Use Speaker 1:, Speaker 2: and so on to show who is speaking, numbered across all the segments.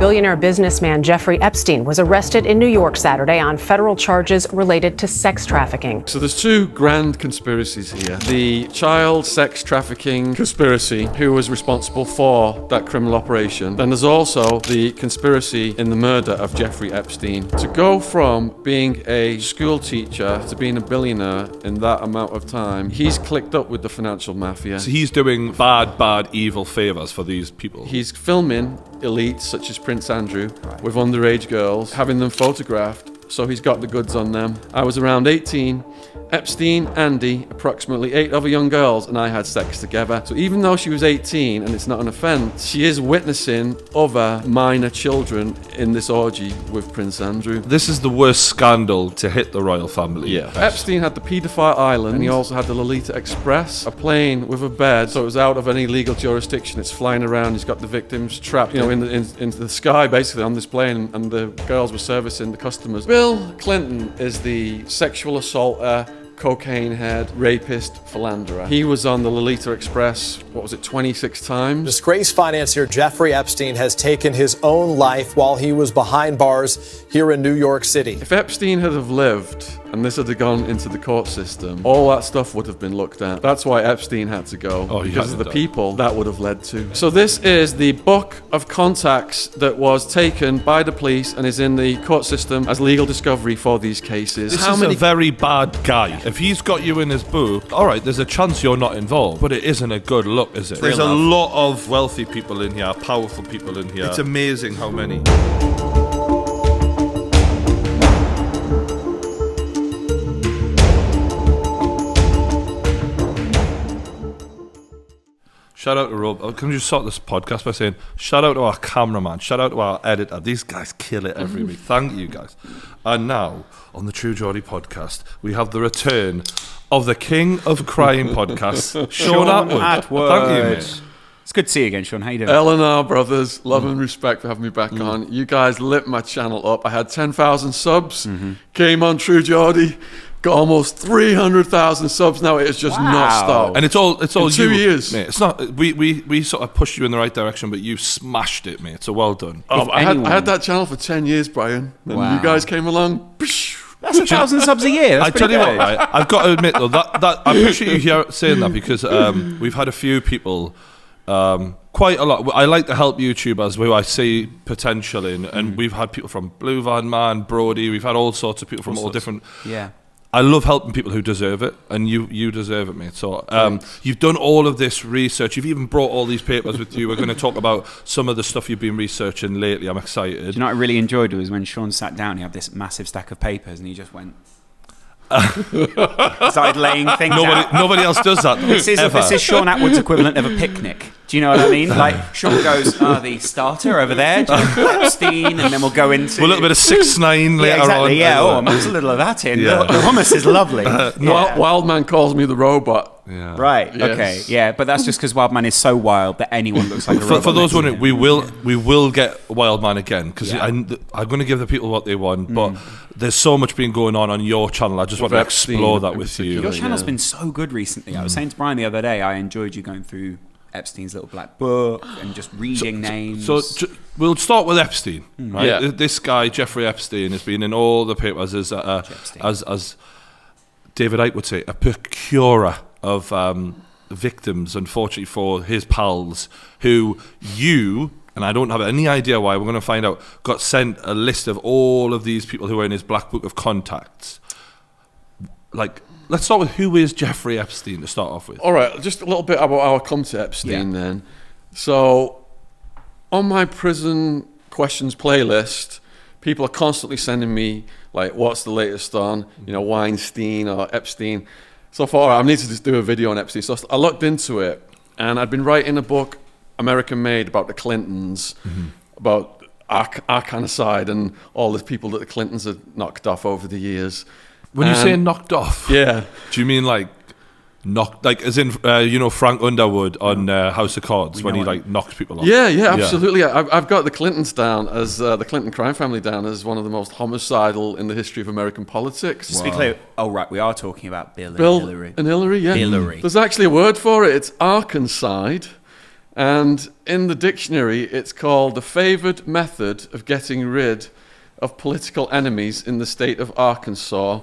Speaker 1: Billionaire businessman Jeffrey Epstein was arrested in New York Saturday on federal charges related to sex trafficking.
Speaker 2: So there's two grand conspiracies here. The child sex trafficking conspiracy, who was responsible for that criminal operation. Then there's also the conspiracy in the murder of Jeffrey Epstein. To go from being a school teacher to being a billionaire in that amount of time, he's clicked up with the financial mafia.
Speaker 3: So he's doing bad, evil favors for these people.
Speaker 2: He's filming elites such as Prince Andrew with underage girls, having them photographed, so he's got the goods on them. I was around 18. Epstein, Andy, approximately 8 other young girls, and I had sex together. So even though she was 18 and it's not an offence, she is witnessing other minor children in this orgy with Prince Andrew.
Speaker 3: This is the worst scandal to hit the royal family.
Speaker 2: Yeah. Epstein had the paedophile island, and he also had the Lolita Express, a plane with a bed, so it was out of any legal jurisdiction. It's flying around. He's got the victims trapped, into the sky, basically, on this plane, and the girls were servicing the customers. Bill Clinton is the sexual assaulter, cocaine head, rapist, philanderer. He was on the Lolita Express, 26 times?
Speaker 4: Disgraced financier Jeffrey Epstein has taken his own life while he was behind bars here in New York City.
Speaker 2: If Epstein had have lived and this had gone into the court system, all that stuff would have been looked at. That's why Epstein had to go, because of the people that would have led to. So this is the book of contacts that was taken by the police and is in the court system as legal discovery for these cases.
Speaker 3: This is a very bad guy. If he's got you in his book, all right, there's a chance you're not involved, but it isn't a good look, is it? There's a lot of wealthy people in here, powerful people in here. It's amazing how many. Shout out to Rob. Can we just start this podcast by saying shout out to our cameraman, shout out to our editor. These guys kill it every week. Thank you guys. And now on the True Geordie Podcast, we have the return of the king of crime podcast, Shaun Attwood. Thank you, mate.
Speaker 5: It's good to see you again, Shaun. How you doing?
Speaker 2: L&R brothers, love and respect for having me back on. You guys lit my channel up. I had 10,000 subs, came on True Geordie, got almost 300,000 subs now. It's just not stopped.
Speaker 3: And it's all
Speaker 2: in 2 years.
Speaker 3: Mate, it's not. We sort of pushed you in the right direction, but you smashed it, mate. So well done.
Speaker 2: I had that channel for 10 years, Brian. And you guys came along.
Speaker 5: That's 1,000 subs a year. That's
Speaker 3: I tell you what, right, I've got to admit though that I appreciate you here saying that, because we've had a few people. Quite a lot. I like to help YouTubers who I see potential in, and we've had people from Blue Van Man, Brody. We've had all sorts of people from all different.
Speaker 5: Yeah.
Speaker 3: I love helping people who deserve it, and you deserve it, mate. So you've done all of this research. You've even brought all these papers with you. We're going to talk about some of the stuff you've been researching lately. I'm excited.
Speaker 5: Do you know what I really enjoyed was when Shaun sat down, he had this massive stack of papers, and he just went. Started laying things out.
Speaker 3: Nobody else does that.
Speaker 5: This is Shaun Attwood's equivalent of a picnic. Do you know what I mean? Like Shaun goes, the starter over there, Epstein, and then we'll go into
Speaker 3: a little bit of 6ix9ine later on.
Speaker 5: Yeah, mix a little of that in. Yeah. The hummus is lovely.
Speaker 2: Wildman calls me the robot.
Speaker 3: Yeah.
Speaker 5: Right. Yes. Okay. Yeah, but that's just because Wildman is so wild that anyone looks like a robot.
Speaker 3: For those wondering, we will get Wildman again, because I'm going to give the people what they want, but there's so much been going on your channel. I just want to explore that with you.
Speaker 5: Your channel's been so good recently. I was saying to Brian the other day, I enjoyed you going through Epstein's little black book and just reading names.
Speaker 3: So we'll start with Epstein. Right? Yeah. This guy, Jeffrey Epstein, has been in all the papers as David Icke would say, a procurer of victims, unfortunately for his pals, who and I don't have any idea why, we're going to find out, got sent a list of all of these people who are in his black book of contacts. Like, let's start with who is Jeffrey Epstein to start off with.
Speaker 2: All right, just a little bit about how I come to Epstein then. So, on my prison questions playlist, people are constantly sending me, like, what's the latest on, Weinstein or Epstein. So far, I need to just do a video on Epstein. So I looked into it, and I'd been writing a book, American Made, about the Clintons, about our kind of side and all the people that the Clintons had knocked off over the years.
Speaker 3: When you say knocked off, do you mean like knocked, like as in Frank Underwood on House of Cards when he like knocked people off?
Speaker 2: Yeah, absolutely. I've got the Clintons down as the Clinton crime family down as one of the most homicidal in the history of American politics.
Speaker 5: To be clear, we are talking about Bill
Speaker 2: and Hillary. Yeah.
Speaker 5: Hillary.
Speaker 2: There's actually a word for it. It's Arkanside. And in the dictionary, it's called the favoured method of getting rid of political enemies in the state of Arkansas.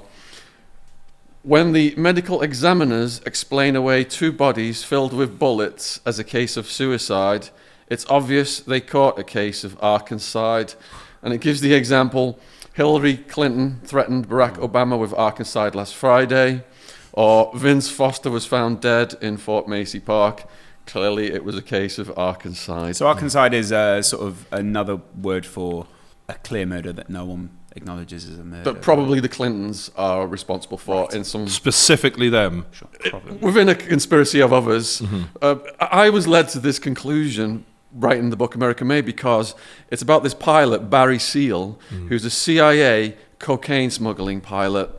Speaker 2: When the medical examiners explain away 2 bodies filled with bullets as a case of suicide, it's obvious they caught a case of Arkancide. And it gives the example, Hillary Clinton threatened Barack Obama with Arkancide last Friday, or Vince Foster was found dead in Fort Macy Park. Clearly, it was a case of Arkancide.
Speaker 5: So Arkancide is sort of another word for a clear murder that no one acknowledges as a murder.
Speaker 2: But probably the Clintons are responsible for in some...
Speaker 3: Specifically them.
Speaker 5: Sure,
Speaker 2: within a conspiracy of others. I was led to this conclusion writing the book America Made because it's about this pilot, Barry Seal, who's a CIA cocaine smuggling pilot.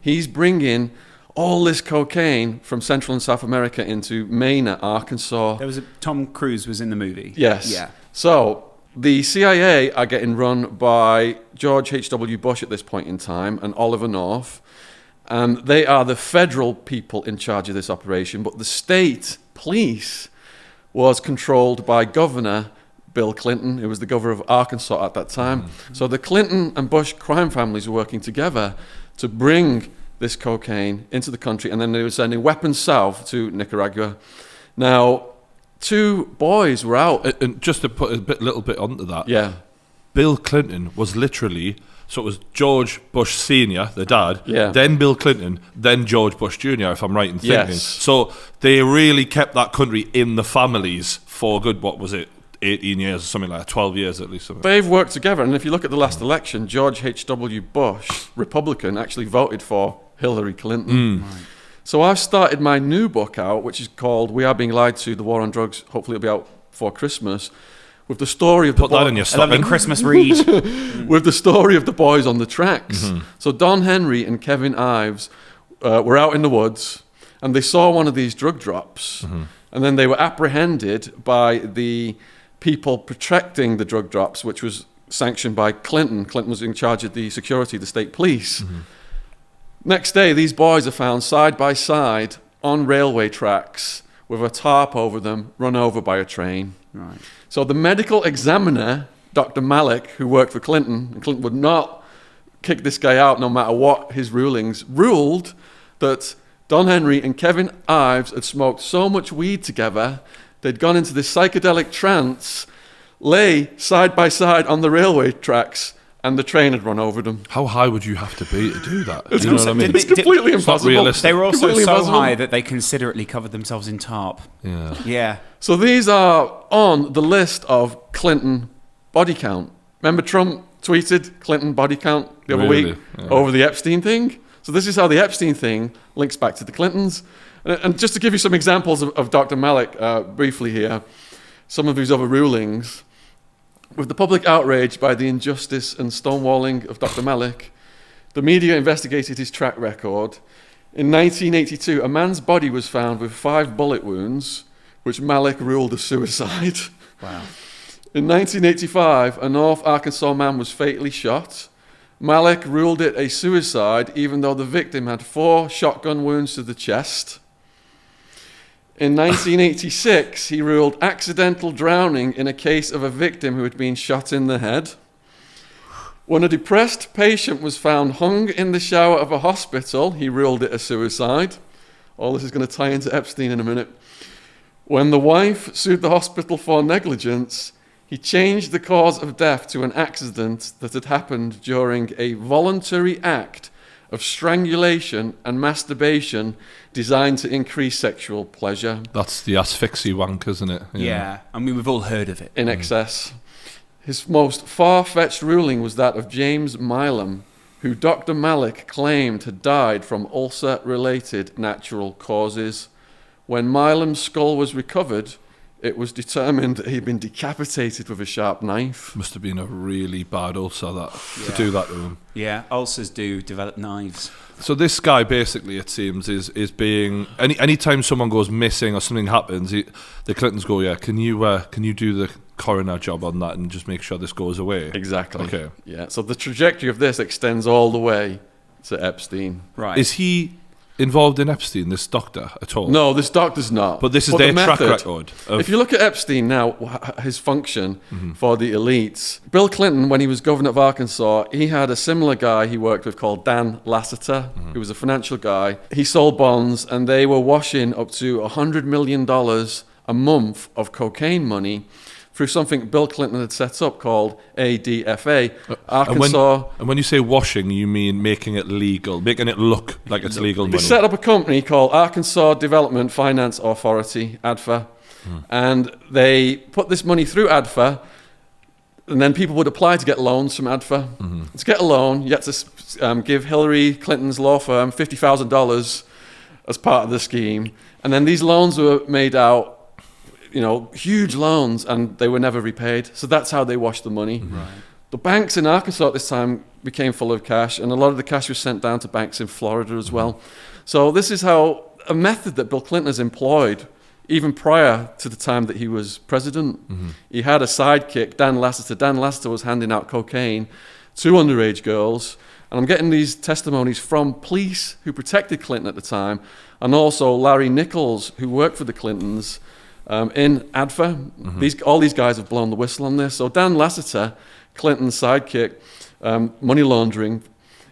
Speaker 2: He's bringing all this cocaine from Central and South America into Mena, Arkansas.
Speaker 5: There was Tom Cruise was in the movie.
Speaker 2: Yes.
Speaker 5: Yeah.
Speaker 2: So the CIA are getting run by George H.W. Bush at this point in time and Oliver North. And they are the federal people in charge of this operation, but the state police was controlled by Governor Bill Clinton, who was the governor of Arkansas at that time. So the Clinton and Bush crime families were working together to bring this cocaine into the country, and then they were sending weapons south to Nicaragua. Now, 2 boys were out.
Speaker 3: And just to put a little bit onto that,
Speaker 2: Yeah.
Speaker 3: Bill Clinton was literally, so it was George Bush Sr., the dad, then Bill Clinton, then George Bush Jr., if I'm right in thinking.
Speaker 2: Yes.
Speaker 3: So they really kept that country in the families for good, what was it, 18 years or something like that, 12 years at least.
Speaker 2: They've worked together, and if you look at the last election, George H.W. Bush, Republican, actually voted for Hillary Clinton. So I've started my new book out, which is called We Are Being Lied To, The War on Drugs. Hopefully it'll be out for Christmas, with the story of the
Speaker 3: Put that in your
Speaker 5: A lovely
Speaker 3: stocking.
Speaker 5: Christmas read.
Speaker 2: with the story of the boys on the tracks. So Don Henry and Kevin Ives were out in the woods, and they saw one of these drug drops, and then they were apprehended by the people protecting the drug drops, which was sanctioned by Clinton. Clinton was in charge of the security of the state police. Next day, these boys are found side by side on railway tracks with a tarp over them, run over by a train.
Speaker 5: Right.
Speaker 2: So the medical examiner, Dr. Malik, who worked for Clinton, and Clinton would not kick this guy out no matter what his rulings, ruled that Don Henry and Kevin Ives had smoked so much weed together, they'd gone into this psychedelic trance, lay side by side on the railway tracks, and the train had run over them.
Speaker 3: How high would you have to be to do that? Do you know what I mean?
Speaker 2: It's completely impossible.
Speaker 3: realistic.
Speaker 5: They were also
Speaker 2: Completely
Speaker 5: so
Speaker 2: impossible.
Speaker 5: high that they considerately covered themselves in tarp.
Speaker 3: Yeah.
Speaker 5: Yeah.
Speaker 2: So these are on the list of Clinton body count. Remember Trump tweeted Clinton body count the other
Speaker 3: Really?
Speaker 2: week
Speaker 3: Yeah.
Speaker 2: over the Epstein thing? So this is how the Epstein thing links back to the Clintons. And just to give you some examples of Dr. Malik briefly here, some of his other rulings. With the public outrage by the injustice and stonewalling of Dr. Malik, the media investigated his track record. In 1982, a man's body was found with 5 bullet wounds, which Malik ruled a suicide.
Speaker 5: Wow.
Speaker 2: In 1985, a North Arkansas man was fatally shot. Malik ruled it a suicide, even though the victim had 4 shotgun wounds to the chest. In 1986, he ruled accidental drowning in a case of a victim who had been shot in the head. When a depressed patient was found hung in the shower of a hospital, he ruled it a suicide. All this is going to tie into Epstein in a minute. When the wife sued the hospital for negligence, he changed the cause of death to an accident that had happened during a voluntary act of strangulation and masturbation designed to increase sexual pleasure.
Speaker 3: That's the asphyxie wank, isn't it?
Speaker 5: Yeah. I mean, we've all heard of it.
Speaker 2: In excess. His most far-fetched ruling was that of James Milam, who Dr. Malik claimed had died from ulcer-related natural causes. When Milam's skull was recovered, it was determined that he'd been decapitated with a sharp knife.
Speaker 3: Must have been a really bad ulcer to do that to him.
Speaker 5: Yeah, ulcers do develop knives.
Speaker 3: So this guy basically, it seems, is being anytime someone goes missing or something happens, the Clintons go, yeah, can you do the coroner job on that and just make sure this goes away?
Speaker 2: Exactly.
Speaker 3: Okay.
Speaker 2: Yeah. So the trajectory of this extends all the way to Epstein.
Speaker 5: Right.
Speaker 3: Is he involved in Epstein, this doctor, at all?
Speaker 2: No, this doctor's not.
Speaker 3: But this is their track record.
Speaker 2: If you look at Epstein now, his function for the elites, Bill Clinton, when he was governor of Arkansas, he had a similar guy he worked with called Dan Lasseter, who was a financial guy. He sold bonds, and they were washing up to $100 million a month of cocaine money through something Bill Clinton had set up called ADFA, Arkansas.
Speaker 3: And when you say washing, you mean making it legal, making it look like it's legal money.
Speaker 2: They set up a company called Arkansas Development Finance Authority, ADFA, and they put this money through ADFA, and then people would apply to get loans from ADFA. To get a loan, you had to give Hillary Clinton's law firm $50,000 as part of the scheme, and then these loans were made out, huge loans, and they were never repaid. So that's how they washed the money. Right. The banks in Arkansas at this time became full of cash, and a lot of the cash was sent down to banks in Florida as well. So this is how a method that Bill Clinton has employed even prior to the time that he was president. He had a sidekick, Dan Lasseter. Dan Lasseter was handing out cocaine to underage girls. And I'm getting these testimonies from police who protected Clinton at the time, and also Larry Nichols, who worked for the Clintons, in ADFA. All these guys have blown the whistle on this. So Dan Lasseter, Clinton's sidekick, money laundering,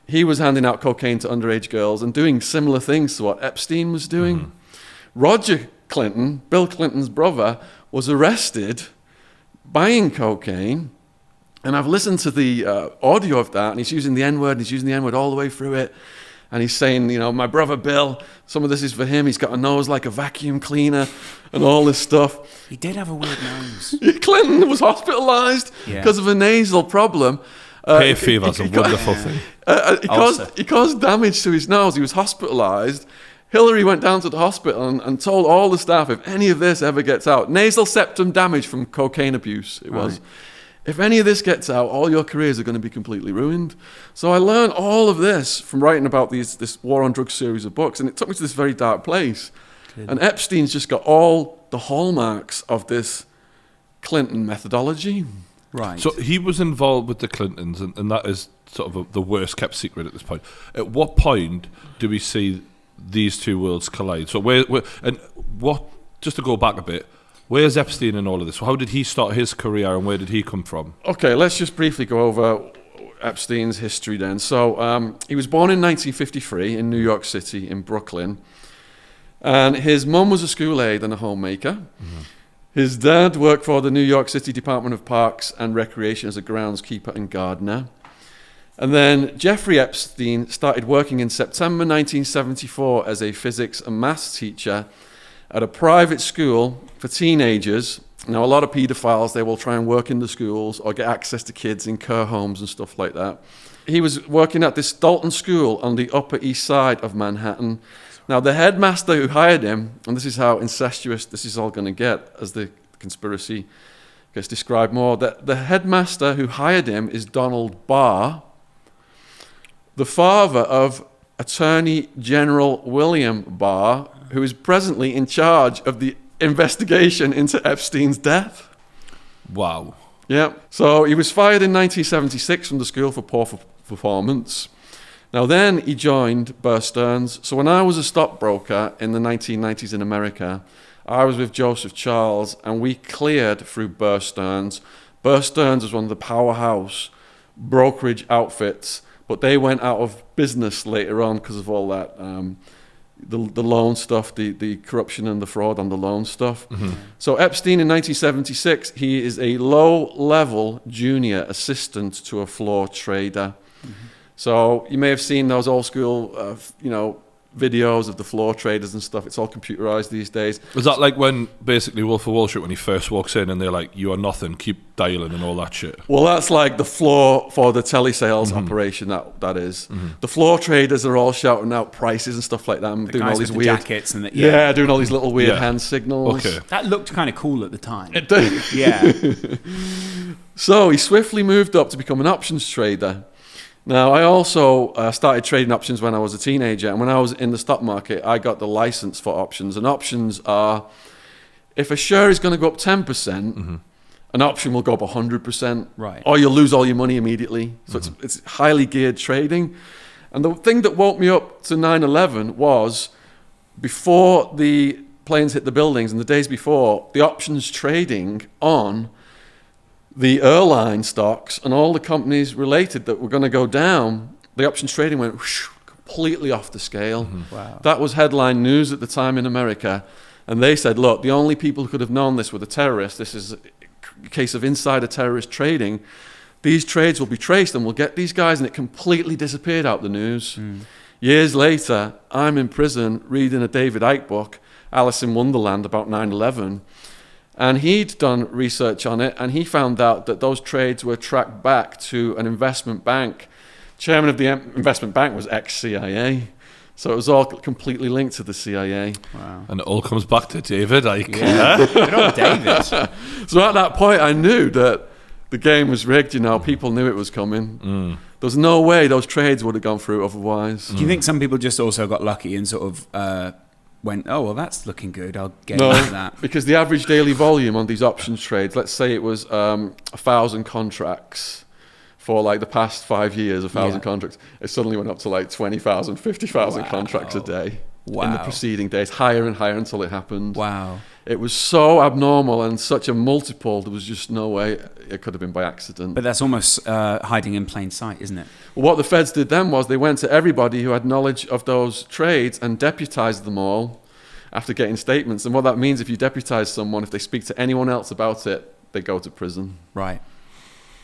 Speaker 2: he was handing out cocaine to underage girls and doing similar things to what Epstein was doing. Roger Clinton, Bill Clinton's brother, was arrested buying cocaine. And I've listened to the audio of that, and he's using the N-word, and he's using the N-word all the way through it. And he's saying, my brother Bill, some of this is for him. He's got a nose like a vacuum cleaner and all this stuff.
Speaker 5: He did have a weird nose.
Speaker 2: Clinton was hospitalized because of a nasal problem.
Speaker 3: Hay fever's a wonderful thing.
Speaker 2: He caused damage to his nose. He was hospitalized. Hillary went down to the hospital and told all the staff, if any of this ever gets out, nasal septum damage from cocaine abuse, it was. If any of this gets out, all your careers are going to be completely ruined. So I learned all of this from writing about this War on Drugs series of books, and it took me to this very dark place. And Epstein's just got all the hallmarks of this Clinton methodology.
Speaker 5: Right.
Speaker 3: So he was involved with the Clintons, and that is sort of the worst kept secret at this point. At what point do we see these two worlds collide? So just to go back a bit, where's Epstein in all of this? How did he start his career, and where did he come from? Okay,
Speaker 2: let's just briefly go over Epstein's history then. So he was born in 1953 in New York City, in Brooklyn. And his mum was a school aide and a homemaker. His dad worked for the New York City Department of Parks and Recreation as a groundskeeper and gardener. And then Jeffrey Epstein started working in September 1974 as a physics and maths teacher at a private school for teenagers. Now, a lot of paedophiles, they will try and work in the schools or get access to kids in care homes and stuff like that. He was working at this Dalton school on the Upper East Side of Manhattan. Now, the headmaster who hired him, and this is how incestuous this is all going to get as the conspiracy gets described more, that the headmaster who hired him is Donald Barr, the father of Attorney General William Barr, who is presently in charge of the investigation into Epstein's death.
Speaker 3: Wow.
Speaker 2: Yeah. So he was fired in 1976 from the school for poor performance. Now then he joined Bear Stearns. So when I was a stockbroker in the 1990s in America, I was with Joseph Charles, and we cleared through Bear Stearns. Bear Stearns was one of the powerhouse brokerage outfits, but they went out of business later on because of all that, the loan stuff, the corruption and the fraud on the loan stuff. So Epstein in 1976, he is a low-level junior assistant to a floor trader. So you may have seen those old school, videos of the floor traders and stuff. It's all computerized these days.
Speaker 3: Was that like when basically Wolf of Wall Street, when he first walks in and they're like, you are nothing, keep dialing and all that shit? Well,
Speaker 2: that's like the floor for the telesales operation, that is. The floor traders are all shouting out prices and stuff like that. And doing all these weird
Speaker 5: jackets and
Speaker 2: doing all these little weird hand signals.
Speaker 3: Okay.
Speaker 5: That looked kind of cool at the time.
Speaker 2: It did.
Speaker 5: Yeah.
Speaker 2: So he swiftly moved up to become an options trader. Now, I also started trading options when I was a teenager, and when I was in the stock market, I got the license for options. And options are, if a share is going to go up 10%, an option will go up 100%,
Speaker 5: right?
Speaker 2: Or you'll lose all your money immediately. So it's highly geared trading. And the thing that woke me up to 9/11 was, before the planes hit the buildings and the days before, the options trading on the airline stocks and all the companies related that were going to go down, the options trading went whoosh, completely off the scale.
Speaker 5: Wow.
Speaker 2: That was headline news at the time in America. And they said, look, the only people who could have known this were the terrorists. This is a case of insider terrorist trading. These trades will be traced and we'll get these guys. And it completely disappeared out the news. Years later, I'm in prison reading a David Icke book, Alice in Wonderland, about 9/11. And he'd done research on it, and he found out that those trades were tracked back to an investment bank. Chairman of the investment bank was ex-CIA. So it was all completely linked to the CIA.
Speaker 5: Wow.
Speaker 3: And it all comes back to David Icke.
Speaker 5: Yeah. Good old David.
Speaker 2: So at that point, I knew that the game was rigged. People knew it was coming. There's no way those trades would have gone through otherwise.
Speaker 5: Do you think some people just also got lucky and sort of went, oh, well, that's looking good, I'll get
Speaker 2: No,
Speaker 5: into that?
Speaker 2: because the average daily volume on these options trades, let's say it was 1,000 contracts for like the past 5 years, 1,000 contracts, it suddenly went up to like 20,000, 50,000 contracts a day in the preceding days, higher and higher until it happened.
Speaker 5: Wow.
Speaker 2: It was so abnormal and such a multiple, there was just no way it could have been by accident.
Speaker 5: But that's almost hiding in plain sight, isn't it?
Speaker 2: What the feds did then was they went to everybody who had knowledge of those trades and deputized them all after getting statements. And what that means, if you deputize someone, if they speak to anyone else about it, they go to prison.
Speaker 5: Right.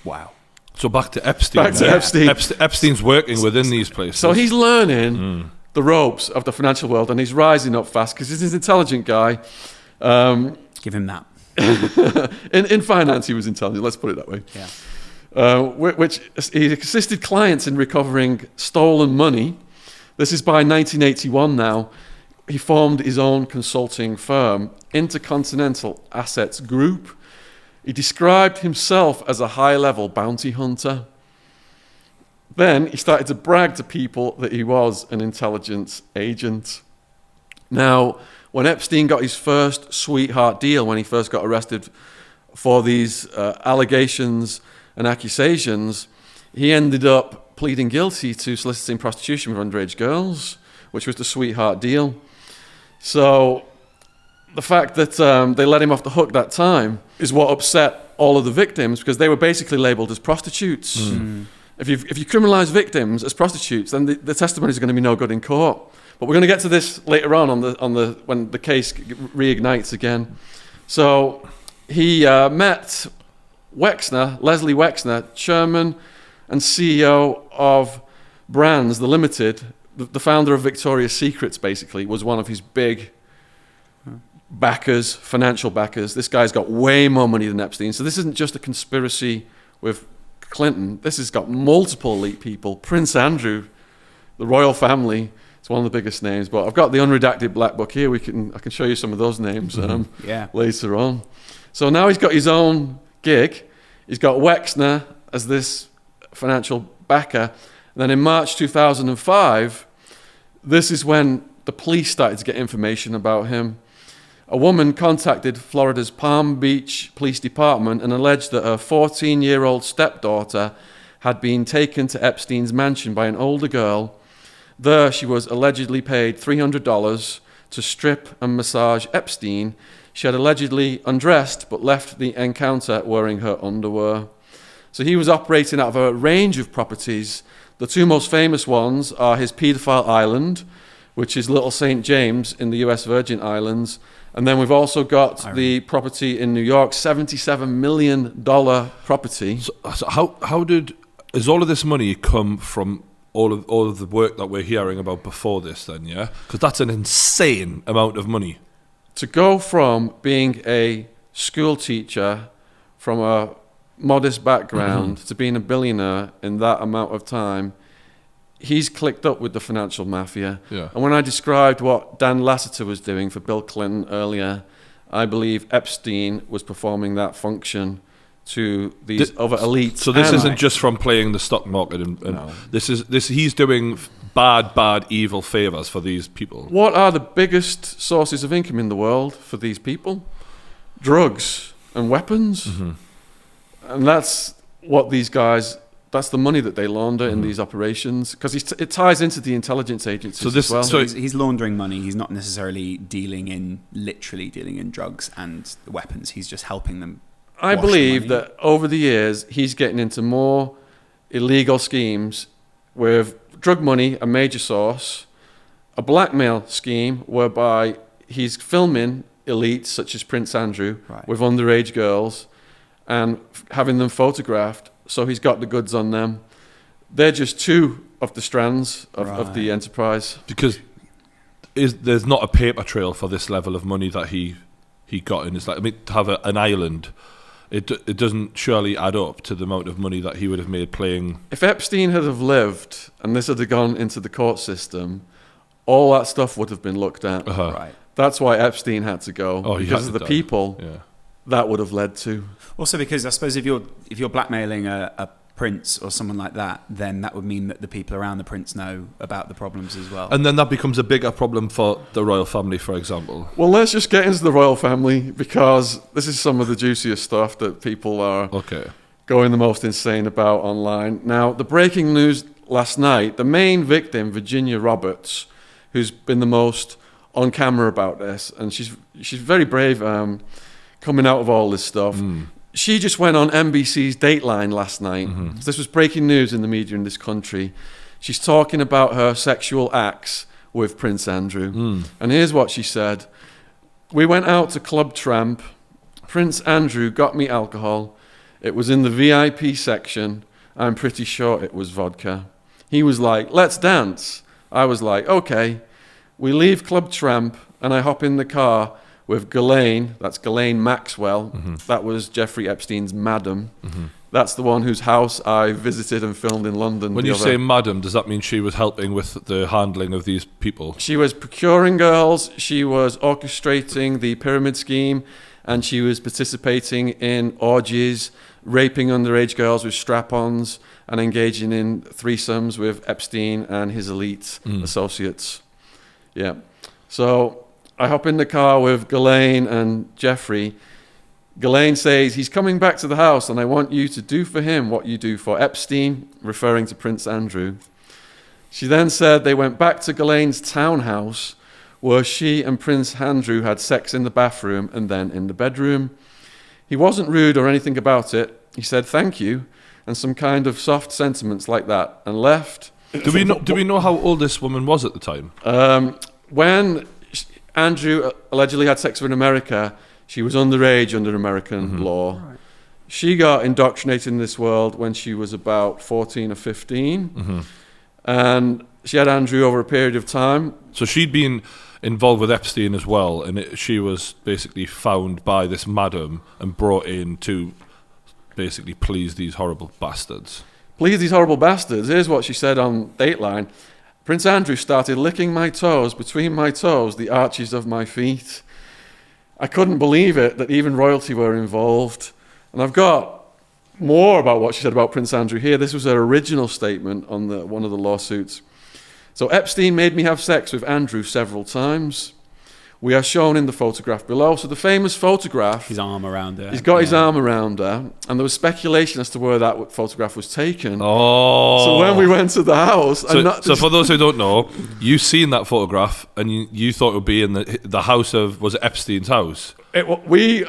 Speaker 5: Wow.
Speaker 3: So back to Epstein.
Speaker 2: Back to Epstein.
Speaker 3: Epstein's working within these places.
Speaker 2: So he's learning the ropes of the financial world, and he's rising up fast because he's an intelligent guy.
Speaker 5: Give him that.
Speaker 2: In finance, he was intelligent, let's put it that way.
Speaker 5: Yeah.
Speaker 2: Which he assisted clients in recovering stolen money. This is by 1981 now. He formed his own consulting firm, Intercontinental Assets Group. He described himself as a high-level bounty hunter. Then he started to brag to people that he was an intelligence agent. Now, when Epstein got his first sweetheart deal, when he first got arrested for these allegations and accusations, he ended up pleading guilty to soliciting prostitution with underage girls, which was the sweetheart deal. So the fact that they let him off the hook that time is what upset all of the victims, because they were basically labeled as prostitutes. If you criminalize victims as prostitutes, then the testimonies are going to be no good in court. But we're going to get to this later on when the case reignites again. So he met Leslie Wexner, chairman and CEO of Brands, the Limited, the founder of Victoria's Secrets, basically, was one of his big backers, financial backers. This guy's got way more money than Epstein. So this isn't just a conspiracy with Clinton. This has got multiple elite people. Prince Andrew, the royal family, it's one of the biggest names. But I've got the unredacted black book here. I can show you some of those names later on. So now he's got his own gig. He's got Wexner as this financial backer. And then in March 2005, this is when the police started to get information about him. A woman contacted Florida's Palm Beach Police Department and alleged that her 14-year-old stepdaughter had been taken to Epstein's mansion by an older girl. There, she was allegedly paid $300 to strip and massage Epstein. She had allegedly undressed but left the encounter wearing her underwear. So he was operating out of a range of properties. The two most famous ones are his paedophile island, which is Little St. James in the US Virgin Islands. And then we've also got the property in New York, $77 million property.
Speaker 3: So is all of this money come from all of the work that we're hearing about before this then, yeah? Because that's an insane amount of money.
Speaker 2: To go from being a school teacher from a modest background to being a billionaire in that amount of time, he's clicked up with the financial mafia.
Speaker 3: Yeah.
Speaker 2: And when I described what Dan Lasseter was doing for Bill Clinton earlier, I believe Epstein was performing that function to these other elites.
Speaker 3: So this isn't just from playing the stock market, and
Speaker 2: No.
Speaker 3: he's doing bad, evil favors for these people.
Speaker 2: What are the biggest sources of income in the world for these people? Drugs and weapons. And that's what these guys that's the money that they launder in these operations, because it ties into the intelligence agencies as well.
Speaker 5: So he's laundering money. He's not necessarily literally dealing in drugs and weapons. He's just helping them.
Speaker 2: I believe that over the years, he's getting into more illegal schemes with drug money, a major source, a blackmail scheme whereby he's filming elites such as Prince Andrew with underage girls and having them photographed, so he's got the goods on them. They're just two of the strands of the enterprise.
Speaker 3: Because there's not a paper trail for this level of money that he got in. It's like, I mean, to have an island, it doesn't surely add up to the amount of money that he would have made playing.
Speaker 2: If Epstein had have lived and this had gone into the court system, all that stuff would have been looked at.
Speaker 5: Right.
Speaker 2: That's why Epstein had to go, because of the people that would have led to.
Speaker 5: Also, because I suppose if you're blackmailing a prince or someone like that, then that would mean that the people around the prince know about the problems as well.
Speaker 3: And then that becomes a bigger problem for the royal family, for example.
Speaker 2: Well, let's just get into the royal family, because this is some of the juiciest stuff that people are going the most insane about online. Now, the breaking news last night, the main victim, Virginia Roberts, who's been the most on camera about this, and she's very brave coming out of all this stuff. She just went on NBC's Dateline last night. This was breaking news in the media in this country. She's talking about her sexual acts with Prince Andrew. And here's what she said. "We went out to Club Tramp. Prince Andrew got me alcohol. It was in the VIP section. I'm pretty sure it was vodka. He was like, 'Let's dance.' I was like, 'Okay.' We leave Club Tramp and I hop in the car with Ghislaine," that's Ghislaine Maxwell. That was Jeffrey Epstein's madam. That's the one whose house I visited and filmed in London.
Speaker 3: When you say madam, does that mean she was helping with the handling of these people?
Speaker 2: She was procuring girls, she was orchestrating the pyramid scheme, and she was participating in orgies, raping underage girls with strap-ons, and engaging in threesomes with Epstein and his elite associates. Yeah. So I hop in the car with Ghislaine and Jeffrey. Ghislaine says, "He's coming back to the house and I want you to do for him what you do for Epstein," referring to Prince Andrew. She then said they went back to Ghislaine's townhouse where she and Prince Andrew had sex in the bathroom and then in the bedroom. He wasn't rude or anything about it. He said thank you and some kind of soft sentiments like that and left.
Speaker 3: Do we know how old this woman was at the time?
Speaker 2: When Andrew allegedly had sex with in America, she was underage under American law. Right. She got indoctrinated in this world when she was about 14 or 15. And she had Andrew over a period of time.
Speaker 3: So she'd been involved with Epstein as well, and she was basically found by this madam and brought in to basically please these horrible bastards.
Speaker 2: Please these horrible bastards. Here's what she said on Dateline. "Prince Andrew started licking my toes, between my toes, the arches of my feet. I couldn't believe it that even royalty were involved." And I've got more about what she said about Prince Andrew here. This was her original statement on one of the lawsuits. "So Epstein made me have sex with Andrew several times. We are shown in the photograph below." So the famous photograph.
Speaker 5: His arm around her.
Speaker 2: He's got his arm around her. And there was speculation as to where that photograph was taken.
Speaker 3: Oh.
Speaker 2: So when we went to the house.
Speaker 3: So for those who don't know, you've seen that photograph and you thought it would be in the house of, was it Epstein's house?
Speaker 2: We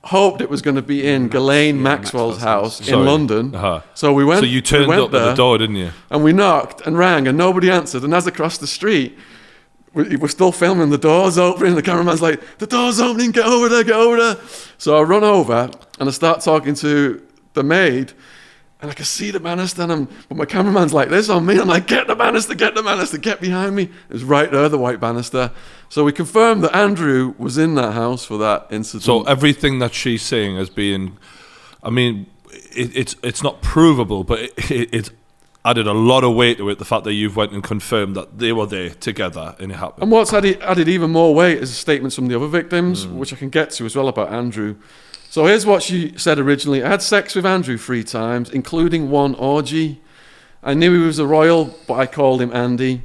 Speaker 2: hoped it was going to be in Ghislaine Maxwell's house in London. So we went.
Speaker 3: So you turned up at the door, didn't you?
Speaker 2: And we knocked and rang and nobody answered. And as across the street, we're still filming, the door's opening, the cameraman's like, "The door's opening, get over there, get over there." So I run over and I start talking to the maid and I can see the banister, but my cameraman's like this on me. I'm like, get the banister, get behind me. It was right there, the white banister. So we confirmed that Andrew was in that house for that incident.
Speaker 3: So everything that she's saying as being, I mean, it's not provable, but it's added a lot of weight to it, the fact that you've went and confirmed that they were there together and it happened.
Speaker 2: And what's added even more weight is statements from the other victims, which I can get to as well about Andrew. So here's what she said originally. "I had sex with Andrew 3 times, including one orgy. I knew he was a royal, but I called him Andy.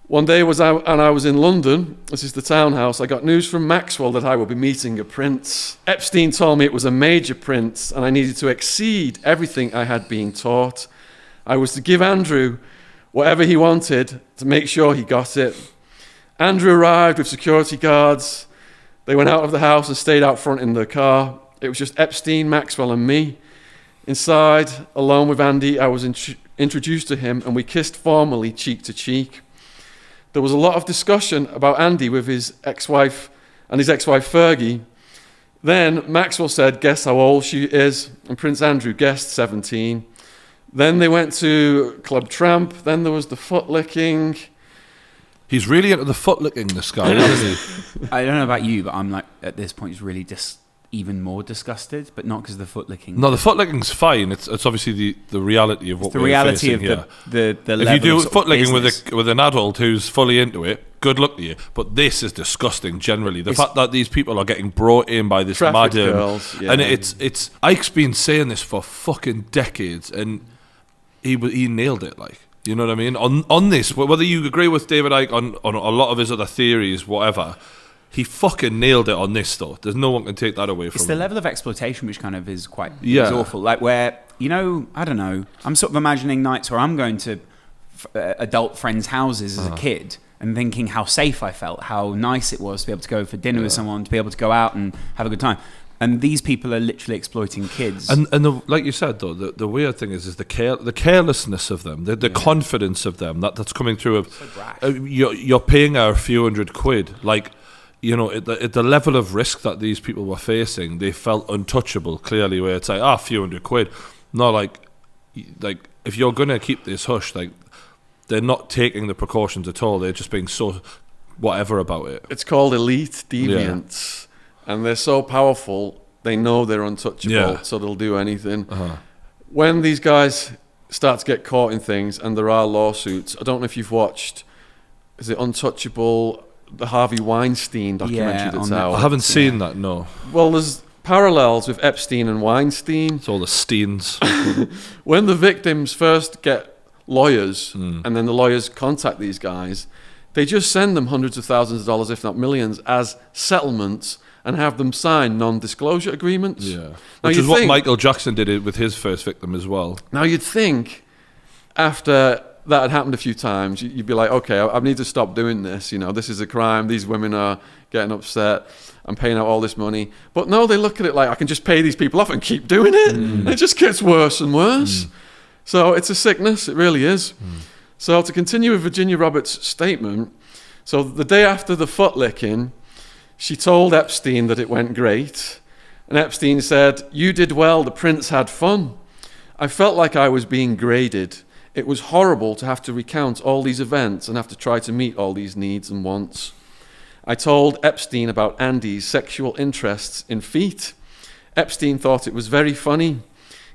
Speaker 2: One day I was in London. This is the townhouse. I got news from Maxwell that I would be meeting a prince. Epstein told me it was a major prince and I needed to exceed everything I had been taught. I was to give Andrew whatever he wanted to make sure he got it. Andrew arrived with security guards. They went out of the house and stayed out front in the car. It was just Epstein, Maxwell and me. Inside, alone with Andy, I was introduced to him and we kissed formally cheek to cheek. There was a lot of discussion about Andy with his ex-wife and his ex-wife Fergie. Then Maxwell said, guess how old she is? And Prince Andrew guessed 17. Then they went to Club Tramp. Then there was the foot licking.
Speaker 3: He's really into the foot licking, this guy, isn't he?
Speaker 5: I don't know about you, but I'm like, at this point, just really even more disgusted, but not because of the foot licking.
Speaker 3: No, the foot licking's fine. It's obviously the reality of what we're facing here.
Speaker 5: The reality of the
Speaker 3: if
Speaker 5: level
Speaker 3: you do
Speaker 5: of
Speaker 3: foot licking
Speaker 5: business.
Speaker 3: with an adult who's fully into it, good luck to you. But this is disgusting. Generally, the fact that these people are getting brought in by this
Speaker 2: Trafficked
Speaker 3: madam,
Speaker 2: girls, yeah.
Speaker 3: and it's Ike's been saying this for fucking decades, and he nailed it. Like, you know what I mean? On this, whether you agree with David Icke on a lot of his other theories, whatever. He fucking nailed it on this, though. There's no one can take that away from him.
Speaker 5: It's the level of exploitation which kind of is quite
Speaker 3: Yeah.
Speaker 5: is awful. Like where, I don't know, I'm sort of imagining nights where I'm going to adult friends' houses as a kid and thinking how safe I felt, how nice it was to be able to go for dinner with someone, to be able to go out and have a good time. And these people are literally exploiting kids.
Speaker 3: And like you said, though, the weird thing is the carelessness of them, the confidence of them that's coming through.
Speaker 5: So brash.
Speaker 3: You're paying her a few £100, like. You know, at the level of risk that these people were facing, they felt untouchable, clearly, where it's like, a few £100. No, like if you're going to keep this hush, like, they're not taking the precautions at all. They're just being so whatever about it.
Speaker 2: It's called elite deviants. And they're so powerful, they know they're untouchable, so they'll do anything. When these guys start to get caught in things, and there are lawsuits, I don't know if you've watched, is it Untouchable, the Harvey Weinstein documentary that's out?
Speaker 3: I haven't seen that, no.
Speaker 2: Well, there's parallels with Epstein and Weinstein.
Speaker 3: It's all the Steens.
Speaker 2: When the victims first get lawyers, and then the lawyers contact these guys, they just send them hundreds of thousands of dollars, if not millions, as settlements and have them sign non-disclosure agreements.
Speaker 3: Yeah.
Speaker 2: Now,
Speaker 3: Which is what Michael Jackson did with his first victim as well.
Speaker 2: Now, you'd think after that had happened a few times, you'd be like, okay, I need to stop doing this. You know, this is a crime. These women are getting upset. I'm paying out all this money. But no, they look at it like, I can just pay these people off and keep doing it. And it just gets worse and worse. So it's a sickness. It really is. So to continue with Virginia Roberts' statement, so the day after the foot licking, she told Epstein that it went great. And Epstein said, you did well. The prince had fun. I felt like I was being graded. It was horrible to have to recount all these events and have to try to meet all these needs and wants. I told Epstein about Andy's sexual interests in feet. Epstein thought it was very funny.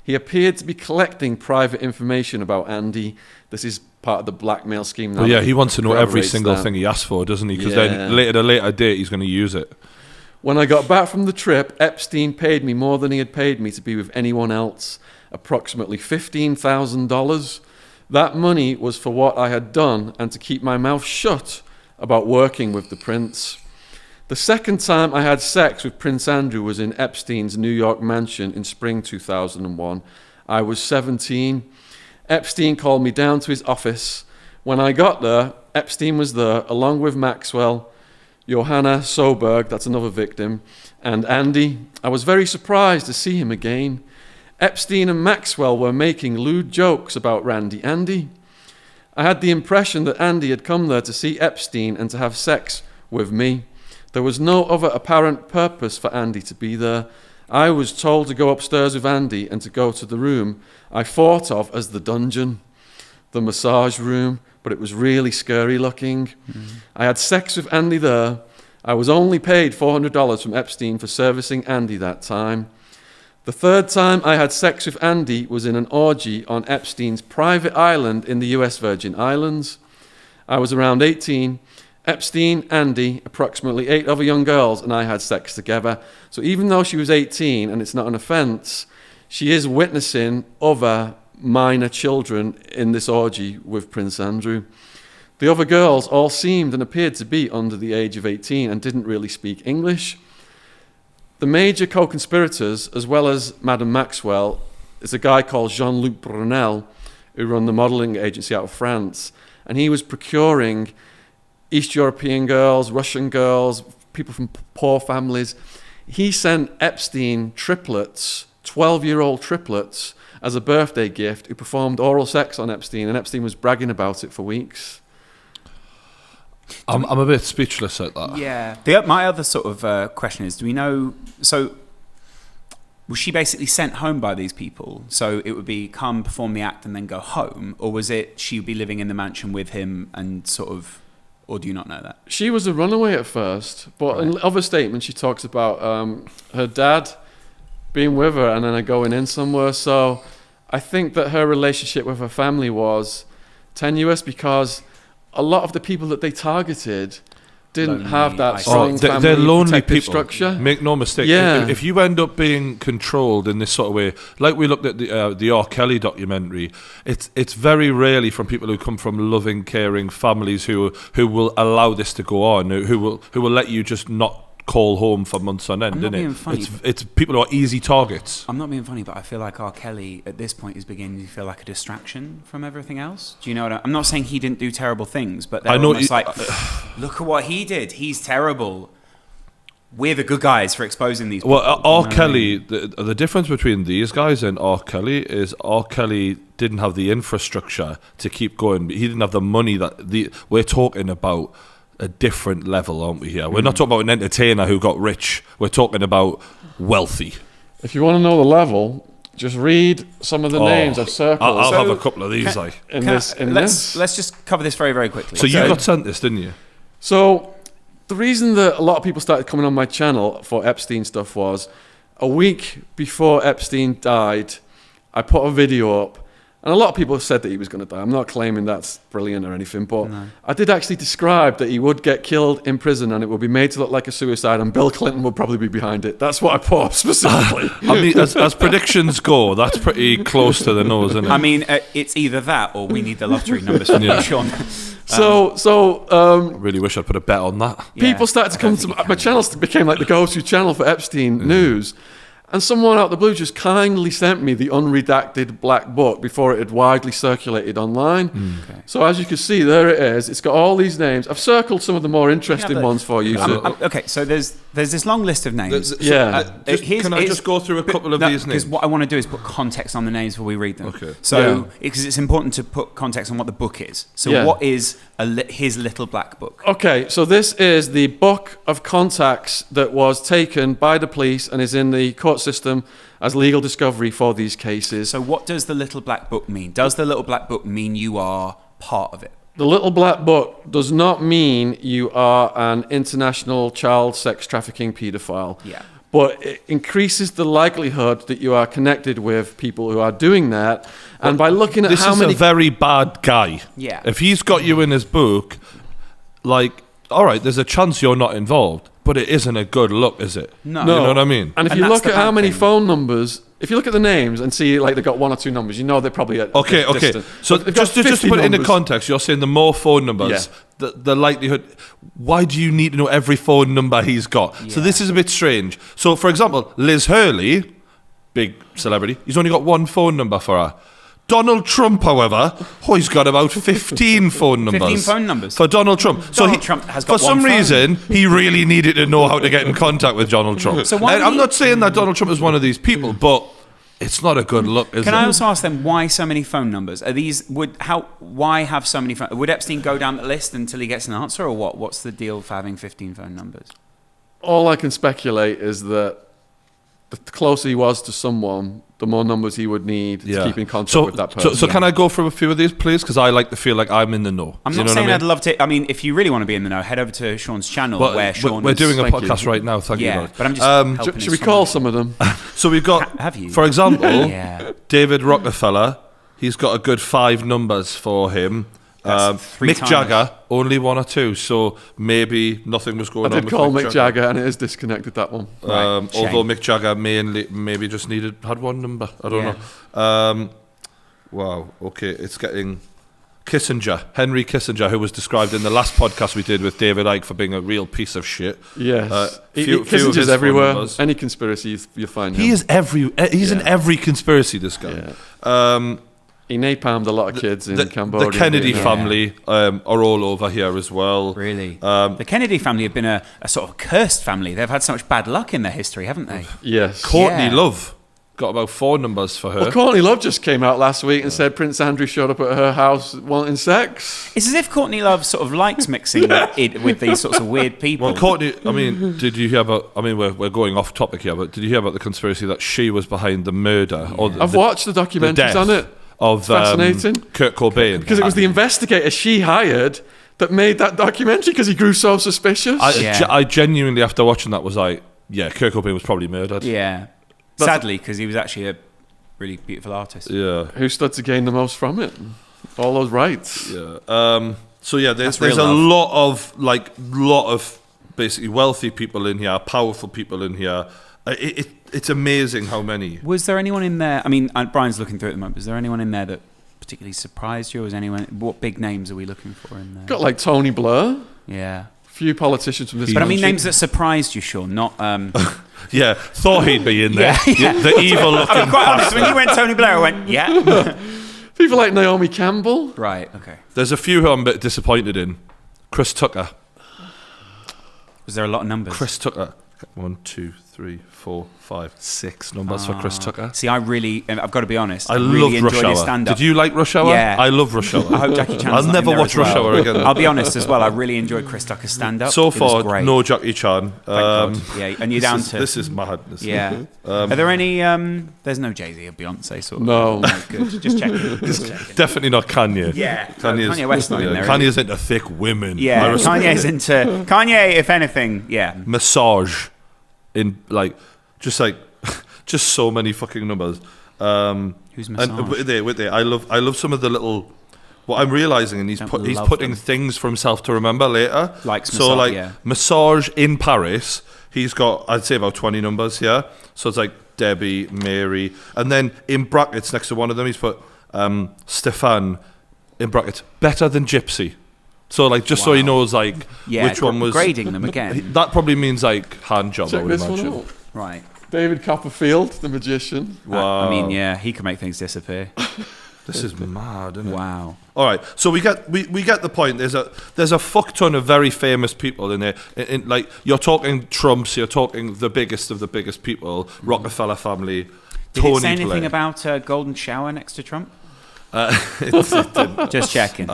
Speaker 2: He appeared to be collecting private information about Andy. This is part of the blackmail scheme.
Speaker 3: Well, yeah, he wants to know every single thing he asked for, doesn't he? Because then at a later date, he's going to use it.
Speaker 2: When I got back from the trip, Epstein paid me more than he had paid me to be with anyone else, approximately $15,000. That money was for what I had done and to keep my mouth shut about working with the prince. The second time I had sex with Prince Andrew was in Epstein's New York mansion in spring 2001. I was 17. Epstein called me down to his office. When I got there, Epstein was there along with Maxwell, Johanna Soberg, that's another victim, and Andy. I was very surprised to see him again. Epstein and Maxwell were making lewd jokes about Randy Andy. I had the impression that Andy had come there to see Epstein and to have sex with me. There was no other apparent purpose for Andy to be there. I was told to go upstairs with Andy and to go to the room I thought of as the dungeon, the massage room, but it was really scary looking. I had sex with Andy there. I was only paid $400 from Epstein for servicing Andy that time. The third time I had sex with Andy was in an orgy on Epstein's private island in the US Virgin Islands. I was around 18. Epstein, Andy, approximately 8 other young girls, and I had sex together. So even though she was 18 and it's not an offence, she is witnessing other minor children in this orgy with Prince Andrew. The other girls all seemed and appeared to be under the age of 18 and didn't really speak English. The major co-conspirators, as well as Madame Maxwell, is a guy called Jean-Luc Brunel, who run the modelling agency out of France. And he was procuring East European girls, Russian girls, people from poor families. He sent Epstein triplets, 12-year-old triplets, as a birthday gift, who performed oral sex on Epstein, and Epstein was bragging about it for weeks.
Speaker 3: I'm a bit speechless at that.
Speaker 5: Yeah. My other sort of question is, do we know... So, was she basically sent home by these people? So it would be come, perform the act, and then go home? Or was it she would be living in the mansion with him and sort of... Or do you not know that?
Speaker 2: She was a runaway at first, but in other statements she talks about her dad being with her and then her going in somewhere. So I think that her relationship with her family was tenuous because a lot of the people that they targeted didn't have that strong family
Speaker 3: they're lonely
Speaker 2: protective
Speaker 3: people.
Speaker 2: Structure.
Speaker 3: Make no mistake.
Speaker 2: Yeah.
Speaker 3: If you end up being controlled in this sort of way, like we looked at the R. Kelly documentary, it's very rarely from people who come from loving, caring families who will allow this to go on, who will let you just not call home for months on end,
Speaker 5: I'm not
Speaker 3: isn't
Speaker 5: being
Speaker 3: it?
Speaker 5: funny,
Speaker 3: It's people who are easy targets.
Speaker 5: I'm not being funny, but I feel like R. Kelly at this point is beginning to feel like a distraction from everything else. Do you know what I'm not saying he didn't do terrible things, but they're almost like, look at what he did. He's terrible. We're the good guys for exposing these people.
Speaker 3: Well, R. Kelly, the difference between these guys and R. Kelly is R. Kelly didn't have the infrastructure to keep going. He didn't have the money we're talking about. A different level, aren't we here? We're not talking about an entertainer who got rich. We're talking about wealthy.
Speaker 2: If you want to know the level, just read some of the names I've circled.
Speaker 3: I'll have a couple of these.
Speaker 5: Let's just cover this very, very quickly.
Speaker 3: So you got sent this, didn't you?
Speaker 2: So the reason that a lot of people started coming on my channel for Epstein stuff was a week before Epstein died, I put a video up. And a lot of people have said that he was going to die. I'm not claiming that's brilliant or anything, but I did actually describe that he would get killed in prison and it would be made to look like a suicide and Bill Clinton would probably be behind it. That's what I put up specifically.
Speaker 3: I mean, as predictions go, that's pretty close to the nose, isn't it?
Speaker 5: I mean, it's either that or we need the lottery numbers from you, Shaun.
Speaker 2: I
Speaker 3: really wish I'd put a bet on that.
Speaker 2: People started to come to my channel, became like the go-to channel for Epstein news. And someone out of the blue just kindly sent me the unredacted black book before it had widely circulated online. Okay. So as you can see, there it is. It's got all these names. I've circled some of the more interesting ones for you.
Speaker 5: Okay, so there's this long list of names.
Speaker 3: Can I just go through a couple of these names?
Speaker 5: Because what I want to do is put context on the names before we read them.
Speaker 3: Okay.
Speaker 5: So, because it's important to put context on what the book is. So what is his little black book?
Speaker 2: Okay, so this is the book of contacts that was taken by the police and is in the court system as legal discovery for these cases.
Speaker 5: So what does the little black book mean? Does the little black book mean you are part of it?
Speaker 2: The little black book does not mean you are an international child sex trafficking paedophile.
Speaker 5: Yeah.
Speaker 2: But it increases the likelihood that you are connected with people who are doing that. And by looking at how many...
Speaker 3: This is a very bad guy.
Speaker 5: Yeah.
Speaker 3: If he's got you in his book, like, all right, there's a chance you're not involved, but it isn't a good look, is it?
Speaker 5: No.
Speaker 3: You know what I mean?
Speaker 2: And if you look at how many phone numbers... If you look at the names and see, like, they've got one or two numbers, you know they're probably at
Speaker 3: Okay.
Speaker 2: distant.
Speaker 3: So just to put it into
Speaker 2: numbers.
Speaker 3: context, you're saying the more phone numbers, the likelihood... Why do you need to know every phone number he's got? Yeah. So this is a bit strange. So, for example, Liz Hurley, big celebrity, he's only got one phone number for her. Donald Trump, however, he's got about 15 phone numbers.
Speaker 5: 15 phone numbers?
Speaker 3: For Donald Trump.
Speaker 5: Trump has got
Speaker 3: for some
Speaker 5: one phone.
Speaker 3: reason, he really needed to know how to get in contact with Donald Trump.
Speaker 5: So why
Speaker 3: I'm not saying that Donald Trump is one of these people, but it's not a good look, is it?
Speaker 5: Can I also ask them why so many phone numbers? Are these why have so many phone? Would Epstein go down the list until he gets an answer, or what? What's the deal for having 15 phone numbers?
Speaker 2: All I can speculate is that the closer he was to someone, the more numbers he would need to keep in contact with that person.
Speaker 3: So can I go through a few of these, please? Because I like to feel like I'm in the know.
Speaker 5: I'm not saying I'd love to. I mean, if you really want to be in the know, head over to Shaun's channel where Shaun.
Speaker 3: We're doing a podcast right now. Thank you.
Speaker 5: But I'm just helping
Speaker 2: should we call some of them?
Speaker 3: So we've got,
Speaker 5: have you?
Speaker 3: For example, David Rockefeller. He's got a good 5 numbers for him. Mick Jagger, only 1 or 2, so maybe nothing was going on.
Speaker 2: I did call Mick Jagger, and it is disconnected, that one.
Speaker 3: Although Mick Jagger maybe just had 1 number. I don't know. Wow. Okay, it's getting. Kissinger, Henry Kissinger, who was described in the last podcast we did with David Icke for being a real piece of shit.
Speaker 2: Yes.
Speaker 3: Few of
Speaker 2: Kissinger's
Speaker 3: his
Speaker 2: everywhere.
Speaker 3: phone numbers.
Speaker 2: Any conspiracy, you'll find him.
Speaker 3: He's in every conspiracy, this guy.
Speaker 2: Yeah. He napalmed a lot of kids in Cambodia.
Speaker 3: The Kennedy family are all over here as well.
Speaker 5: Really? The Kennedy family have been a sort of cursed family. They've had so much bad luck in their history, haven't they?
Speaker 2: Yes.
Speaker 3: Courtney Love got about 4 numbers for her.
Speaker 2: Well, Courtney Love just came out last week and said Prince Andrew showed up at her house wanting sex.
Speaker 5: It's as if Courtney Love sort of likes mixing with these sorts of weird people.
Speaker 3: Well, Courtney, I mean, did you hear about? I mean, we're going off topic here, but did you hear about the conspiracy that she was behind the murder? Or
Speaker 2: I've watched the documentaries on it.
Speaker 3: Of
Speaker 2: fascinating.
Speaker 3: Kurt Cobain.
Speaker 2: Because it was the investigator she hired that made that documentary because he grew so suspicious.
Speaker 3: I genuinely, after watching that, was like, yeah, Kurt Cobain was probably murdered.
Speaker 5: Yeah. Sadly, because he was actually a really beautiful artist.
Speaker 3: Yeah.
Speaker 2: Who stood to gain the most from it? All those rights.
Speaker 3: Yeah. So yeah, there's a lot of basically wealthy people in here, powerful people in here. It's amazing how many.
Speaker 5: Was there anyone in there? I mean, Brian's looking through it at the moment. Was there anyone in there that particularly surprised you? Or was anyone? What big names are we looking for in there?
Speaker 2: Got like Tony Blair.
Speaker 5: Yeah.
Speaker 2: Few politicians from this
Speaker 5: But
Speaker 2: country.
Speaker 5: I mean, names that surprised you, Shaun, not.
Speaker 3: Yeah, thought he'd be in there.
Speaker 5: Yeah.
Speaker 3: The evil looking.
Speaker 5: I'm quite honest. When you went Tony Blair, I went, yeah.
Speaker 2: People like Naomi Campbell.
Speaker 5: Right. Okay.
Speaker 3: There's a few who I'm a bit disappointed in. Chris Tucker.
Speaker 5: Was there a lot of numbers?
Speaker 3: Chris Tucker. 1, 2, 3, 4, 5, 6 numbers for Chris Tucker.
Speaker 5: See, I've got to be honest.
Speaker 3: I
Speaker 5: really
Speaker 3: loved Rush
Speaker 5: enjoyed his
Speaker 3: Hour.
Speaker 5: stand-up.
Speaker 3: Did you like Rush Hour?
Speaker 5: Yeah.
Speaker 3: I love Rush Hour.
Speaker 5: I hope Jackie Chan's
Speaker 3: I'll
Speaker 5: not
Speaker 3: never
Speaker 5: in there
Speaker 3: watch
Speaker 5: as
Speaker 3: Rush
Speaker 5: well.
Speaker 3: Hour again.
Speaker 5: I'll be honest as well. I really enjoyed Chris Tucker's stand-up.
Speaker 3: So
Speaker 5: It was
Speaker 3: far,
Speaker 5: great.
Speaker 3: no Jackie Chan.
Speaker 5: Thank God. Yeah, and you're down to
Speaker 3: This is madness.
Speaker 5: Yeah. Are there any? There's no Jay-Z or Beyonce sort of.
Speaker 2: No.
Speaker 5: Good. Just checking.
Speaker 3: Definitely not Kanye.
Speaker 5: Yeah.
Speaker 3: Kanye
Speaker 5: West's not in there.
Speaker 3: Kanye's into thick women.
Speaker 5: Yeah.
Speaker 3: I respect
Speaker 5: Kanye's into Kanye. If anything, yeah.
Speaker 3: massage in just so many fucking numbers.
Speaker 5: Who's massage?
Speaker 3: And with it, I love some of the little. What I'm realizing, and he's putting
Speaker 5: them.
Speaker 3: things for himself to remember later.
Speaker 5: Like
Speaker 3: so,
Speaker 5: massage,
Speaker 3: like
Speaker 5: yeah.
Speaker 3: massage in Paris. He's got, I'd say, about 20 numbers here. So it's like Debbie, Mary, and then in brackets next to one of them, he's put Stefan in brackets. Better than Gypsy. So like just so he knows like which one was
Speaker 5: grading them again.
Speaker 3: That probably means like hand job. I
Speaker 2: Check
Speaker 3: would
Speaker 2: this
Speaker 3: imagine.
Speaker 2: one out.
Speaker 5: Right.
Speaker 2: David Copperfield, the magician.
Speaker 3: Wow.
Speaker 5: I mean, yeah, he can make things disappear.
Speaker 3: This is mad, isn't it?
Speaker 5: Wow.
Speaker 3: All right, so we get the point. There's a fuck ton of very famous people in there. Like you're talking Trumps, you're talking the biggest of the biggest people, Rockefeller family.
Speaker 5: Did
Speaker 3: Tony
Speaker 5: it say anything
Speaker 3: Blair.
Speaker 5: about a golden shower next to Trump?
Speaker 3: It didn't.
Speaker 5: Just checking.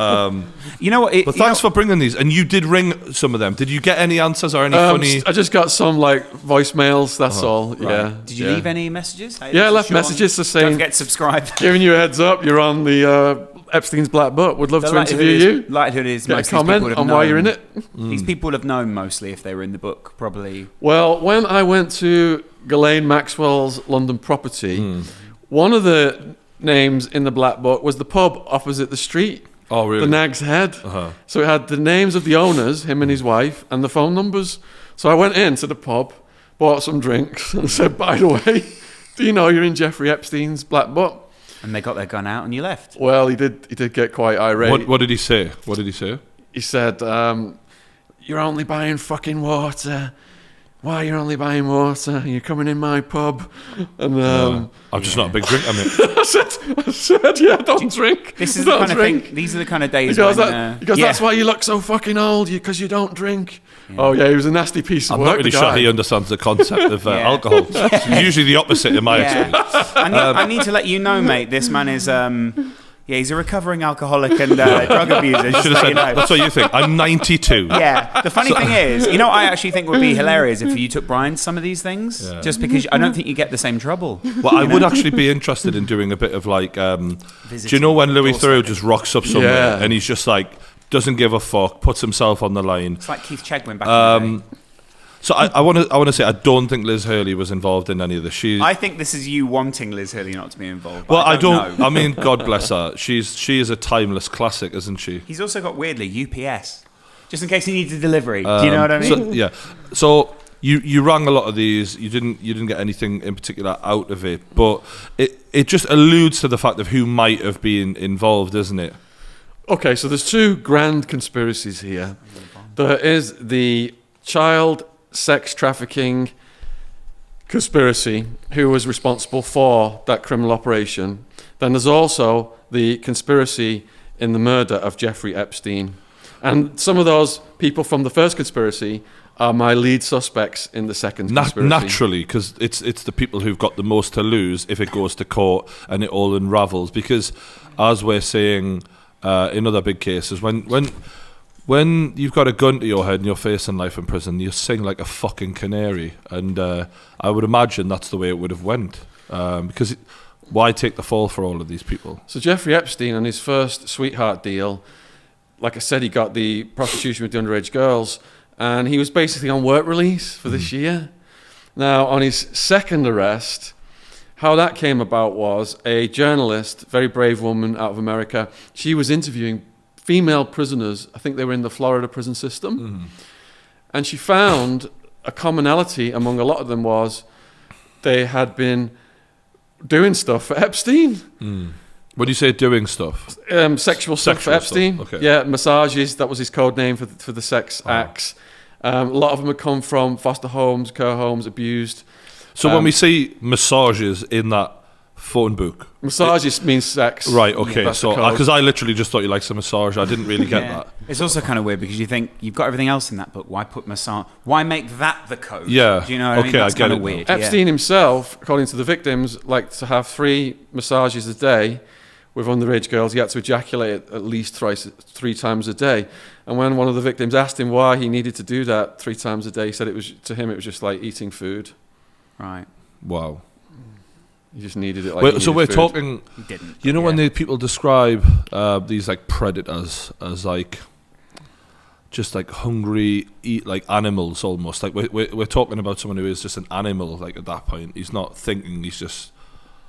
Speaker 5: You know what?
Speaker 3: But thanks for bringing these. And you did ring some of them. Did you get any answers or any funny?
Speaker 2: I just got some like voicemails. That's all.
Speaker 5: Right.
Speaker 2: Yeah.
Speaker 5: Did you leave any messages? Hey,
Speaker 2: Yeah, I
Speaker 5: this is
Speaker 2: left
Speaker 5: Shaun.
Speaker 2: messages to say,
Speaker 5: Don't forget to subscribe.
Speaker 2: giving you a heads up. You're on the Epstein's Black Book. Would love to interview you.
Speaker 5: Likelihood is
Speaker 2: Get a
Speaker 5: most of these
Speaker 2: comment
Speaker 5: people would have
Speaker 2: on
Speaker 5: known.
Speaker 2: why you're in it.
Speaker 5: These people would have known mostly if they were in the book, probably.
Speaker 2: Well, when I went to Ghislaine Maxwell's London property, one of the names in the Black Book was the pub opposite the street.
Speaker 3: Oh, really?
Speaker 2: The Nag's Head.
Speaker 3: Uh-huh.
Speaker 2: So it had the names of the owners, him and his wife, and the phone numbers. So I went into the pub, bought some drinks, and said, by the way, do you know you're in Jeffrey Epstein's Black Book?
Speaker 5: And they got their gun out and you left.
Speaker 2: Well, he did get quite irate.
Speaker 3: What did he say? What did he say?
Speaker 2: He said, you're only buying fucking water. Why you're only buying water? You're coming in my pub. And
Speaker 3: I'm just not a big drinker, mate.
Speaker 2: I said, yeah, don't drink.
Speaker 5: This is
Speaker 2: don't
Speaker 5: the kind
Speaker 2: drink.
Speaker 5: of thing. These are the kind of days
Speaker 2: Because,
Speaker 5: when.
Speaker 2: that's why you look so fucking old, because you don't drink. Yeah. Oh, yeah, he was a nasty piece of
Speaker 3: I'm
Speaker 2: work.
Speaker 3: not really sure he understands the concept of alcohol. It's usually the opposite in my experience.
Speaker 5: I need to let you know, mate, this man is... he's a recovering alcoholic and drug abuser. Just
Speaker 3: Should
Speaker 5: to
Speaker 3: have
Speaker 5: let
Speaker 3: said,
Speaker 5: you know.
Speaker 3: that's what you think. I'm 92.
Speaker 5: Yeah. The funny thing is, you know what I actually think would be hilarious if you took Brian to some of these things, just because I don't think you get the same trouble.
Speaker 3: Well, I would actually be interested in doing a bit of like, do you know when Louis Theroux just rocks up somewhere and he's just like, doesn't give a fuck, puts himself on the line.
Speaker 5: It's like Keith Chegwin back in the day.
Speaker 3: So I want to say I don't think Liz Hurley was involved in any of this.
Speaker 5: I think this is you wanting Liz Hurley not to be involved.
Speaker 3: Well, I
Speaker 5: don't
Speaker 3: don't. I mean, God bless her. She is a timeless classic, isn't she?
Speaker 5: He's also got weirdly UPS, just in case he needs a delivery. Do you know what I mean?
Speaker 3: So you rang a lot of these. You didn't get anything in particular out of it, but it just alludes to the fact of who might have been involved, isn't it?
Speaker 2: Okay, so there's two grand conspiracies here. There is the child sex trafficking conspiracy, who was responsible for that criminal operation. Then there's also the conspiracy in the murder of Jeffrey Epstein. And some of those people from the first conspiracy are my lead suspects in the second conspiracy.
Speaker 3: Naturally, because it's the people who've got the most to lose if it goes to court and it all unravels. Because, as we're saying in other big cases, when you've got a gun to your head and you're facing life in prison, you sing like a fucking canary. And I would imagine that's the way it would have went. Because why take the fall for all of these people?
Speaker 2: So Jeffrey Epstein, on his first sweetheart deal, like I said, he got the prostitution with the underage girls, and he was basically on work release for this year. Now, on his second arrest, how that came about was a journalist, very brave woman out of America. She was interviewing female prisoners. I think they were in the Florida prison system. And she found a commonality among a lot of them was they had been doing stuff for Epstein.
Speaker 3: When you say doing stuff?
Speaker 2: Sexual stuff for Epstein.
Speaker 3: Stuff. Okay.
Speaker 2: Yeah, massages, that was his code name for the sex acts. A lot of them had come from foster homes, care homes, abused.
Speaker 3: So when we see massages in that phone book...
Speaker 2: Massages means sex.
Speaker 3: Right, okay.
Speaker 2: That's
Speaker 3: So,
Speaker 2: the code.
Speaker 3: because I literally just thought you liked a massage. I didn't really get
Speaker 5: Yeah.
Speaker 3: that.
Speaker 5: It's also kind of weird because you think you've got everything else in that book. Why put massage? Why make that the code?
Speaker 3: Yeah.
Speaker 5: Do you know what I mean?
Speaker 3: Okay,
Speaker 5: That's
Speaker 3: I get
Speaker 5: kind
Speaker 3: it
Speaker 5: of
Speaker 3: now.
Speaker 5: weird.
Speaker 2: Epstein himself, according to the victims, liked to have 3 massages a day with underage girls. He had to ejaculate at least 3 times a day. And when one of the victims asked him why he needed to do that 3 times a day, he said it was, to him, it was just like eating food.
Speaker 5: Right.
Speaker 3: Wow.
Speaker 2: He just needed it like
Speaker 3: So we're
Speaker 2: food.
Speaker 3: talking...
Speaker 5: He didn't.
Speaker 3: You know when
Speaker 5: Yeah.
Speaker 3: people describe these like predators as like just like hungry, eat like animals almost. Like we're talking about someone who is just an animal. Like at that point, he's not thinking. He's just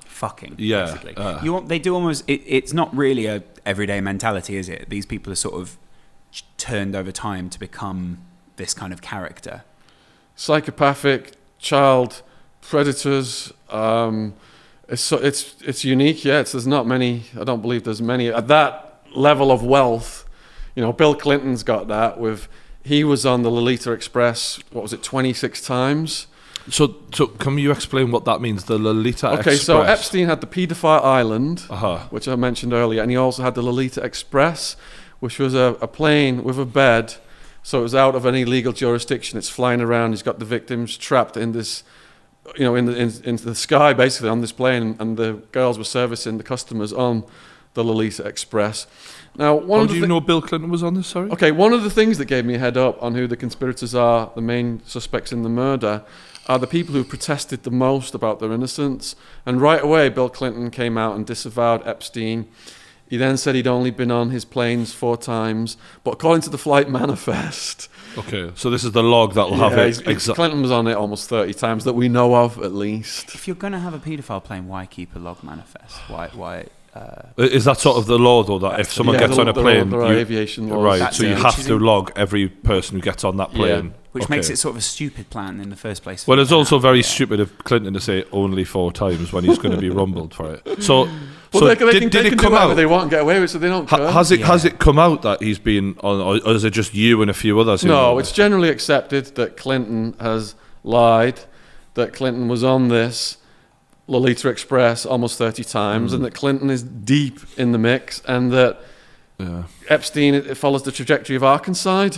Speaker 5: fucking.
Speaker 3: Yeah,
Speaker 5: Basically. They do almost. It's not really a everyday mentality, is it? These people are sort of turned over time to become this kind of character.
Speaker 2: Psychopathic child predators. It's unique. Yeah, there's not many. I don't believe there's many at that level of wealth. You know, Bill Clinton's got that. He was on the Lolita Express. What was it, 26 times?
Speaker 3: So can you explain what that means? The Lolita Express.
Speaker 2: Okay, so Epstein had the paedophile island,
Speaker 3: Uh-huh.
Speaker 2: which I mentioned earlier, and he also had the Lolita Express, which was a plane with a bed. So it was out of any legal jurisdiction. It's flying around. He's got the victims trapped in this, you know, into the sky, basically, on this plane, and the girls were servicing the customers on the Lolita Express. Now,
Speaker 3: How do you know Bill Clinton was on this? Sorry.
Speaker 2: Okay, one of the things that gave me a head up on who the conspirators are, the main suspects in the murder, are the people who protested the most about their innocence. And right away, Bill Clinton came out and disavowed Epstein. He then said he'd only been on his planes 4 times. But according to the flight manifest...
Speaker 3: Okay, so this is the log that will have it.
Speaker 2: Clinton was on it almost 30 times that we know of, at least.
Speaker 5: If you're going to have a paedophile plane, why keep a log manifest? Why?
Speaker 3: Is that sort of the law, though, that if someone gets on a plane...
Speaker 2: There are aviation laws.
Speaker 3: Right,
Speaker 5: That's
Speaker 3: so you
Speaker 5: it.
Speaker 3: have
Speaker 5: Which
Speaker 3: to
Speaker 5: is
Speaker 3: log every person who gets on that plane.
Speaker 5: Which
Speaker 3: Okay.
Speaker 5: makes it sort of a stupid plan in the first place.
Speaker 3: Well, it's also very stupid of Clinton to say only 4 times when he's going to be rumbled for it. So,
Speaker 2: Well, they can
Speaker 3: did it
Speaker 2: do
Speaker 3: come
Speaker 2: whatever
Speaker 3: out?
Speaker 2: they want and get away with it, so they don't care.
Speaker 3: Has it come out that he's been on, or is it just you and a few others? Who
Speaker 2: No,
Speaker 3: know
Speaker 2: it's generally accepted that Clinton has lied, that Clinton was on this Lolita Express almost 30 times, and that Clinton is deep in the mix, and that Epstein it follows the trajectory of Arkansas.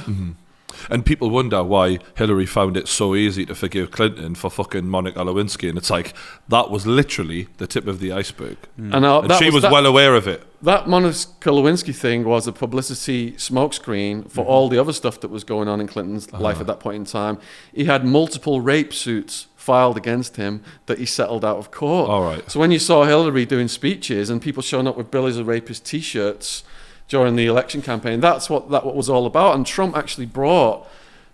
Speaker 3: And people wonder why Hillary found it so easy to forgive Clinton for fucking Monica Lewinsky, and it's like that was literally the tip of the iceberg, and she was well aware of it.
Speaker 2: That Monica Lewinsky thing was a publicity smokescreen for all the other stuff that was going on in Clinton's life at that point in time. He had multiple rape suits filed against him that he settled out of court.
Speaker 3: All right.
Speaker 2: So when you saw Hillary doing speeches and people showing up with Billy's a Rapist t-shirts during the election campaign, that's what was all about. And Trump actually brought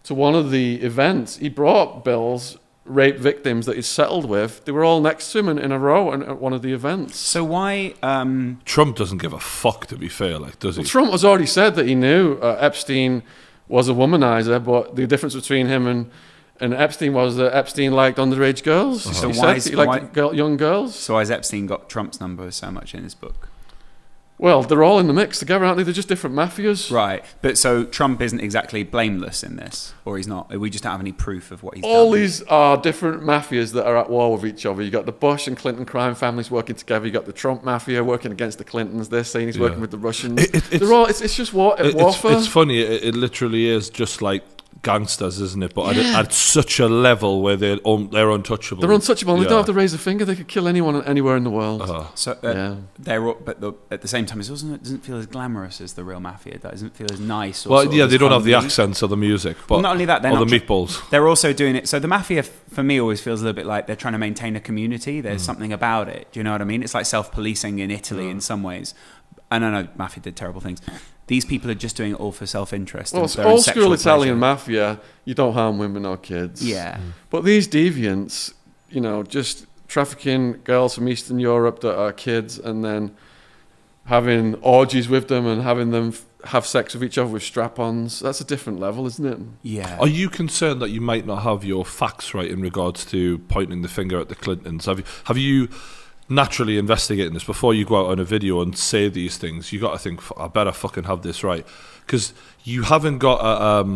Speaker 2: to one of the events, he brought Bill's rape victims that he's settled with. They were all next to him in a row at one of the events.
Speaker 5: So why?
Speaker 3: Trump doesn't give a fuck, to be fair, like, does he?
Speaker 2: Well, Trump has already said that he knew Epstein was a womanizer, but the difference between him and Epstein was that Epstein liked underage girls.
Speaker 5: So
Speaker 2: He
Speaker 5: why
Speaker 2: said
Speaker 5: is-
Speaker 2: he liked young girls.
Speaker 5: So why has Epstein got Trump's number so much in his book?
Speaker 2: Well, they're all in the mix together, aren't they? They're just different mafias.
Speaker 5: Right. But so Trump isn't exactly blameless in this, or he's not. We just don't have any proof of what he's done.
Speaker 2: All these are different mafias that are at war with each other. You got the Bush and Clinton crime families working together. You got the Trump mafia working against the Clintons. They're saying he's working with the Russians. It's just warfare.
Speaker 3: It's funny. It literally is just like gangsters, isn't it? But at such a level where they're untouchable.
Speaker 2: They're untouchable. They don't have to raise a finger. They could kill anyone anywhere in the world.
Speaker 5: But at the same time, it doesn't feel as glamorous as the real mafia. It doesn't feel as nice.
Speaker 3: They don't have the accents or the music. But
Speaker 5: not only that,
Speaker 3: the meatballs.
Speaker 5: They're also doing it. So the mafia, for me, always feels a little bit like they're trying to maintain a community. There's something about it. Do you know what I mean? It's like self-policing in Italy in some ways. And I know mafia did terrible things. These people are just doing it all for self-interest.
Speaker 2: Well, it's old school Italian mafia. You don't harm women or kids.
Speaker 5: Yeah.
Speaker 2: But these deviants, just trafficking girls from Eastern Europe that are kids and then having orgies with them and having them have sex with each other with strap-ons. That's a different level, isn't it?
Speaker 5: Yeah.
Speaker 3: Are you concerned that you might not have your facts right in regards to pointing the finger at the Clintons? Have you naturally investigating this before you go out on a video and say these things? You got to think, I better fucking have this right, because you haven't got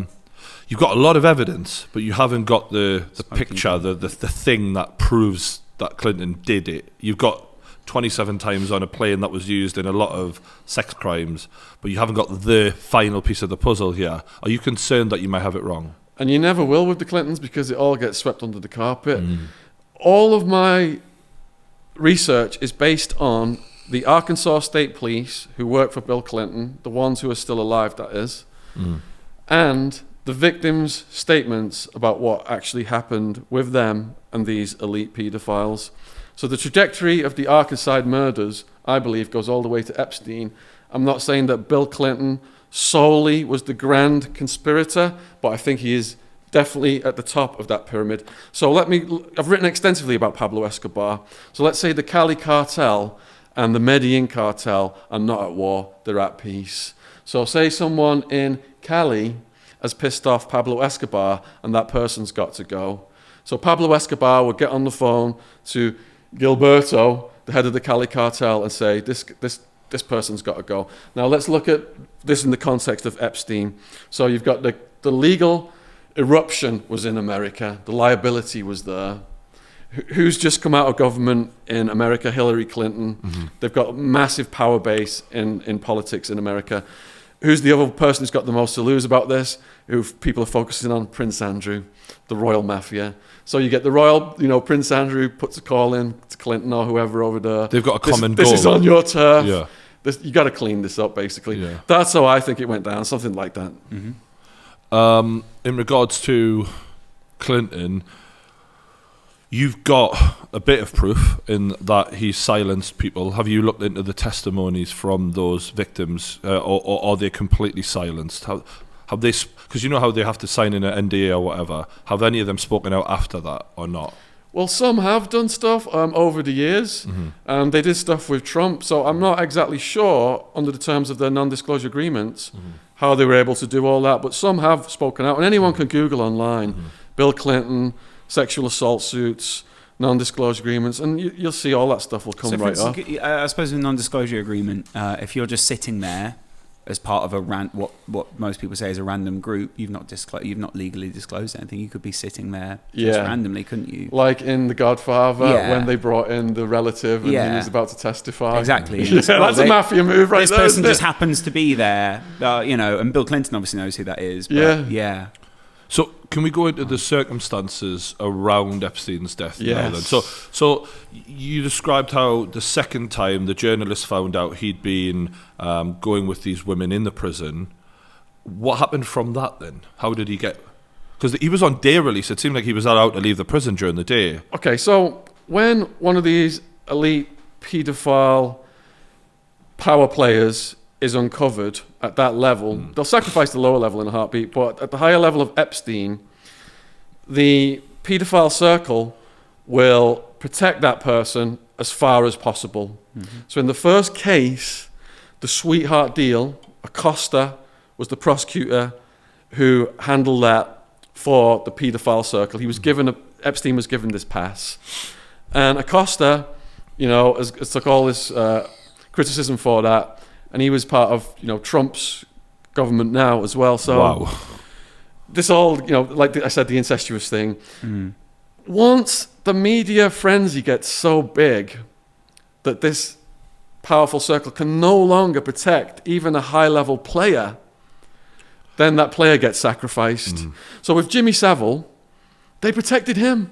Speaker 3: you've got a lot of evidence, but you haven't got the picture, the thing that proves that Clinton did it. You've got 27 times on a plane that was used in a lot of sex crimes, but you haven't got the final piece of the puzzle here. Are you concerned that you might have it wrong?
Speaker 2: And you never will with the Clintons, because it all gets swept under the carpet. All of my research is based on the Arkansas State Police who work for Bill Clinton, the ones who are still alive, that is, and the victims' statements about what actually happened with them and these elite paedophiles. So the trajectory of the Arkansas murders, I believe, goes all the way to Epstein. I'm not saying that Bill Clinton solely was the grand conspirator, but I think he is definitely at the top of that pyramid. So I've written extensively about Pablo Escobar. So let's say the Cali cartel and the Medellin cartel are not at war, they're at peace. So say someone in Cali has pissed off Pablo Escobar and that person's got to go. So Pablo Escobar would get on the phone to Gilberto, the head of the Cali cartel, and say, this person's got to go. Now let's look at this in the context of Epstein. So you've got the legal eruption was in America. The liability was there. Who's just come out of government in America? Hillary Clinton. They've got a massive power base in politics in America. Who's the other person who's got the most to lose about this? Who people are focusing on? Prince Andrew, the royal mafia. So you get the royal, Prince Andrew puts a call in to Clinton or whoever over there.
Speaker 3: They've got a common goal.
Speaker 2: This is on your turf.
Speaker 3: Yeah.
Speaker 2: You got to clean this up, basically.
Speaker 3: Yeah.
Speaker 2: That's how I think it went down, something like that.
Speaker 3: In regards to Clinton, you've got a bit of proof in that he silenced people. Have you looked into the testimonies from those victims, or are they completely silenced? Have they? Because you know how they have to sign in an NDA or whatever. Have any of them spoken out after that or not?
Speaker 2: Well, some have done stuff over the years. They did stuff with Trump, so I'm not exactly sure under the terms of their non-disclosure agreements how they were able to do all that. But some have spoken out, and anyone can Google online Bill Clinton, sexual assault suits, non-disclosure agreements, and you'll see all that stuff will come right up.
Speaker 5: I suppose in a non-disclosure agreement, if you're just sitting there as part of a what most people say is a random group, you've not legally disclosed anything. You could be sitting there just randomly, couldn't you?
Speaker 2: Like in The Godfather, when they brought in the relative and he was about to testify.
Speaker 5: Exactly.
Speaker 2: That's a mafia move, right?
Speaker 5: This person just happens to be there, and Bill Clinton obviously knows who that is. But yeah.
Speaker 3: So can we go into the circumstances around Epstein's death now then?
Speaker 2: Yes.
Speaker 3: So you described how the second time the journalist found out he'd been going with these women in the prison. What happened from that then? How did he get... Because he was on day release. It seemed like he was allowed to leave the prison during the day.
Speaker 2: Okay, so when one of these elite paedophile power players is uncovered at that level, they'll sacrifice the lower level in a heartbeat, but at the higher level of Epstein, the paedophile circle will protect that person as far as possible. So in the first case, the sweetheart deal, Acosta was the prosecutor who handled that for the paedophile circle. He was Epstein was given this pass. And Acosta, has took all this criticism for that, and he was part of Trump's government now as well. So
Speaker 3: Wow.
Speaker 2: this all, like I said, the incestuous thing. Once the media frenzy gets so big that this powerful circle can no longer protect even a high-level player, then that player gets sacrificed. So with Jimmy Savile, they protected him,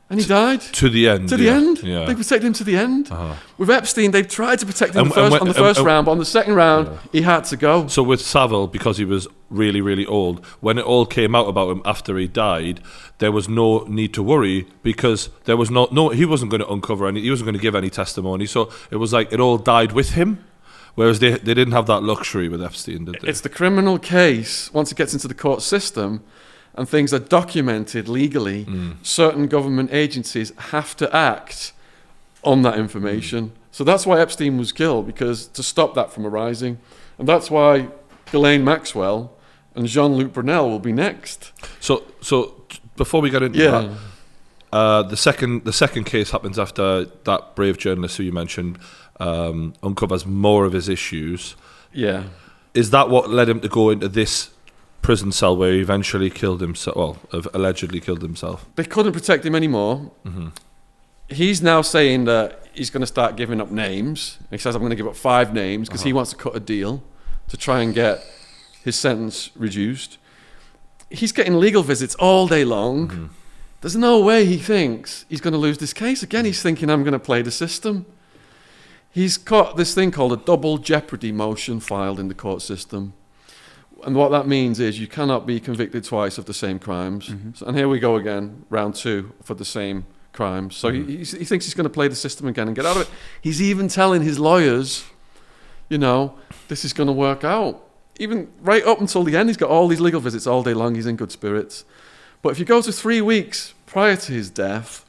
Speaker 2: and he died.
Speaker 3: To the end.
Speaker 2: To the end.
Speaker 3: Yeah.
Speaker 2: They protected him to the end. With Epstein, they've tried to protect him on the first round, but on the second round, he had to go.
Speaker 3: So with Savile, because he was really, really old, when it all came out about him after he died, there was no need to worry because there was no he wasn't going to uncover any, he wasn't going to give any testimony. So it was like it all died with him. Whereas they didn't have that luxury with Epstein, did they?
Speaker 2: It's the criminal case, once it gets into the court system and things are documented legally, certain government agencies have to act on that information. So that's why Epstein was killed, because to stop that from arising. And that's why Ghislaine Maxwell and Jean-Luc Brunel will be next.
Speaker 3: So before we get into that, the second case happens after that brave journalist who you mentioned uncovers more of his issues.
Speaker 2: Yeah.
Speaker 3: Is that what led him to go into this prison cell where he eventually killed himself? Well, allegedly killed himself.
Speaker 2: They couldn't protect him anymore. He's now saying that he's going to start giving up names. He says, I'm going to give up 5 names because he wants to cut a deal to try and get his sentence reduced. He's getting legal visits all day long. There's no way he thinks he's going to lose this case. Again, he's thinking, I'm going to play the system. He's got this thing called a double jeopardy motion filed in the court system. And what that means is you cannot be convicted twice of the same crimes. And here we go again, round 2 for the same crimes. So he thinks he's going to play the system again and get out of it. He's even telling his lawyers, this is going to work out. Even right up until the end, he's got all these legal visits all day long. He's in good spirits. But if you go to 3 weeks prior to his death,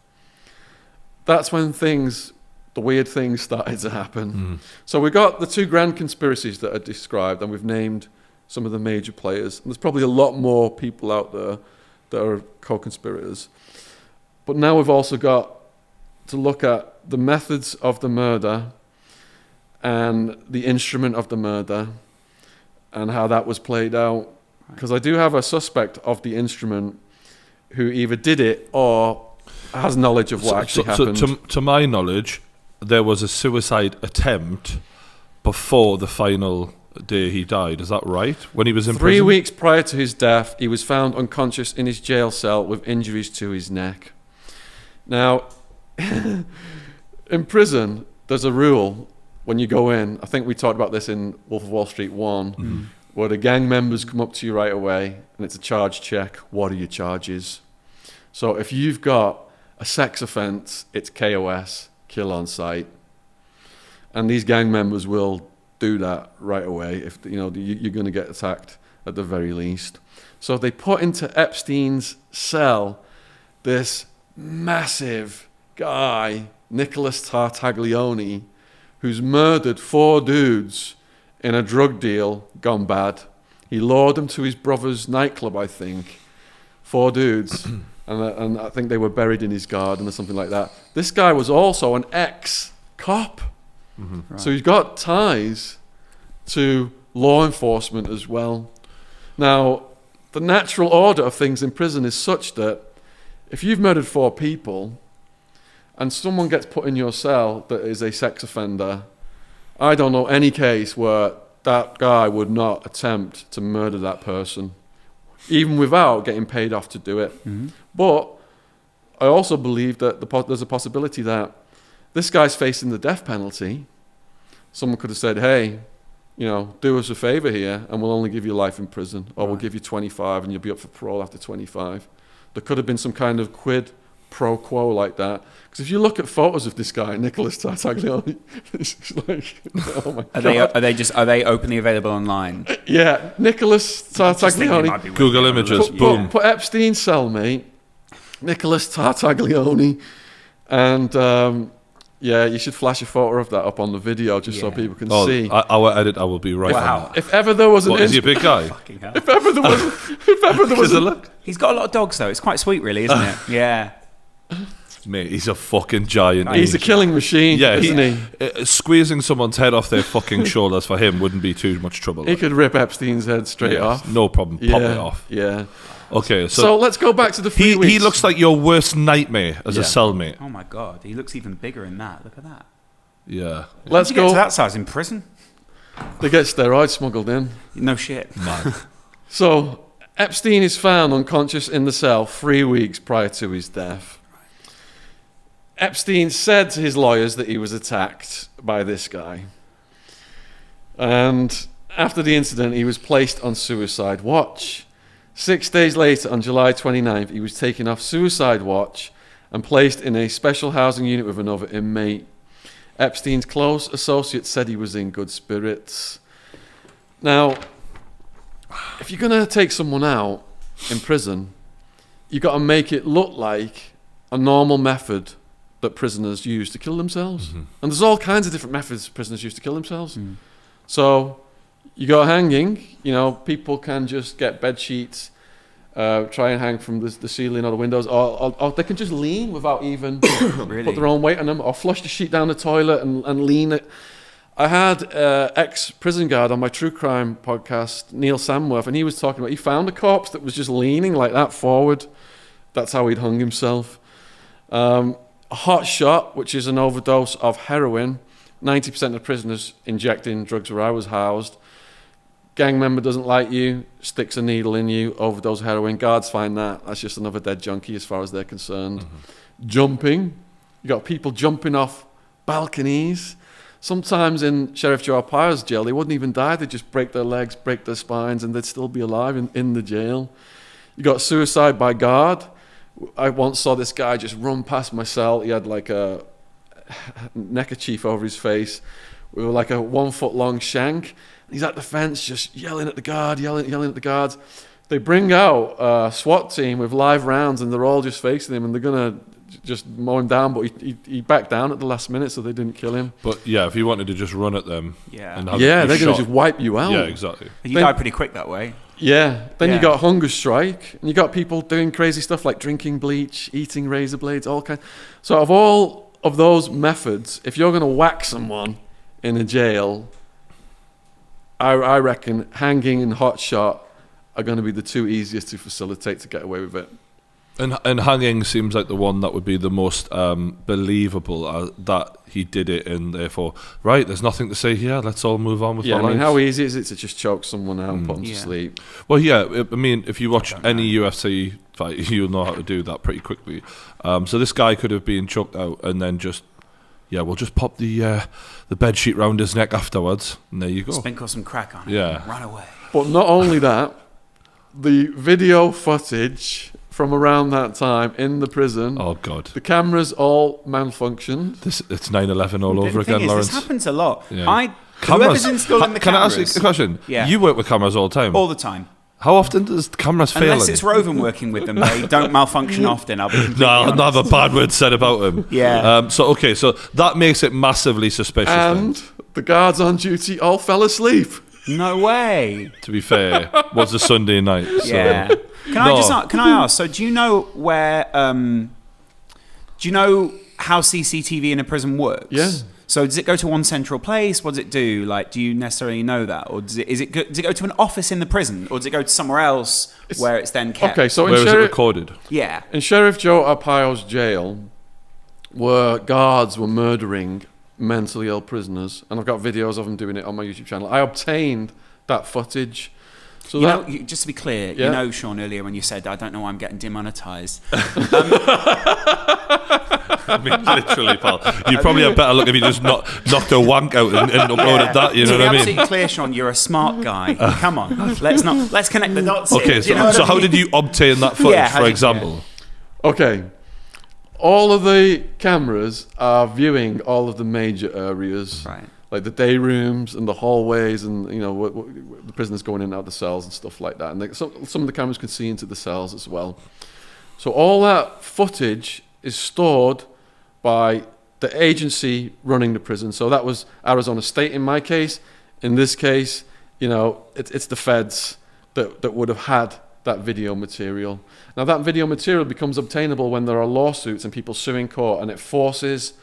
Speaker 2: that's when the weird things started to happen. So we've got the 2 grand conspiracies that are described, and we've named some of the major players. And there's probably a lot more people out there that are co-conspirators. But now we've also got to look at the methods of the murder and the instrument of the murder and how that was played out. Because I do have a suspect of the instrument who either did it or has knowledge of what actually happened.
Speaker 3: So to my knowledge, there was a suicide attempt before the final day he died. Is that right? When he was in
Speaker 2: 3
Speaker 3: prison?
Speaker 2: weeks prior to his death, he was found unconscious in his jail cell with injuries to his neck. Now, in prison, there's a rule when you go in. I think we talked about this in Wolf of Wall Street 1, where the gang members come up to you right away, and it's a charge check. What are your charges? So if you've got a sex offence, it's KOS, kill on sight. And these gang members will do that right away if you're going to get attacked at the very least. So they put into Epstein's cell this massive guy, Nicholas Tartaglione, who's murdered 4 dudes in a drug deal gone bad. He lured them to his brother's nightclub, I think. 4 dudes. and I think they were buried in his garden or something like that. This guy was also an ex-cop. Right. So he's got ties to law enforcement as well. Now, the natural order of things in prison is such that if you've murdered 4 people and someone gets put in your cell that is a sex offender, I don't know any case where that guy would not attempt to murder that person, even without getting paid off to do it. But I also believe that there's a possibility that this guy's facing the death penalty. Someone could have said, hey, do us a favor here and we'll only give you life in prison, or we'll give you 25 and you'll be up for parole after 25. There could have been some kind of quid pro quo like that. Because if you look at photos of this guy, Nicholas Tartaglione, it's like, oh my God.
Speaker 5: Are they openly available online?
Speaker 2: Yeah, Nicholas Tartaglione.
Speaker 3: Google images, boom.
Speaker 2: Put Epstein's cellmate, Nicholas Tartaglione, and you should flash a photo of that up on the video just so people can see.
Speaker 3: Our editor will be right.
Speaker 5: Wow.
Speaker 2: If ever there was
Speaker 3: Is he a big guy?
Speaker 2: if ever there was
Speaker 3: Look.
Speaker 5: He's got a lot of dogs though. It's quite sweet, really, isn't it? Yeah.
Speaker 3: Mate, he's a fucking giant.
Speaker 2: He's a killing machine, isn't
Speaker 3: he? Squeezing someone's head off their fucking shoulders for him wouldn't be too much trouble.
Speaker 2: He could rip Epstein's head straight off.
Speaker 3: No problem. Pop it off.
Speaker 2: Yeah.
Speaker 3: Okay,
Speaker 2: so let's go back to the 3 weeks.
Speaker 3: He looks like your worst nightmare as a cellmate.
Speaker 5: Oh my God, he looks even bigger in that. Look at that.
Speaker 3: Yeah.
Speaker 5: Let's go. Get to that size in prison?
Speaker 2: They get steroids smuggled in.
Speaker 5: No shit.
Speaker 3: Man.
Speaker 2: So Epstein is found unconscious in the cell 3 weeks prior to his death. Epstein said to his lawyers that he was attacked by this guy. And after the incident, he was placed on suicide watch. 6 days later, on July 29th, he was taken off suicide watch and placed in a special housing unit with another inmate. Epstein's close associates said he was in good spirits. Now, if you're going to take someone out in prison, you've got to make it look like a normal method that prisoners use to kill themselves. Mm-hmm. And there's all kinds of different methods prisoners use to kill themselves. Mm. So you go hanging, people can just get bed sheets, try and hang from the ceiling or the windows, or they can just lean without even
Speaker 5: really?
Speaker 2: Put their own weight on them, or flush the sheet down the toilet and lean it. I had ex-prison guard on my true crime podcast, Neil Samworth, and he was talking about, he found a corpse that was just leaning like that forward. That's how he'd hung himself. A hot shot, which is an overdose of heroin. 90% of prisoners injecting drugs where I was housed. Gang member doesn't like you, sticks a needle in you, overdose heroin. Guards find that's just another dead junkie as far as they're concerned. Mm-hmm. Jumping. You got people jumping off balconies. Sometimes in Sheriff Joe Arpaio's jail, they wouldn't even die. They'd just break their legs, break their spines, and they'd still be alive in the jail. You got suicide by guard. I once saw this guy just run past my cell. He had like a neckerchief over his face with like a 1 foot long shank. He's at the fence just yelling at the guard, yelling at the guards. They bring out a SWAT team with live rounds and they're all just facing him and they're going to just mow him down, but he backed down at the last minute so they didn't kill him.
Speaker 3: But yeah, if he wanted to just run at them.
Speaker 5: Yeah,
Speaker 3: and
Speaker 2: they're going to just wipe you out.
Speaker 3: Yeah, exactly.
Speaker 5: You die pretty quick that way.
Speaker 2: Yeah, then you got hunger strike, and you got people doing crazy stuff like drinking bleach, eating razor blades, all kinds. So of all of those methods, if you're going to whack someone in a jail, I reckon hanging and hot shot are going to be the two easiest to facilitate to get away with it.
Speaker 3: And hanging seems like the one that would be the most believable, that he did it, and therefore, right, there's nothing to say here, let's all move on with our lives.
Speaker 2: How easy is it to just choke someone out and put them to sleep?
Speaker 3: Well, yeah, I mean, if you watch any UFC fight, you'll know how to do that pretty quickly. So this guy could have been choked out and then just, we'll just pop the bed sheet round his neck afterwards, and there you go.
Speaker 5: Sprinkle some crack on it.
Speaker 3: Yeah.
Speaker 5: Run away.
Speaker 2: But not only that, the video footage from around that time in the prison.
Speaker 3: Oh God!
Speaker 2: The cameras all malfunctioned.
Speaker 3: It's 9/11 all over again, Lawrence.
Speaker 5: This happens a lot.
Speaker 3: Yeah.
Speaker 5: Whoever's installing the cameras.
Speaker 3: Can I ask you a question?
Speaker 5: Yeah.
Speaker 3: You work with cameras all the time.
Speaker 5: All the time.
Speaker 3: How often does the cameras fail?
Speaker 5: Unless it's Roven working with them, they don't malfunction often. I'll be completely honest.
Speaker 3: I'll have a bad word said about him.
Speaker 5: Yeah.
Speaker 3: So that makes it massively suspicious.
Speaker 2: And the guards on duty all fell asleep.
Speaker 5: No way.
Speaker 3: To be fair, was a Sunday night. So.
Speaker 5: Yeah. Can I ask? So, do you know where? Do you know how CCTV in a prison works?
Speaker 2: Yeah.
Speaker 5: So, does it go to one central place? What does it do? Like, do you necessarily know that, or does it go to an office in the prison, or does it go to somewhere else where it's then kept?
Speaker 2: Okay, so
Speaker 3: where is it recorded?
Speaker 5: Yeah.
Speaker 2: In Sheriff Joe Arpaio's jail, where guards were murdering mentally ill prisoners, and I've got videos of them doing it on my YouTube channel. I obtained that footage. So
Speaker 5: just to be clear, you know, Shaun, earlier when you said, I don't know why I'm getting demonetized.
Speaker 3: I mean, literally, pal. You probably have better luck if you just knocked a wank out and uploaded that. You know what I mean?
Speaker 5: Absolutely clear, Shaun. You're a smart guy. Come on, let's connect the dots.
Speaker 3: Okay, so how did you obtain that footage, for example?
Speaker 2: Okay, all of the cameras are viewing all of the major areas,
Speaker 5: right?
Speaker 2: Like the day rooms and the hallways, and the prisoners going in and out of the cells and stuff like that. And some of the cameras can see into the cells as well. So all that footage is stored by the agency running the prison. So that was Arizona State in my case. In this case, it's the feds that would have had that video material. Now, that video material becomes obtainable when there are lawsuits and people suing court, and it forces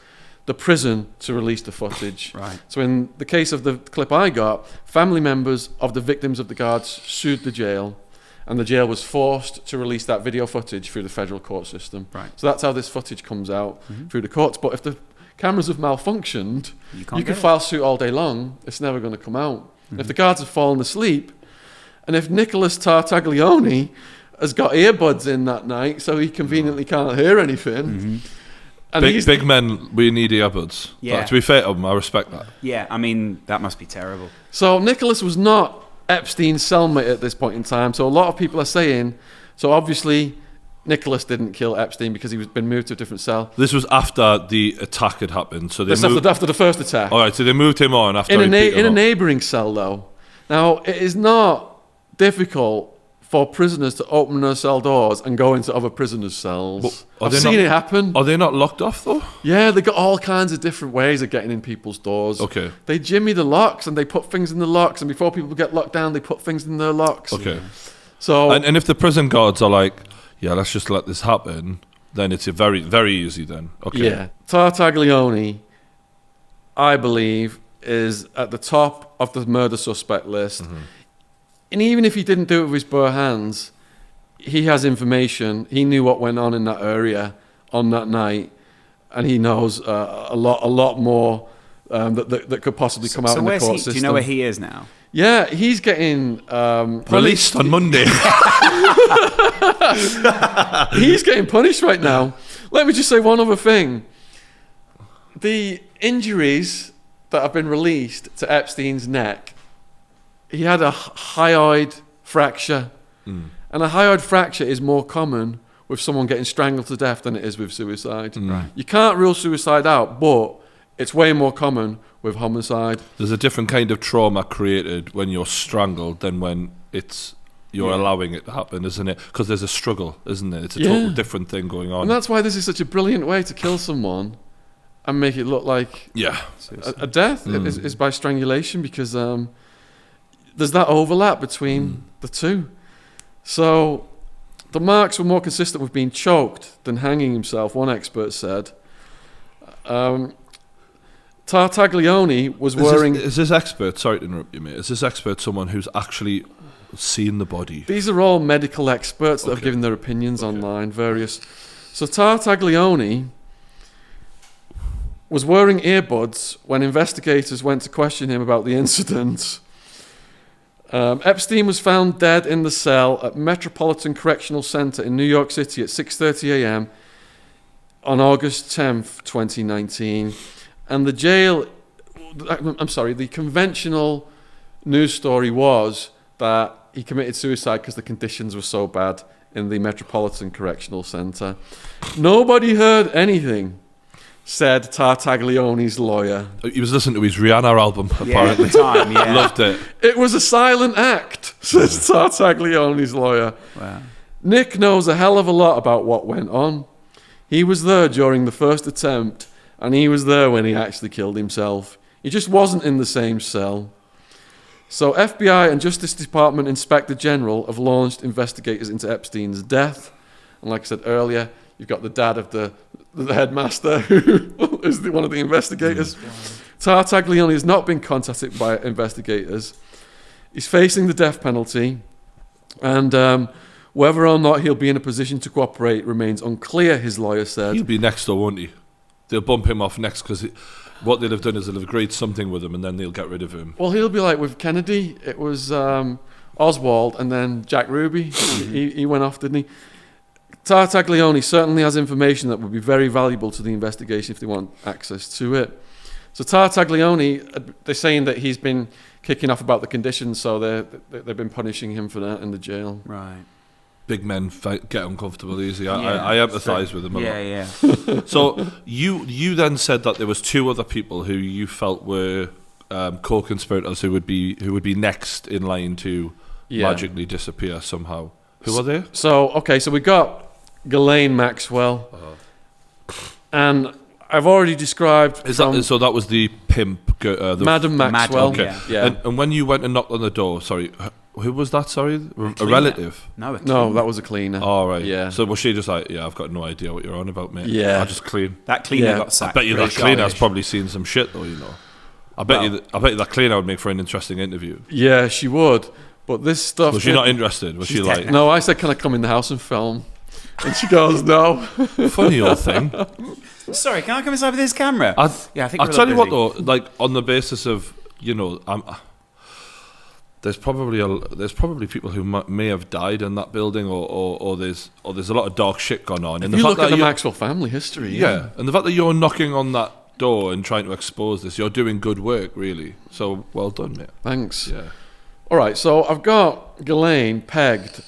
Speaker 2: the prison to release the footage.
Speaker 5: Right.
Speaker 2: So in the case of the clip I got, family members of the victims of the guards sued the jail, and the jail was forced to release that video footage through the federal court system.
Speaker 5: Right.
Speaker 2: So that's how this footage comes out through the courts. But if the cameras have malfunctioned, you
Speaker 5: get
Speaker 2: can
Speaker 5: it.
Speaker 2: file suit all day long, it's never going to come out. If the guards have fallen asleep, and if Nicholas Tartaglione has got earbuds in that night, so he conveniently can't hear anything. And
Speaker 3: Big men, we need earbuds.
Speaker 5: Yeah.
Speaker 3: But to be fair to them, I respect that.
Speaker 5: Yeah, I mean, that must be terrible.
Speaker 2: So Nicholas was not Epstein's cellmate at this point in time. So a lot of people are saying, so obviously Nicholas didn't kill Epstein because he was been moved to a different cell.
Speaker 3: This was after the attack had happened. So they
Speaker 2: This after the first attack.
Speaker 3: All right, so they moved him on after
Speaker 2: In
Speaker 3: he beat
Speaker 2: a
Speaker 3: him up.
Speaker 2: neighbouring cell, though. Now, it is not difficult for prisoners to open their cell doors and go into other prisoners' cells.
Speaker 3: But are
Speaker 2: I've
Speaker 3: they
Speaker 2: seen
Speaker 3: not-
Speaker 2: it happen.
Speaker 3: Are they not locked off, though?
Speaker 2: Yeah, they got all kinds of different ways of getting in people's doors.
Speaker 3: Okay.
Speaker 2: They jimmy the locks and they put things in the locks, and before people get locked down, they put things in their locks.
Speaker 3: Okay.
Speaker 2: So
Speaker 3: And if the prison guards are like, yeah, let's just let this happen, then it's a very, very easy then. Okay.
Speaker 2: yeah, Tartaglione, I believe, is at the top of the murder suspect list. And even if he didn't do it with his bare hands, he has information. He knew what went on in that area on that night, and he knows a lot more that could possibly come out
Speaker 5: So
Speaker 2: in the
Speaker 5: where's
Speaker 2: court
Speaker 5: he?
Speaker 2: system.
Speaker 5: Do you know where he is now?
Speaker 2: Yeah, he's getting
Speaker 3: Released on Monday.
Speaker 2: He's getting punished right now. Let me just say one other thing. The injuries that have been released to Epstein's neck, he had a hyoid fracture. And a hyoid fracture is more common with someone getting strangled to death than it is with suicide.
Speaker 3: Right.
Speaker 2: You can't rule suicide out, but it's way more common with homicide.
Speaker 3: There's a different kind of trauma created when you're strangled than when you're allowing it to happen, isn't it? Because there's a struggle, isn't it? It's a total different thing going on.
Speaker 2: And that's why this is such a brilliant way to kill someone and make it look like
Speaker 3: Yeah.
Speaker 2: a death is by strangulation, because there's that overlap between the two. So the marks were more consistent with being choked than hanging himself, one expert said. Tartaglione was wearing...
Speaker 3: Is this expert, sorry to interrupt you, mate, is this expert someone who's actually seen the body?
Speaker 2: These are all medical experts that have given their opinions online, various. So Tartaglione was wearing earbuds when investigators went to question him about the incident. Epstein was found dead in the cell at Metropolitan Correctional Center in New York City at 6:30 a.m. on August 10th, 2019. And the conventional news story was that he committed suicide because the conditions were so bad in the Metropolitan Correctional Center. Nobody heard anything, said Tartaglione's lawyer.
Speaker 3: He was listening to his Rihanna album,
Speaker 5: Yeah, at
Speaker 3: apparently.
Speaker 5: the time, yeah.
Speaker 3: Loved it.
Speaker 2: It was a silent act, says Tartaglione's lawyer.
Speaker 5: Wow.
Speaker 2: Nick knows a hell of a lot about what went on. He was there during the first attempt, and he was there when he actually killed himself. He just wasn't in the same cell. So FBI and Justice Department Inspector General have launched investigators into Epstein's death. And like I said earlier, you've got the dad of the headmaster, who is one of the investigators. Tartaglione has not been contacted by investigators. He's facing the death penalty, and whether or not he'll be in a position to cooperate remains unclear, his lawyer said.
Speaker 3: He'll be next though, won't he? They'll bump him off next because what they'll have done is they'll have agreed something with him and then they'll get rid of him.
Speaker 2: Well, he'll be like with Kennedy. It was Oswald and then Jack Ruby. he went off, didn't he? Tartaglione certainly has information that would be very valuable to the investigation if they want access to it. So Tartaglione, they're saying that he's been kicking off about the conditions, so they've been punishing him for that in the jail.
Speaker 5: Right.
Speaker 3: Big men get uncomfortable easy. I empathise with them a lot.
Speaker 5: Yeah.
Speaker 3: So you then said that there was two other people who you felt were co-conspirators who would be next in line to magically disappear somehow. Who are they?
Speaker 2: So we got Ghislaine Maxwell, and I've already described.
Speaker 3: So that was the pimp,
Speaker 2: Madam Maxwell.
Speaker 3: Okay.
Speaker 2: Yeah.
Speaker 3: And when you went and knocked on the door, sorry, Who was that? Sorry, a
Speaker 5: cleaner.
Speaker 3: relative.
Speaker 2: No,
Speaker 5: cleaner.
Speaker 2: that was a cleaner.
Speaker 3: Oh, right.
Speaker 2: Yeah.
Speaker 3: So was she just like, yeah, I've got no idea what you're on about, mate.
Speaker 2: Yeah.
Speaker 3: I'll just clean.
Speaker 5: That cleaner
Speaker 2: Yeah.
Speaker 5: got
Speaker 3: I
Speaker 5: sacked.
Speaker 3: bet you that
Speaker 5: pretty
Speaker 3: cleaner's
Speaker 5: sharpish.
Speaker 3: probably seen some shit, though. You know. I bet you that cleaner would make for an interesting interview.
Speaker 2: Yeah, she would. But this stuff...
Speaker 3: Was she not interested? Was she like,
Speaker 2: No, I said, can I come in the house and film? And she goes, no.
Speaker 3: funny old thing?
Speaker 5: Sorry, can I come inside with this camera?
Speaker 3: I
Speaker 5: think
Speaker 3: I'll
Speaker 5: we're a
Speaker 3: tell you what
Speaker 5: little
Speaker 3: though, like on the basis of, you know, there's probably people who may have died in that building, or there's a lot of dark shit going on. And
Speaker 2: If you look at the
Speaker 3: you're-
Speaker 2: Maxwell family history...
Speaker 3: yeah, and the fact that you're knocking on that door and trying to expose this, you're doing good work, really. So well done, mate.
Speaker 2: Thanks.
Speaker 3: Yeah.
Speaker 2: All right, so I've got Ghislaine pegged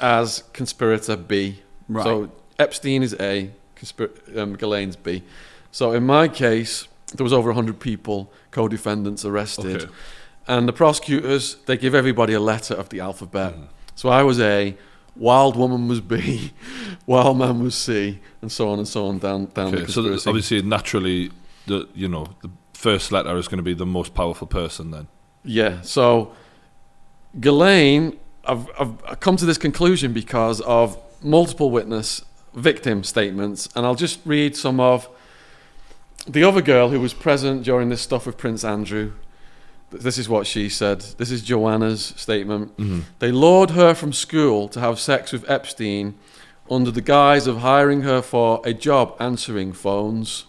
Speaker 2: as conspirator B.
Speaker 5: Right.
Speaker 2: So Epstein is A, Ghislaine's B. So in my case, there was over 100 people, co-defendants arrested.
Speaker 3: Okay.
Speaker 2: And the prosecutors, they give everybody a letter of the alphabet. So I was A, Wild Woman was B, Wild Man was C, and so on down the
Speaker 3: Okay, so
Speaker 2: conspiracy.
Speaker 3: obviously, naturally, the first letter is going to be the most powerful person then.
Speaker 2: Yeah, so Ghislaine, I've come to this conclusion because of multiple victim statements, and I'll just read some of the other girl who was present during this stuff with Prince Andrew. This is what she said. This is Joanna's statement.
Speaker 3: Mm-hmm.
Speaker 2: They lured her from school to have sex with Epstein under the guise of hiring her for a job answering phones.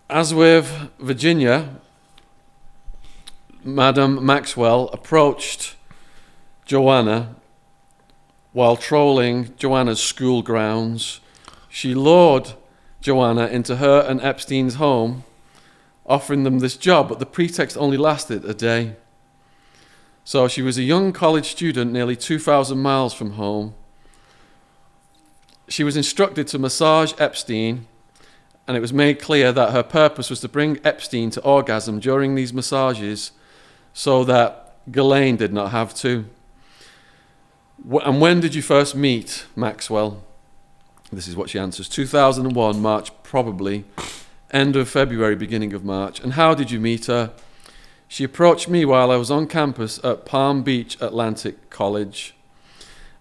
Speaker 2: As with Virginia, Madam Maxwell approached Joanna while trolling Joanna's school grounds. She lured Joanna into her and Epstein's home, offering them this job, but the pretext only lasted a day. So she was a young college student nearly 2,000 miles from home. She was instructed to massage Epstein, and it was made clear that her purpose was to bring Epstein to orgasm during these massages so that Ghislaine did not have to. And when did you first meet Maxwell? This is what she answers. 2001, March probably. End of February, beginning of March. And how did you meet her? She approached me while I was on campus at Palm Beach Atlantic College.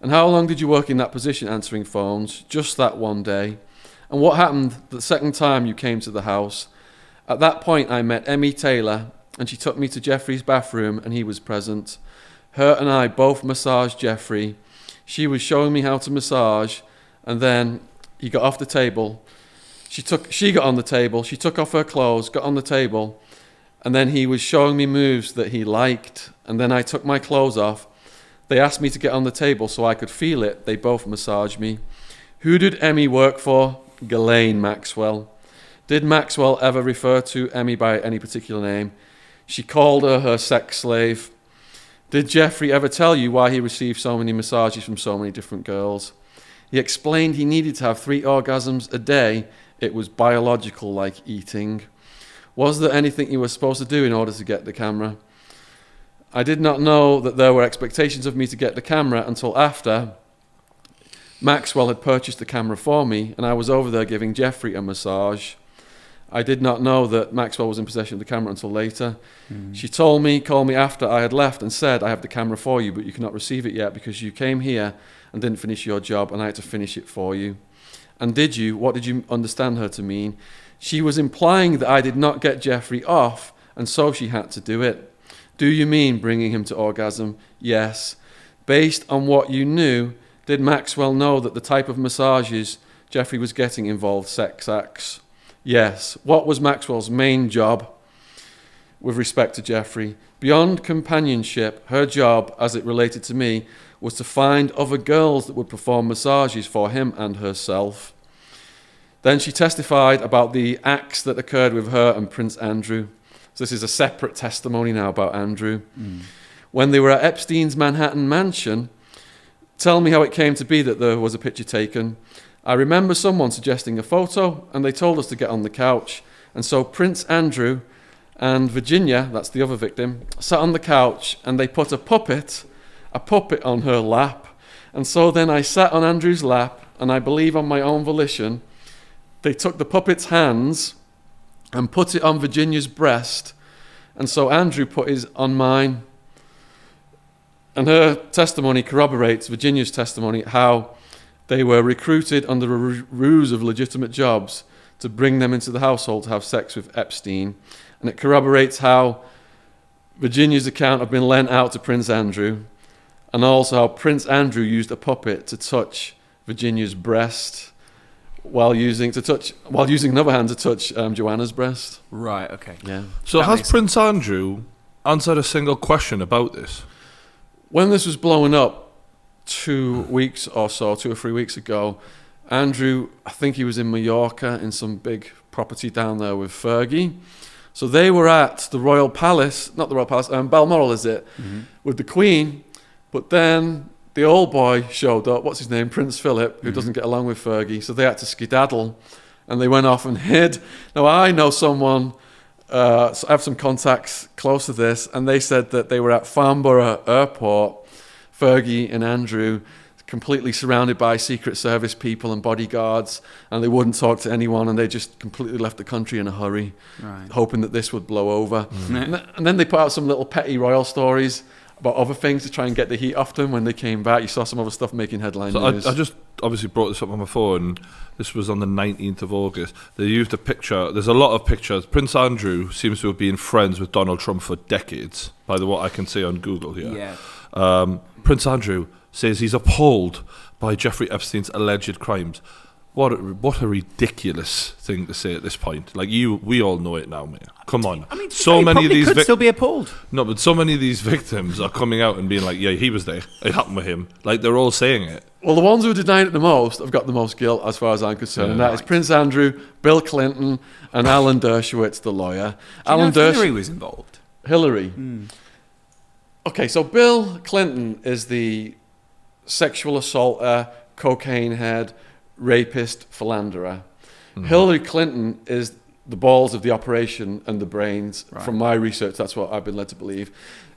Speaker 2: And how long did you work in that position, answering phones? Just that one day. And what happened the second time you came to the house? At that point, I met Emmy Taylor, and she took me to Jeffrey's bathroom, and he was present. Her and I both massaged Jeffrey. She was showing me how to massage, and then he got off the table. She got on the table, she took off her clothes, got on the table, and then he was showing me moves that he liked, and then I took my clothes off. They asked me to get on the table so I could feel it. They both massaged me. Who did Emmy work for? Ghislaine Maxwell. Did Maxwell ever refer to Emmy by any particular name? She called her sex slave. Did Jeffrey ever tell you why he received so many massages from so many different girls? He explained he needed to have 3 orgasms a day. It was biological, like eating. Was there anything you were supposed to do in order to get the camera? I did not know that there were expectations of me to get the camera until after Maxwell had purchased the camera for me, and I was over there giving Jeffrey a massage. I did not know that Maxwell was in possession of the camera until later. She called me after I had left and said, I have the camera for you, but you cannot receive it yet because you came here and didn't finish your job, and I had to finish it for you. And did you? What did you understand her to mean? She was implying that I did not get Jeffrey off, and so she had to do it. Do you mean bringing him to orgasm? Yes. Based on what you knew, did Maxwell know that the type of massages Jeffrey was getting involved sex acts? Yes. What was Maxwell's main job with respect to Jeffrey? Beyond companionship, her job, as it related to me, was to find other girls that would perform massages for him and herself. Then she testified about the acts that occurred with her and Prince Andrew. So this is a separate testimony now about Andrew. When they were at Epstein's Manhattan mansion, tell me how it came to be that there was a picture taken. I remember someone suggesting a photo, and they told us to get on the couch. And so Prince Andrew and Virginia, that's the other victim, sat on the couch, and they put a puppet on her lap. And so then I sat on Andrew's lap, and I believe on my own volition, they took the puppet's hands and put it on Virginia's breast. And so Andrew put his on mine. And her testimony corroborates Virginia's testimony, how they were recruited under a ruse of legitimate jobs to bring them into the household to have sex with Epstein. And it corroborates how Virginia's account had been lent out to Prince Andrew, and also how Prince Andrew used a puppet to touch Virginia's breast while using another hand to touch Joanna's breast.
Speaker 5: Right, okay.
Speaker 2: Yeah.
Speaker 3: So has Prince Andrew answered a single question about this?
Speaker 2: When this was blowing up 2 weeks or so, 2 or 3 weeks ago, Andrew, I think he was in Mallorca in some big property down there with Fergie. So they were at the Royal Palace, not the Royal Palace, Balmoral is it, with the Queen. But then the old boy showed up, what's his name, Prince Philip, who doesn't get along with Fergie. So they had to skedaddle and they went off and hid. Now I know someone, so I have some contacts close to this, and they said that they were at Farnborough Airport, Fergie and Andrew, completely surrounded by Secret Service people and bodyguards, and they wouldn't talk to anyone, and they just completely left the country in a hurry, hoping that this would blow over. And then they put out some little petty royal stories about other things to try and get the heat off them when they came back. You saw some other stuff making headline news.
Speaker 3: I just obviously brought this up on my phone. This was on the 19th of August. They used a picture. There's a lot of pictures. Prince Andrew seems to have been friends with Donald Trump for decades, by what I can see on Google here.
Speaker 5: Yeah.
Speaker 3: Prince Andrew says he's appalled by Jeffrey Epstein's alleged crimes. What a ridiculous thing to say at this point. Like, we all know it now, mate. Come on.
Speaker 5: I mean,
Speaker 3: so many of these
Speaker 5: could still be appalled.
Speaker 3: No, but so many of these victims are coming out and being like, yeah, he was there. It happened with him. Like, they're all saying it.
Speaker 2: Well, the ones who are denying it the most have got the most guilt, as far as I'm concerned, and that is Prince Andrew, Bill Clinton, and Alan Dershowitz, the lawyer.
Speaker 5: Do you know if Hillary was involved?
Speaker 2: Hillary. Okay, so Bill Clinton is the sexual assaulter, cocaine head, rapist, philanderer. Hillary Clinton is the balls of the operation and the brains. From my research, that's what I've been led to believe.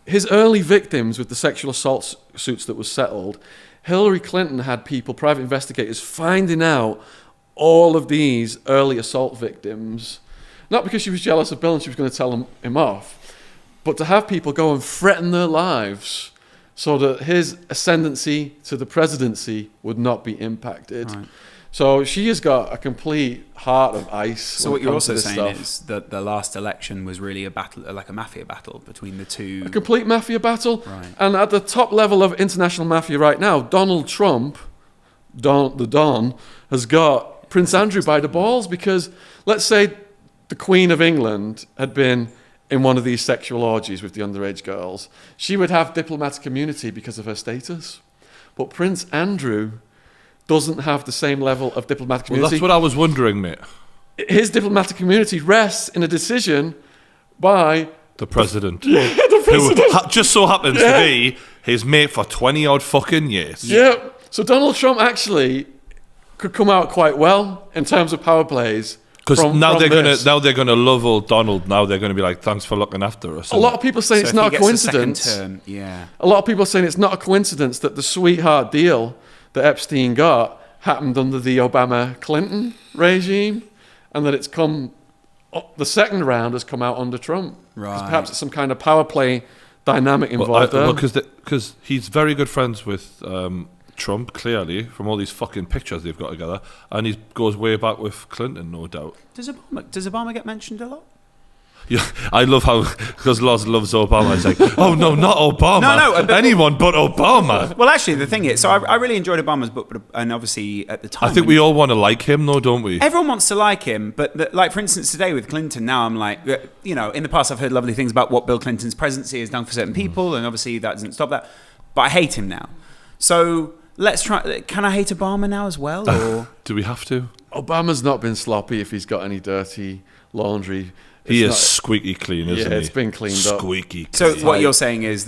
Speaker 2: His early victims with the sexual assault suits that was settled, Hillary Clinton had people, private investigators, finding out all of these early assault victims, not because she was jealous of Bill and she was going to tell him off, but to have people go and threaten their lives so that his ascendancy to the presidency would not be impacted. Right. So she has got a complete heart of ice.
Speaker 5: So what you're also saying is that the last election was really a battle, like a mafia battle between the two.
Speaker 2: A complete mafia battle.
Speaker 5: Right.
Speaker 2: And at the top level of international mafia right now, Donald Trump, the Don, has got Prince Andrew by the balls, because let's say the Queen of England had been in one of these sexual orgies with the underage girls, she would have diplomatic immunity because of her status. But Prince Andrew doesn't have the same level of diplomatic immunity.
Speaker 3: Well, that's what I was wondering, mate.
Speaker 2: His diplomatic immunity rests in a decision by
Speaker 3: the president.
Speaker 2: The president.
Speaker 3: Who just so happens to be his mate for 20-odd fucking years.
Speaker 2: Yeah. So Donald Trump actually could come out quite well in terms of power plays.
Speaker 3: Because now they're gonna love old Donald. Now they're gonna be like, thanks for looking after us.
Speaker 2: A lot of people say it's not a coincidence.
Speaker 5: Yeah.
Speaker 2: A lot of people are saying it's not a coincidence that the sweetheart deal that Epstein got happened under the Obama-Clinton regime, and that it's come, the second round has come out under Trump.
Speaker 5: Right.
Speaker 2: Perhaps it's some kind of power play dynamic involved there.
Speaker 3: Because he's very good friends with Trump, clearly, from all these fucking pictures they've got together, and he goes way back with Clinton, no doubt.
Speaker 5: Does Obama get mentioned a lot?
Speaker 3: Yeah, I love how, because Loz loves Obama. It's like, oh no, not Obama.
Speaker 5: No,
Speaker 3: anyone but Obama.
Speaker 5: Well, actually, the thing is, so I really enjoyed Obama's book, and obviously at the time,
Speaker 3: I think we all want to like him, though, don't we?
Speaker 5: Everyone wants to like him, but like for instance, today with Clinton, now I'm like, in the past I've heard lovely things about what Bill Clinton's presidency has done for certain people, and obviously that doesn't stop that. But I hate him now. So let's try. Can I hate Obama now as well? Or
Speaker 3: do we have to?
Speaker 2: Obama's not been sloppy if he's got any dirty laundry.
Speaker 3: He is squeaky clean, isn't he?
Speaker 2: Yeah, it's been cleaned up.
Speaker 3: Squeaky clean.
Speaker 5: So what you're saying is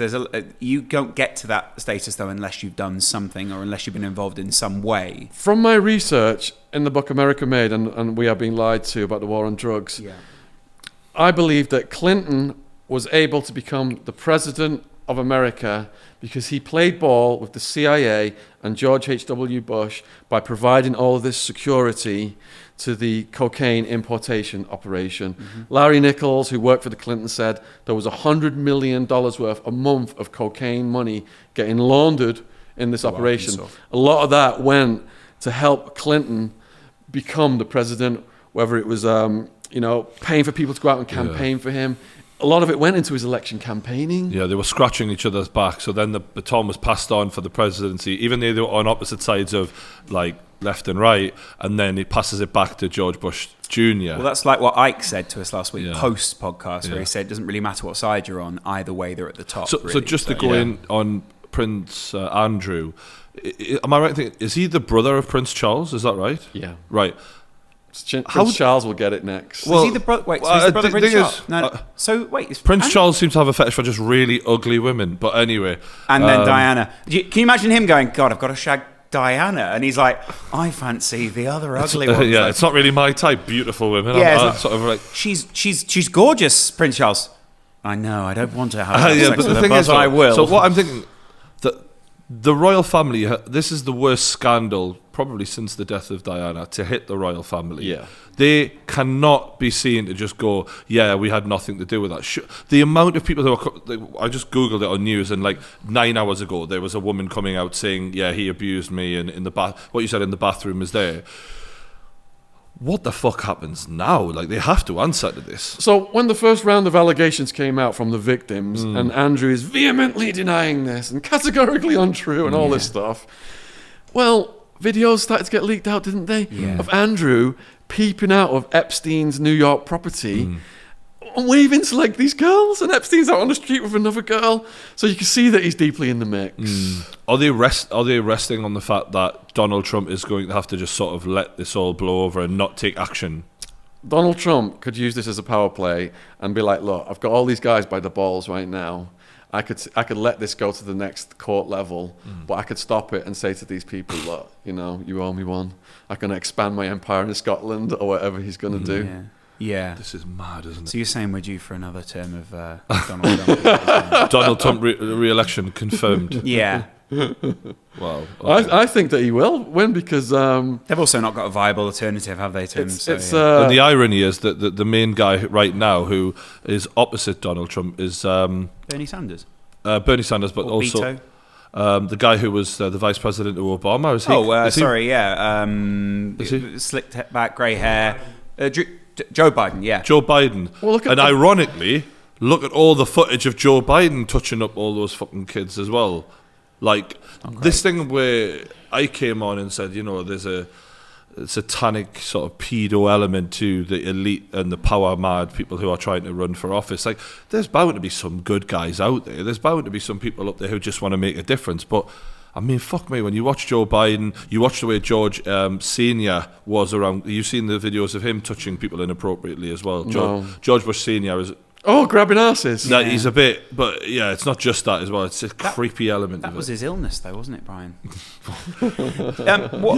Speaker 5: you don't get to that status, though, unless you've done something or unless you've been involved in some way.
Speaker 2: From my research in the book America Made, and We Are Being Lied To about the war on drugs, I believe that Clinton was able to become the president of America because he played ball with the CIA and George H.W. Bush by providing all of this security to the cocaine importation operation. Larry Nichols, who worked for the Clintons, said there was $100 million worth a month of cocaine money getting laundered in this operation. A lot of that went to help Clinton become the president, whether it was paying for people to go out and campaign for him. A lot of it went into his election campaigning.
Speaker 3: Yeah, they were scratching each other's back. So then the baton was passed on for the presidency, even though they were on opposite sides of like left and right, and then he passes it back to George Bush Jr.
Speaker 5: Well, that's like what Ike said to us last week, post-podcast, where he said it doesn't really matter what side you're on, either way they're at the top.
Speaker 3: So just to go in on Prince Andrew, am I right in thinking, is he the brother of Prince Charles? Is that right?
Speaker 2: Yeah.
Speaker 3: Right.
Speaker 2: Prince Charles will get it next.
Speaker 5: Well, is he the brother? Wait, so he's the brother of Prince Charles? No. So wait,
Speaker 3: Prince Charles seems to have a fetish for just really ugly women. But anyway,
Speaker 5: and then Diana. Can you imagine him going, "God, I've got to shag Diana," and he's like, "I fancy the other ugly one."
Speaker 3: Yeah, it's not really my type. Beautiful women.
Speaker 5: Yeah,
Speaker 3: I'm sort of like
Speaker 5: she's gorgeous, Prince Charles. I know. I don't want to have sex
Speaker 3: but
Speaker 5: with
Speaker 3: the
Speaker 5: her,
Speaker 3: thing
Speaker 5: but
Speaker 3: is,
Speaker 5: I will.
Speaker 3: So what I'm thinking, that the royal family, this is the worst scandal probably since the death of Diana to hit the royal family.
Speaker 2: Yeah.
Speaker 3: They cannot be seen to just go, yeah, we had nothing to do with that. The amount of people I just Googled it on news, and like 9 hours ago, there was a woman coming out saying, yeah, he abused me, and in the what you said in the bathroom is there. What the fuck happens now? Like, they have to answer to this.
Speaker 2: So when the first round of allegations came out from the victims, and Andrew is vehemently denying this and categorically untrue and all this stuff, well, videos started to get leaked out, didn't they? Yeah. Of Andrew peeping out of Epstein's New York property and waving to like these girls, and Epstein's out on the street with another girl. So you can see that he's deeply in the mix.
Speaker 3: Are they resting on the fact that Donald Trump is going to have to just sort of let this all blow over and not take action?
Speaker 2: Donald Trump could use this as a power play and be like, look, I've got all these guys by the balls right now. I could let this go to the next court level, but I could stop it and say to these people, look, you owe me one. I'm going to expand my empire in Scotland, or whatever he's going to do.
Speaker 5: Yeah.
Speaker 3: This is mad, isn't it?
Speaker 5: So you're saying we're due for another term of Donald Trump?
Speaker 3: Donald Trump re-election confirmed.
Speaker 5: Yeah.
Speaker 3: Wow. Okay.
Speaker 2: I think that he will win because...
Speaker 5: they've also not got a viable alternative, have they, to him?
Speaker 3: And the irony is that the main guy right now who is opposite Donald Trump is...
Speaker 5: Bernie Sanders.
Speaker 3: Bernie Sanders, but
Speaker 5: or
Speaker 3: also...
Speaker 5: Beto.
Speaker 3: The guy who was the vice president of Obama. Is he?
Speaker 5: Slicked back, grey hair. Joe Biden, yeah.
Speaker 3: Joe Biden. Well, ironically, look at all the footage of Joe Biden touching up all those fucking kids as well. Like, this thing where I came on and said, there's a satanic sort of pedo element to the elite and the power mad people who are trying to run for office. Like, there's bound to be some good guys out there. There's bound to be some people up there who just want to make a difference. But I mean, fuck me, when you watch Joe Biden, you watch the way George Senior was around. You've seen the videos of him touching people inappropriately as well. George Bush Senior is...
Speaker 2: Oh, grabbing asses.
Speaker 3: No, he's a bit, but yeah, it's not just that as well. It's a creepy element of it.
Speaker 5: That was his illness, though, wasn't it, Brian?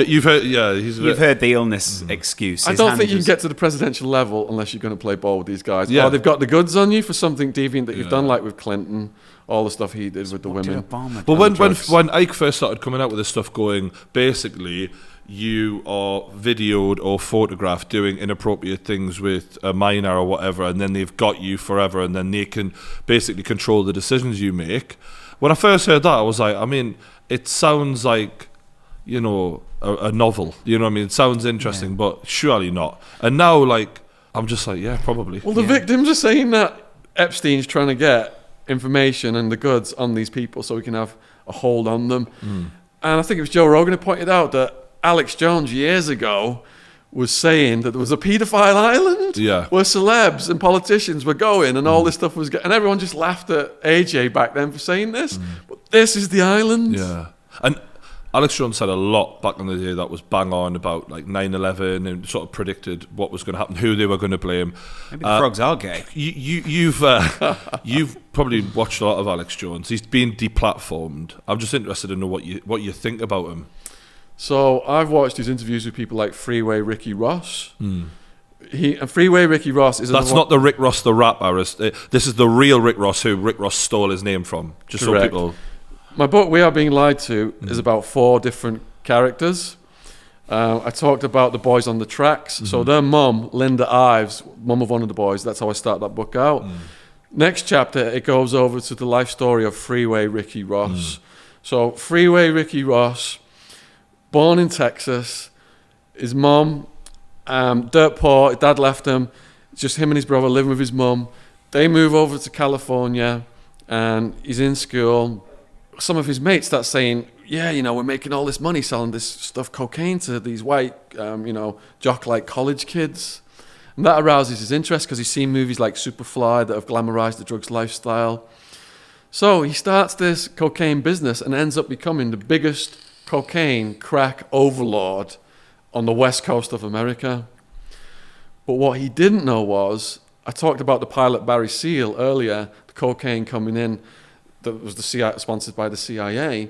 Speaker 3: You've heard,
Speaker 5: you've heard the illness excuse.
Speaker 2: I don't think you can get to the presidential level unless you're going to play ball with these guys. Yeah. Or they've got the goods on you for something deviant that you've done, like with Clinton, all the stuff he did with the women.
Speaker 3: But when Ike first started coming out with this stuff, going basically, you are videoed or photographed doing inappropriate things with a minor or whatever, and then they've got you forever, and then they can basically control the decisions you make. When I first heard that, I was like, I mean, it sounds like, a novel. You know what I mean? It sounds interesting, but surely not. And now, like, I'm just like, yeah, probably.
Speaker 2: Well, the victims are saying that Epstein's trying to get information and the goods on these people so we can have a hold on them. And I think it was Joe Rogan who pointed out that Alex Jones years ago was saying that there was a paedophile island where celebs and politicians were going, and all this stuff was and everyone just laughed at AJ back then for saying this. But this is the island.
Speaker 3: Yeah. And Alex Jones said a lot back in the day that was bang on about like 9/11 and sort of predicted what was going to happen, who they were going to blame.
Speaker 5: Maybe the frogs are gay.
Speaker 3: You've probably watched a lot of Alex Jones. He's been deplatformed. I'm just interested to know what you think about him.
Speaker 2: So I've watched his interviews with people like Freeway Ricky Ross. Freeway Ricky Ross is...
Speaker 3: That's not the Rick Ross the rapper. This is the real Rick Ross who Rick Ross stole his name from. Just
Speaker 2: Correct.
Speaker 3: So people...
Speaker 2: My book, We Are Being Lied To, is about 4 different characters. I talked about the boys on the tracks. So their mum, Linda Ives, mum of one of the boys, that's how I start that book out. Next chapter, it goes over to the life story of Freeway Ricky Ross. So Freeway Ricky Ross, born in Texas, his mum, dirt poor, his dad left him, just him and his brother living with his mum. They move over to California and he's in school. Some of his mates start saying, yeah, we're making all this money selling this stuff, cocaine, to these white, jock-like college kids. And that arouses his interest because he's seen movies like Superfly that have glamorized the drugs lifestyle. So he starts this cocaine business and ends up becoming the biggest cocaine crack overlord on the west coast of America. But what he didn't know was, I talked about the pilot Barry Seal earlier, the cocaine coming in that was sponsored by the CIA.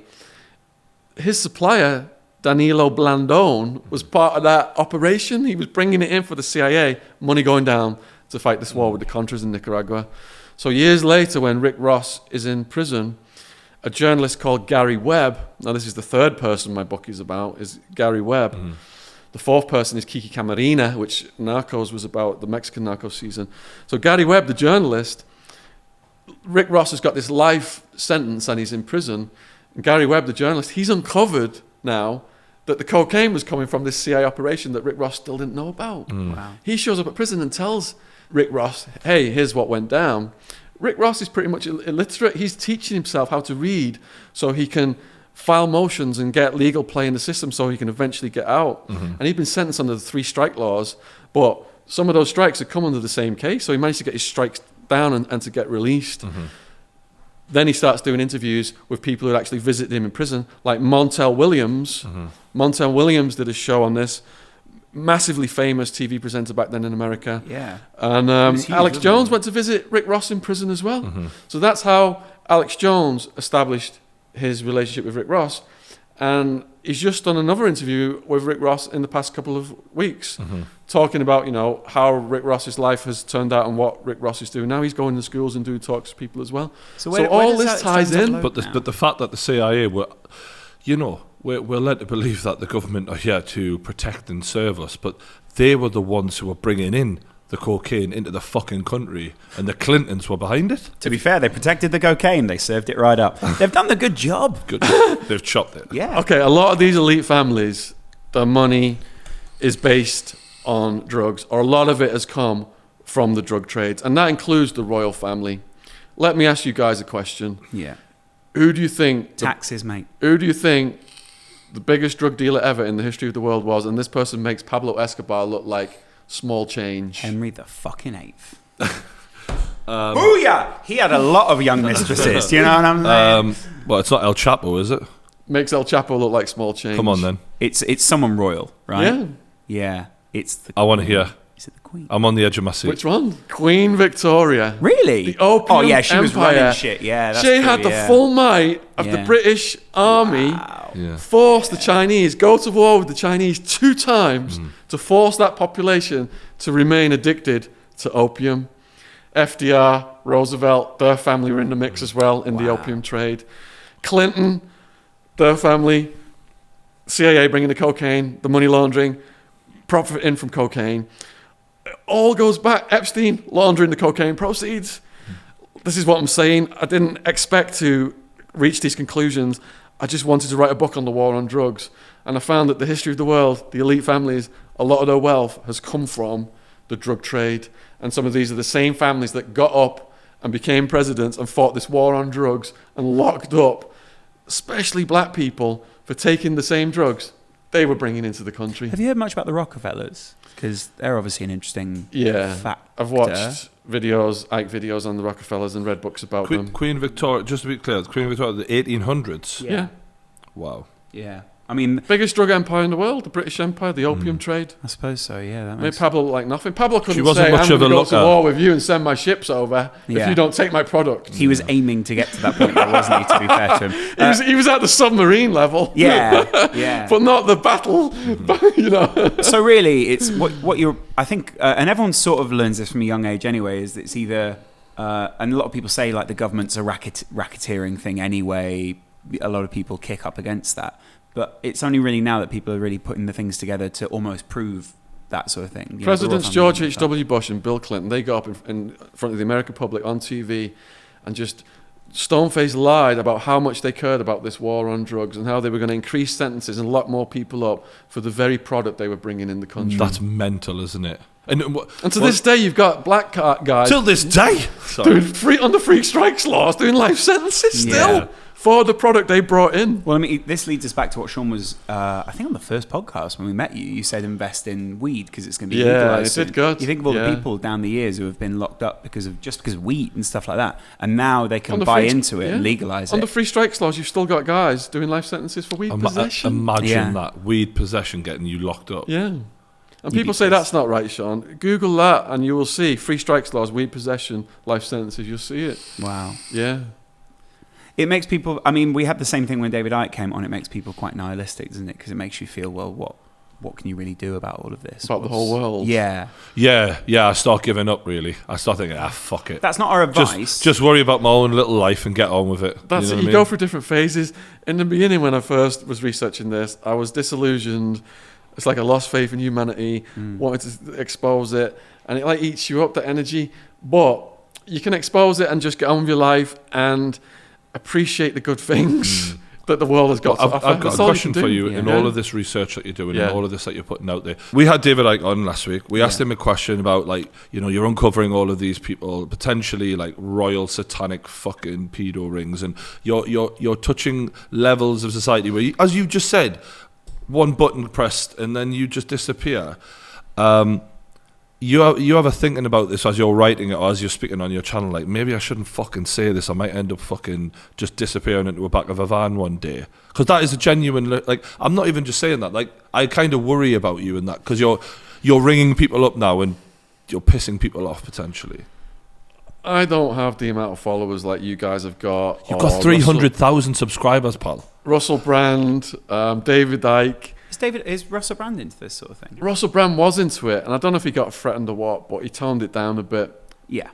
Speaker 2: His supplier, Danilo Blandone, was part of that operation. He was bringing it in for the CIA, money going down to fight this war with the Contras in Nicaragua. So years later, when Rick Ross is in prison, a journalist called Gary Webb, now this is the third person my book is about, is Gary Webb. The fourth person is Kiki Camarena, which Narcos was about, the Mexican Narcos season. So Gary Webb, the journalist, Rick Ross has got this life sentence and he's in prison. And Gary Webb, the journalist, he's uncovered now that the cocaine was coming from this CIA operation that Rick Ross still didn't know about.
Speaker 5: Wow.
Speaker 2: He shows up at prison and tells Rick Ross, hey, here's what went down. Rick Ross is pretty much illiterate. He's teaching himself how to read so he can file motions and get legal play in the system so he can eventually get out. And he'd been sentenced under the 3 strike laws, but some of those strikes had come under the same case, so he managed to get his strikes down and to get released. Then he starts doing interviews with people who actually visited him in prison, like Montel Williams. Montel Williams did a show on this, massively famous TV presenter back then in America.
Speaker 5: Yeah.
Speaker 2: And
Speaker 5: huge,
Speaker 2: Alex
Speaker 5: wasn't
Speaker 2: Jones
Speaker 5: it?
Speaker 2: went to visit Rick Ross in prison as well. So that's how Alex Jones established his relationship with Rick Ross. And he's just done another interview with Rick Ross in the past couple of weeks, talking about, how Rick Ross's life has turned out and what Rick Ross is doing. Now he's going to schools and doing talks to people as well. So all this ties in.
Speaker 3: But the fact that the CIA were, we're led to believe that the government are here to protect and serve us, but they were the ones who were bringing in the cocaine into the fucking country, and the Clintons were behind it.
Speaker 5: To be fair, they protected the cocaine. They served it right up. They've done the good job.
Speaker 3: Good. They've chopped it.
Speaker 5: Yeah.
Speaker 2: Okay, a lot of these elite families, their money is based on drugs, or a lot of it has come from the drug trades, and that includes the royal family. Let me ask you guys a question.
Speaker 5: Yeah.
Speaker 2: Who do you think...
Speaker 5: Taxes, mate.
Speaker 2: Who do you think the biggest drug dealer ever in the history of the world was? And this person makes Pablo Escobar look like small change.
Speaker 5: Henry the fucking Eighth. Booyah! He had a lot of young mistresses. Do you know what I'm saying?
Speaker 3: Well, it's not El Chapo, is it?
Speaker 2: Makes El Chapo look like small change.
Speaker 3: Come on, then.
Speaker 5: It's someone royal, right?
Speaker 2: Yeah.
Speaker 5: Yeah. It's the...
Speaker 3: I want to hear.
Speaker 5: Is it the Queen?
Speaker 3: I'm on the edge of my seat.
Speaker 2: Which one? Queen Victoria.
Speaker 5: Really?
Speaker 2: The Opium
Speaker 5: Oh yeah, she was
Speaker 2: Empire.
Speaker 5: running shit. Yeah, that's
Speaker 2: She
Speaker 5: true,
Speaker 2: had the
Speaker 5: yeah.
Speaker 2: full might of the
Speaker 5: Yeah.
Speaker 2: British army.
Speaker 3: Yeah.
Speaker 2: Force the Chinese, go to war with the Chinese 2 times to force that population to remain addicted to opium. FDR, Roosevelt, their family were in the mix as well in the opium trade. Clinton, their family, CIA bringing the cocaine, the money laundering, profiting from cocaine. It all goes back. Epstein laundering the cocaine proceeds. This is what I'm saying. I didn't expect to reach these conclusions. I just wanted to write a book on the war on drugs. And I found that the history of the world, the elite families, a lot of their wealth has come from the drug trade. And some of these are the same families that got up and became presidents and fought this war on drugs and locked up, especially black people, for taking the same drugs they were bringing into the country.
Speaker 5: Have you heard much about the Rockefellers? Because they're obviously an interesting factor.
Speaker 2: I've watched Ike videos on the Rockefellers and read books about them.
Speaker 3: Queen Victoria, just to be clear, Queen Victoria, the 1800s.
Speaker 2: Yeah.
Speaker 3: Wow.
Speaker 5: Yeah. I mean,
Speaker 2: Biggest drug empire in the world, the British Empire, the opium trade.
Speaker 5: I suppose so, yeah. That
Speaker 2: Made
Speaker 5: makes
Speaker 2: Pablo look like nothing. Pablo couldn't
Speaker 3: wasn't
Speaker 2: say,
Speaker 3: much
Speaker 2: I'm
Speaker 3: of
Speaker 2: going
Speaker 3: a
Speaker 2: to go to
Speaker 3: looker.
Speaker 2: war with you and send my ships over if
Speaker 5: Yeah.
Speaker 2: you don't take my product.
Speaker 5: He was aiming to get to that point, though, wasn't he, to be fair to him?
Speaker 2: He was at the submarine level.
Speaker 5: Yeah, yeah.
Speaker 2: But not the battle,
Speaker 5: So really, it's what you're... I think, and everyone sort of learns this from a young age anyway, is that it's either... and a lot of people say, like, the government's a racketeering thing anyway. A lot of people kick up against that. But it's only really now that people are really putting the things together to almost prove that sort of thing. You know,
Speaker 2: Presidents George H.W. Bush and Bill Clinton, they got up in front of the American public on TV and just stone-faced lied about how much they cared about this war on drugs and how they were going to increase sentences and lock more people up for the very product they were bringing in the country.
Speaker 3: That's mental, isn't it? And
Speaker 2: to this day, you've got black guys...
Speaker 3: Till this day?
Speaker 2: Under free strikes laws, doing life sentences still for the product they brought in.
Speaker 5: Well, I mean, this leads us back to what Shaun was, I think on the first podcast when we met you, you said invest in weed because it's going to be legalized.
Speaker 2: Yeah, it did good.
Speaker 5: You think of all the people down the years who have been locked up because of wheat and stuff like that, and now they can buy into it and legalize it.
Speaker 2: Under free strikes laws, you've still got guys doing life sentences for weed possession.
Speaker 3: Imagine that, weed possession getting you locked up.
Speaker 2: Yeah. And people say that's not right, Shaun. Google that and you will see free strikes laws, weed possession, life sentences. You'll see it.
Speaker 5: Wow.
Speaker 2: Yeah.
Speaker 5: It makes people, I mean, we had the same thing when David Icke came on. It makes people quite nihilistic, doesn't it? Because it makes you feel, well, what can you really do about all of this?
Speaker 2: About the whole world.
Speaker 5: Yeah.
Speaker 3: Yeah, I start giving up, really. I start thinking, fuck it.
Speaker 5: That's not our advice.
Speaker 3: Just worry about my own little life and get on with it.
Speaker 2: That's it. You go through different phases. In the beginning, when I first was researching this, I was disillusioned. It's like I lost faith in humanity, wanted to expose it, and it like eats you up, that energy. But you can expose it and just get on with your life and appreciate the good things that the world has got to offer.
Speaker 3: I've got a question for you. In all of this research that you're doing, and all of this that you're putting out there, we had David Icke on last week. We asked him a question about, like, you know, you're uncovering all of these people, potentially like royal satanic fucking pedo rings, and you're touching levels of society where, as you just said, one button pressed and then you just disappear. You ever thinking about this as you're writing it or as you're speaking on your channel, like, maybe I shouldn't fucking say this, I might end up fucking just disappearing into the back of a van one day? Because that is a genuine, like, I'm not even just saying that, like, I kind of worry about you in that, because you're ringing people up now and you're pissing people off potentially.
Speaker 2: I don't have the amount of followers like you guys have got.
Speaker 3: You've got 300,000 subscribers, pal.
Speaker 2: Russell Brand, David Icke.
Speaker 5: Is Russell Brand into this sort of thing?
Speaker 2: Russell Brand was into it, and I don't know if he got threatened or what, but he toned it down a bit.
Speaker 5: Yeah.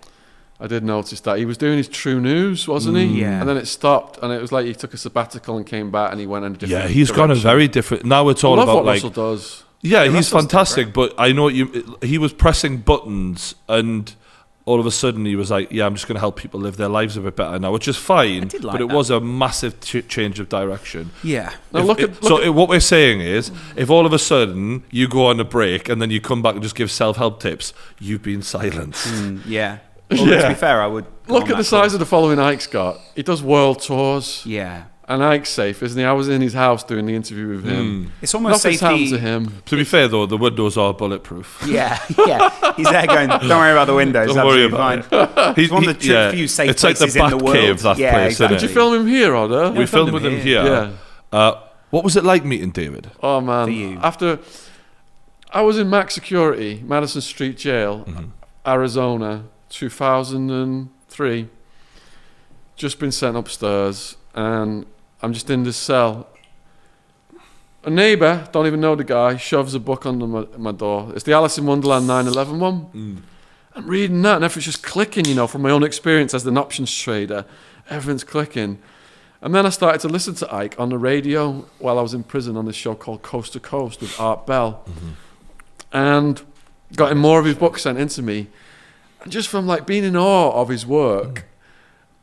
Speaker 2: I did notice that. He was doing his True News, wasn't he?
Speaker 5: Yeah.
Speaker 2: And then it stopped, and it was like he took a sabbatical and came back, and he went in a different direction.
Speaker 3: Yeah, he's gone a very different... Now it's all
Speaker 2: I love
Speaker 3: about,
Speaker 2: what
Speaker 3: like...
Speaker 2: Russell does.
Speaker 3: Yeah, he's
Speaker 2: Russell's
Speaker 3: fantastic, but I know he was pressing buttons, and all of a sudden he was like, yeah, I'm just going to help people live their lives a bit better now, which is fine, but it was a massive change of direction.
Speaker 5: Yeah.
Speaker 2: Now
Speaker 3: what we're saying is, if all of a sudden you go on a break and then you come back and just give self-help tips, you've been silenced.
Speaker 5: Yeah. Well, to be fair, I would...
Speaker 2: Look at the size of the following Ike's got. He does world tours.
Speaker 5: Yeah.
Speaker 2: And Ike's safe, isn't he? I was in his house doing the interview with him.
Speaker 5: It's almost
Speaker 2: Nothing's
Speaker 5: safety...
Speaker 2: happened to him.
Speaker 3: To be fair, though, the windows are bulletproof.
Speaker 5: Yeah. He's there going, don't worry about the windows.
Speaker 3: Don't worry about
Speaker 5: it. He's one of the few safe places in the world.
Speaker 3: It's like the Batcave, that place, isn't it?
Speaker 2: Did you film him here, or there?
Speaker 3: We filmed with him here. Yeah. What was it like meeting David?
Speaker 2: Oh, man. After... I was in Max Security, Madison Street Jail, Arizona, 2003. Just been sent upstairs, and I'm just in this cell. A neighbour, don't even know the guy, shoves a book under my door. It's the Alice in Wonderland 9/11 one. I'm reading that, and everything's just clicking, you know, from my own experience as an options trader. Everything's clicking. And then I started to listen to Ike on the radio while I was in prison on this show called Coast to Coast with Art Bell. And got him more of his books sent into me. And just from like being in awe of his work,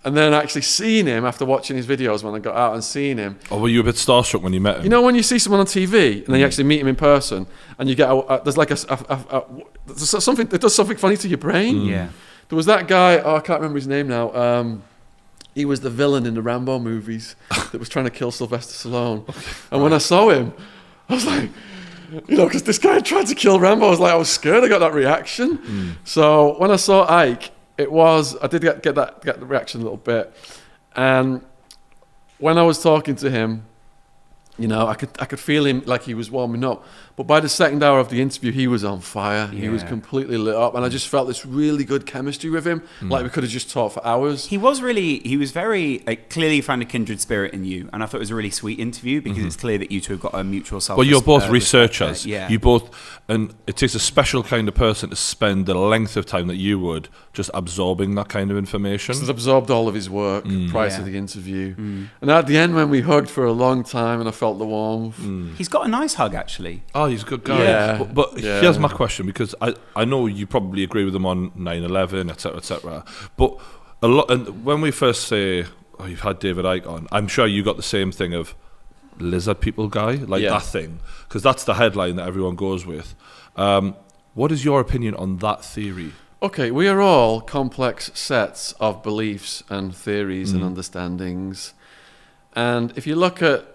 Speaker 2: and then actually seeing him after watching his videos when I got out and seeing him.
Speaker 3: Or were you a bit starstruck when you met him?
Speaker 2: You know, when you see someone on TV and then you actually meet him in person, and you get there's like there's something that does something funny to your brain.
Speaker 5: Yeah.
Speaker 2: There was that guy. I can't remember his name now. He was the villain in the Rambo movies that was trying to kill Sylvester Stallone. And when I saw him, I was like, you know, because this guy tried to kill Rambo. I was scared. I got that reaction. So when I saw Ike, I did get the reaction a little bit, and when I was talking to him, you know, I could feel him like he was warming up. But by the second hour of the interview, he was on fire. Yeah. He was completely lit up, and I just felt this really good chemistry with him. Like we could have just talked for hours.
Speaker 5: He was very clearly found a kindred spirit in you, and I thought it was a really sweet interview because it's clear that you two have got a mutual self.
Speaker 3: Well, you're both researchers.
Speaker 5: Yeah.
Speaker 3: You both, and it takes a special kind of person to spend the length of time that you would just absorbing that kind of information.
Speaker 2: Just absorbed all of his work prior to the interview, and at the end when we hugged for a long time, and I felt felt the warmth.
Speaker 5: He's got a nice hug, actually.
Speaker 3: Oh, he's a good guy.
Speaker 2: Yeah.
Speaker 3: But here's my question, because I know you probably agree with him on 9/11, etc., etc. But a lot, and when we first say, "Oh, you've had David Icke on," I'm sure you got the same thing of lizard people guy, like that thing, because that's the headline that everyone goes with. What is your opinion on that theory?
Speaker 2: Okay, we are all complex sets of beliefs and theories and understandings. And if you look at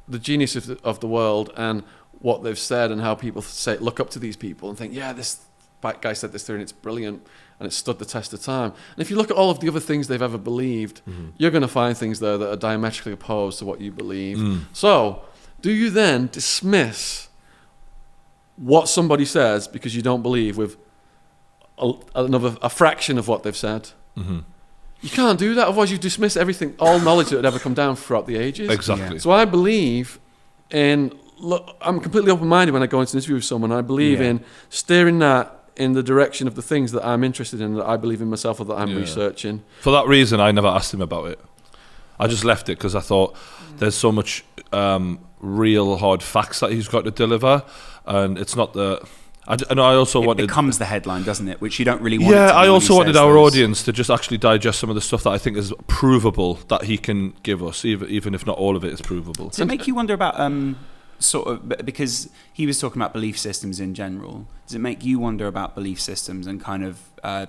Speaker 2: the genius of the world and what they've said and how people look up to these people and think, yeah, this guy said this theory and it's brilliant and it stood the test of time. And if you look at all of the other things they've ever believed, you're going to find things there that are diametrically opposed to what you believe. So, do you then dismiss what somebody says because you don't believe with a fraction of what they've said? You can't do that, otherwise you dismiss everything, all knowledge that would ever come down throughout the ages.
Speaker 3: Exactly.
Speaker 2: So I believe in, I'm completely open-minded when I go into an interview with someone. I believe in steering that in the direction of the things that I'm interested in, that I believe in myself or that I'm researching.
Speaker 3: For that reason, I never asked him about it. I just left it because I thought there's so much real hard facts that he's got to deliver, and it's not the... I also wanted...
Speaker 5: It becomes the headline, doesn't it? Which you don't really want.
Speaker 3: Yeah,
Speaker 5: it to be
Speaker 3: I
Speaker 5: when
Speaker 3: also
Speaker 5: he
Speaker 3: wanted
Speaker 5: says
Speaker 3: our
Speaker 5: those.
Speaker 3: audience to just actually digest some of the stuff that I think is provable that he can give us, even if not all of it is provable.
Speaker 5: Does it make you wonder about sort of, because he was talking about belief systems in general? Does it make you wonder about belief systems and kind of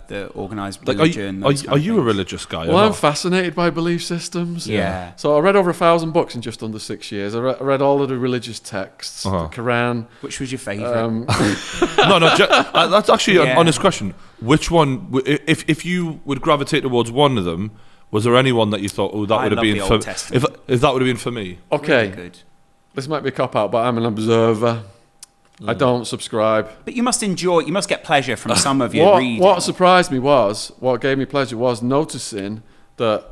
Speaker 5: the organised religion?
Speaker 3: Are you a religious guy?
Speaker 2: Well, I'm fascinated by belief systems.
Speaker 5: Yeah.
Speaker 2: So I read over 1,000 books in just under 6 years. I read all of the religious texts, the Quran.
Speaker 5: Which was your favourite?
Speaker 3: That's actually an honest question. Which one, if you would gravitate towards one of them, was there anyone that you thought, oh, that would have been for... If that would have been for me?
Speaker 2: Okay.
Speaker 5: Really good.
Speaker 2: This might be a cop-out, but I'm an observer. I don't subscribe.
Speaker 5: But you must get pleasure from some of your reading.
Speaker 2: What surprised me what gave me pleasure was noticing that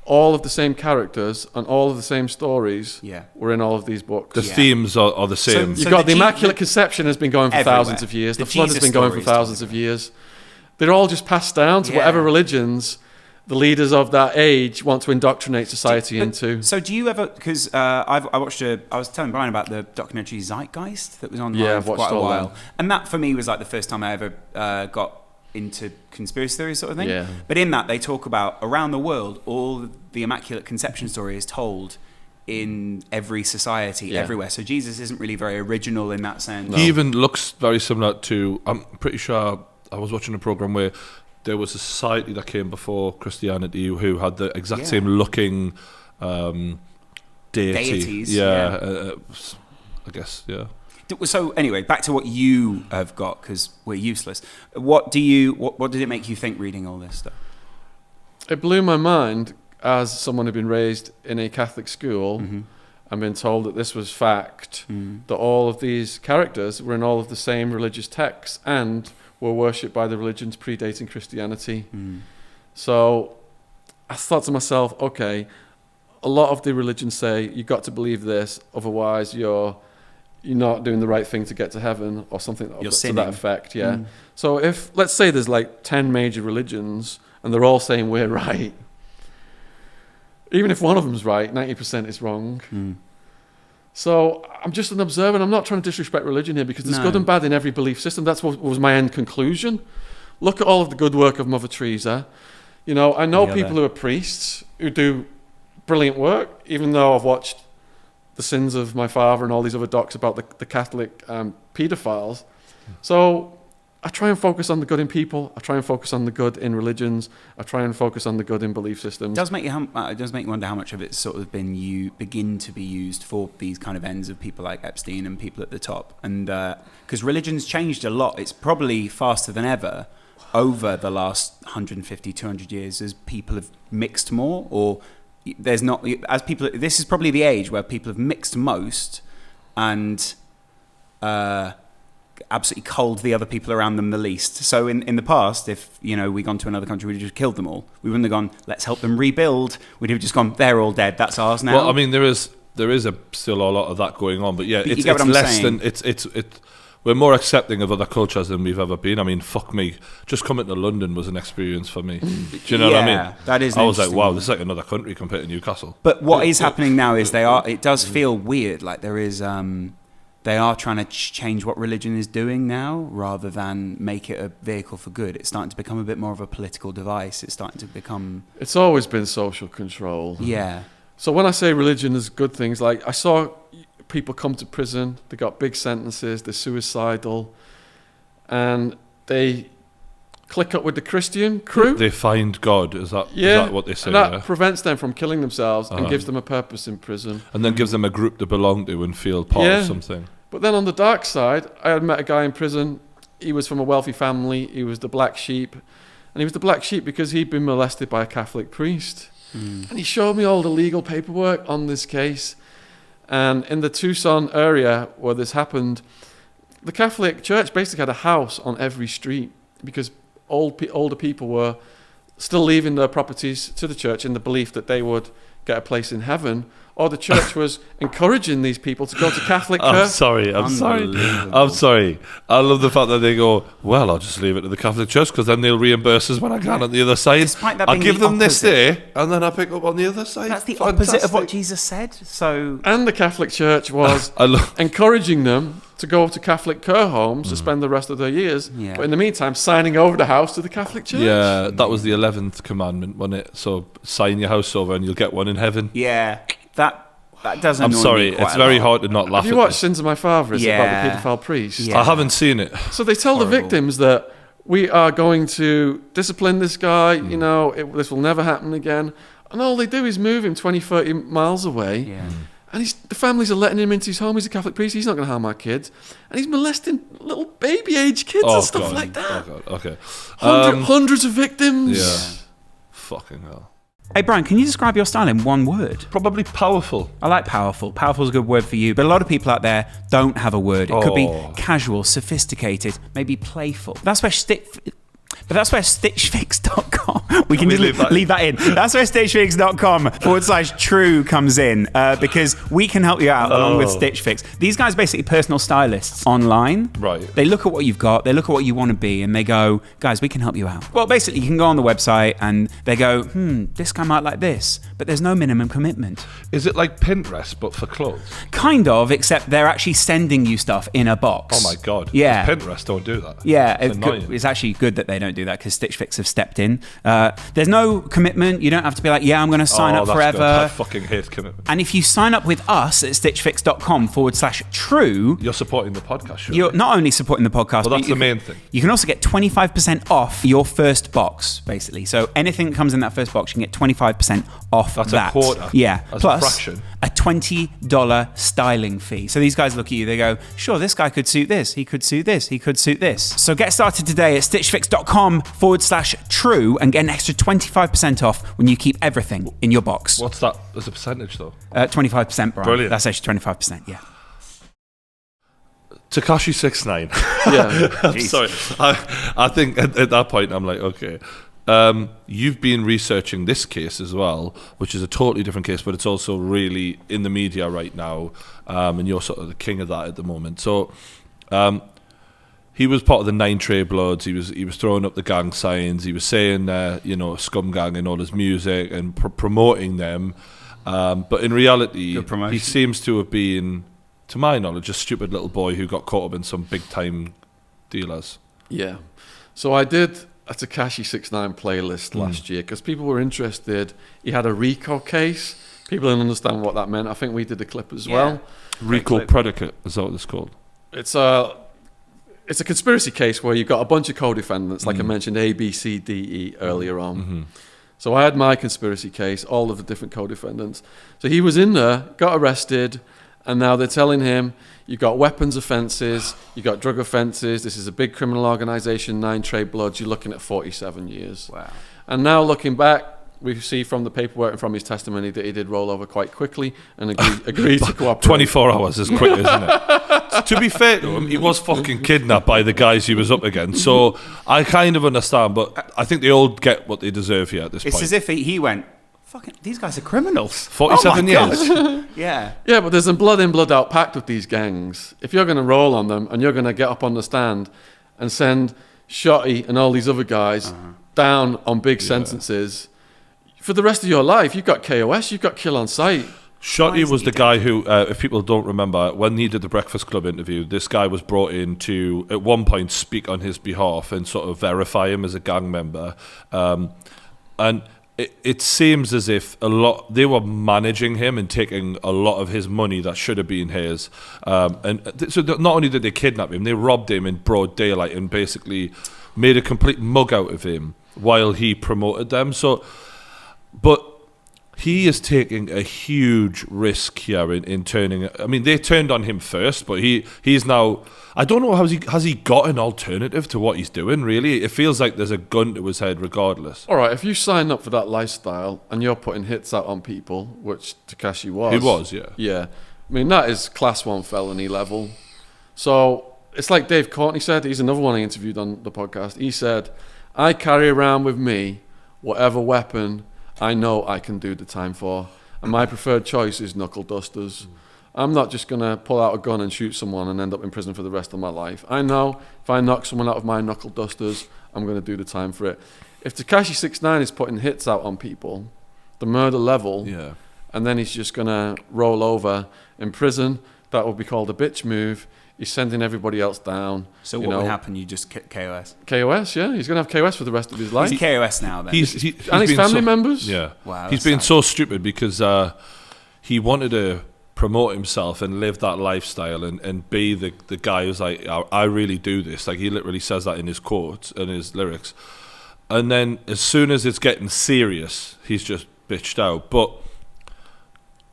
Speaker 2: all of the same characters and all of the same stories were in all of these books.
Speaker 3: The themes are the same.
Speaker 2: You've got the Immaculate Conception has been going for
Speaker 5: everywhere.
Speaker 2: thousands of years.
Speaker 5: The
Speaker 2: The flood has
Speaker 5: Jesus
Speaker 2: been going for
Speaker 5: stories
Speaker 2: thousands of years. They're all just passed down to whatever religions the leaders of that age want to indoctrinate society into.
Speaker 5: So do you ever, because I was telling Brian about the documentary Zeitgeist that was online for quite a while.
Speaker 2: That.
Speaker 5: And that for me was like the first time I ever got into conspiracy theory sort of thing.
Speaker 2: Yeah.
Speaker 5: But in that they talk about around the world, all the Immaculate Conception story is told in every society, everywhere. So Jesus isn't really very original in that sense.
Speaker 3: He even looks very similar to, I'm pretty sure I was watching a program where there was a society that came before Christianity who had the exact same looking
Speaker 5: deities.
Speaker 3: I guess,
Speaker 5: So anyway, back to what you have got, because we're useless. What did it make you think reading all this stuff?
Speaker 2: It blew my mind as someone who'd been raised in a Catholic school and been told that this was fact, that all of these characters were in all of the same religious texts and were worshipped by the religions predating Christianity. So I thought to myself, okay, a lot of the religions say you've got to believe this, otherwise you're not doing the right thing to get to heaven, or something to that effect. So if, let's say there's like 10 major religions and they're all saying we're right, even if one of them's right, 90% is wrong. So I'm just an observer, and I'm not trying to disrespect religion here, because there's good and bad in every belief system. That's what was my end conclusion. Look at all of the good work of Mother Teresa. You know, I know people who are priests who do brilliant work, even though I've watched The Sins of My Father and all these other docs about the Catholic paedophiles. So I try and focus on the good in people. I try and focus on the good in religions. I try and focus on the good in belief systems.
Speaker 5: It does make you wonder how much of it's sort of begin to be used for these kind of ends of people like Epstein and people at the top. And because religion's changed a lot, it's probably faster than ever over the last 150, 200 years as people have mixed more, or there's not, as people, this is probably the age where people have mixed most and absolutely culled the other people around them the least. So in the past, if we'd gone to another country, we'd have just killed them all. We wouldn't have gone, let's help them rebuild. We'd have just gone, they're all dead, that's ours now.
Speaker 3: Well, I mean, there is still a lot of that going on, but yeah, it's
Speaker 5: get what I'm
Speaker 3: less
Speaker 5: saying?
Speaker 3: than it's we're more accepting of other cultures than we've ever been. I mean, fuck me, just coming to London was an experience for me. Do you know what I mean?
Speaker 5: That is.
Speaker 3: I was like, wow, this is like another country compared to Newcastle.
Speaker 5: But what is happening now is it does feel weird. Like there is, they are trying to change what religion is doing now, rather than make it a vehicle for good. It's starting to become a bit more of a political device. It's starting to become.
Speaker 2: It's always been social control.
Speaker 5: Yeah.
Speaker 2: So when I say religion is good things, like I saw people come to prison, they got big sentences, they're suicidal, and they click up with the Christian crew.
Speaker 3: They find God, is that what they say?
Speaker 2: And that prevents them from killing themselves and gives them a purpose in prison.
Speaker 3: And then gives them a group to belong to and feel part of something.
Speaker 2: But then on the dark side, I had met a guy in prison, he was from a wealthy family, he was the black sheep, and he was the black sheep because he'd been molested by a Catholic priest. And he showed me all the legal paperwork on this case. And in the Tucson area where this happened, the Catholic Church basically had a house on every street because older people were still leaving their properties to the church in the belief that they would get a place in heaven, or the church was encouraging these people to go to Catholic
Speaker 3: I'm sorry. I love the fact that they go, well, I'll just leave it to the Catholic Church because then they'll reimburse us when I can on the other side. I'll give them this day and then I pick up on the other side.
Speaker 5: That's the opposite of what Jesus said.
Speaker 2: And the Catholic Church was encouraging them to go to Catholic care homes to spend the rest of their years, but in the meantime signing over the house to the Catholic Church.
Speaker 3: Yeah, that was the 11th commandment, wasn't it? So sign your house over and you'll get one in heaven.
Speaker 5: Yeah, that doesn't.
Speaker 3: I'm sorry, it's very hard to not laugh.
Speaker 2: Have you watched Sins of My Father? It's about the paedophile priest.
Speaker 3: I haven't seen it.
Speaker 2: So they tell the victims that we are going to discipline this guy, this will never happen again. And all they do is move him 20, 30 miles away.
Speaker 5: Yeah.
Speaker 2: And the families are letting him into his home. He's a Catholic priest. He's not going to harm our kids. And he's molesting little baby-age kids and stuff like that.
Speaker 3: Oh, God. Okay.
Speaker 2: Hundreds of victims.
Speaker 3: Yeah. Fucking hell.
Speaker 5: Hey, Brian, can you describe your style in one word?
Speaker 3: Probably powerful.
Speaker 5: I like powerful. Powerful is a good word for you. But a lot of people out there don't have a word. It could be casual, sophisticated, maybe playful. That's where stitchfix.com. We can just leave that in. That's where stitchfix.com/true comes in because we can help you out along with Stitch Fix. These guys are basically personal stylists online.
Speaker 3: Right.
Speaker 5: They look at what you've got, they look at what you want to be, and they go, guys, we can help you out. Well, basically, you can go on the website and they go, this guy might like this, but there's no minimum commitment.
Speaker 3: Is it like Pinterest, but for clothes?
Speaker 5: Kind of, except they're actually sending you stuff in a box.
Speaker 3: Oh my God.
Speaker 5: Yeah.
Speaker 3: Pinterest don't do that.
Speaker 5: Yeah,
Speaker 3: It's
Speaker 5: actually good that they don't do that because Stitch Fix have stepped in. There's no commitment. You don't have to be like, I'm going to sign up forever.
Speaker 3: Good. I fucking hate commitment.
Speaker 5: And if you sign up with us at stitchfix.com/true,
Speaker 3: you're supporting the podcast.
Speaker 5: You're not only supporting the podcast,
Speaker 3: well, that's the main thing.
Speaker 5: You can also get 25% off your first box, basically. So anything that comes in that first box, you can get 25% off.
Speaker 3: That's a quarter.
Speaker 5: Yeah.
Speaker 3: That's
Speaker 5: plus
Speaker 3: a fraction.
Speaker 5: A $20 styling fee. So these guys look at you, they go, sure, this guy could suit this, he could suit this, he could suit this. So get started today at stitchfix.com/true and get an extra 25% off when you keep everything in your box.
Speaker 3: What's that as a percentage though?
Speaker 5: 25%, Brian.
Speaker 3: Brilliant.
Speaker 5: That's actually 25%, yeah.
Speaker 3: Takashi 6ix9ine.
Speaker 2: Yeah.
Speaker 3: I'm sorry. I think at that point I'm like, okay. You've been researching this case as well, which is a totally different case, but it's also really in the media right now, and you're sort of the king of that at the moment. So he was part of the 9 Trey Bloods. He was throwing up the gang signs. He was saying, scum gang in all his music and promoting them. But in reality, he seems to have been, to my knowledge, a stupid little boy who got caught up in some big time dealers.
Speaker 2: Yeah. So I did a Takashi 6ix9ine playlist last year because people were interested. He had a RICO case. People didn't understand what that meant. I think we did a clip as well.
Speaker 3: RICO predicate, is that what it's called?
Speaker 2: It's a conspiracy case where you've got a bunch of co-defendants, like I mentioned, A, B, C, D, E earlier on. Mm-hmm. So I had my conspiracy case, all of the different co-defendants. So he was in there, got arrested, and now they're telling him, you've got weapons offences, you've got drug offences, this is a big criminal organisation, 9 Trey Bloods, you're looking at 47 years.
Speaker 5: Wow.
Speaker 2: And now looking back, we see from the paperwork and from his testimony that he did roll over quite quickly and agreed to cooperate.
Speaker 3: 24 hours is quick, isn't it? To be fair to him, he was fucking kidnapped by the guys he was up against, so I kind of understand, but I think they all get what they deserve here at this point.
Speaker 5: It's as if he went, fucking, these guys are criminals.
Speaker 3: 47 years.
Speaker 5: Yeah.
Speaker 2: Yeah, but there's a blood in, blood out pact with these gangs. If you're going to roll on them and you're going to get up on the stand and send Shotty and all these other guys down on big sentences, for the rest of your life, you've got KOS, you've got kill on sight.
Speaker 3: Shotty was the guy who, if people don't remember, when he did the Breakfast Club interview, this guy was brought in to, at one point, speak on his behalf and sort of verify him as a gang member. And it seems as if they were managing him and taking a lot of his money that should have been his. So not only did they kidnap him, they robbed him in broad daylight and basically made a complete mug out of him while he promoted them. But he is taking a huge risk here in turning. I mean, they turned on him first, but he's now. I don't know, has he got an alternative to what he's doing, really? It feels like there's a gun to his head regardless.
Speaker 2: All right, if you sign up for that lifestyle and you're putting hits out on people, which Takashi was.
Speaker 3: He was, yeah.
Speaker 2: Yeah. I mean, that is class 1 felony level. So it's like Dave Courtney said, he's another one I interviewed on the podcast. He said, I carry around with me whatever weapon I know I can do the time for. And my preferred choice is knuckle dusters. I'm not just going to pull out a gun and shoot someone and end up in prison for the rest of my life. I know if I knock someone out of my knuckle dusters, I'm going to do the time for it. If Takashi 6ix9ine is putting hits out on people, the murder level, and then he's just going to roll over in prison, that would be called a bitch move. He's sending everybody else down.
Speaker 5: So what would happen? You just KOS?
Speaker 2: KOS, yeah. He's going to have KOS for the rest of his life.
Speaker 5: He's KOS now, then.
Speaker 2: And his family members?
Speaker 3: Yeah.
Speaker 5: Wow.
Speaker 3: He's been so stupid because he wanted to promote himself and live that lifestyle and be the guy who's like, I really do this. Like, he literally says that in his quotes and his lyrics. And then as soon as it's getting serious, he's just bitched out. But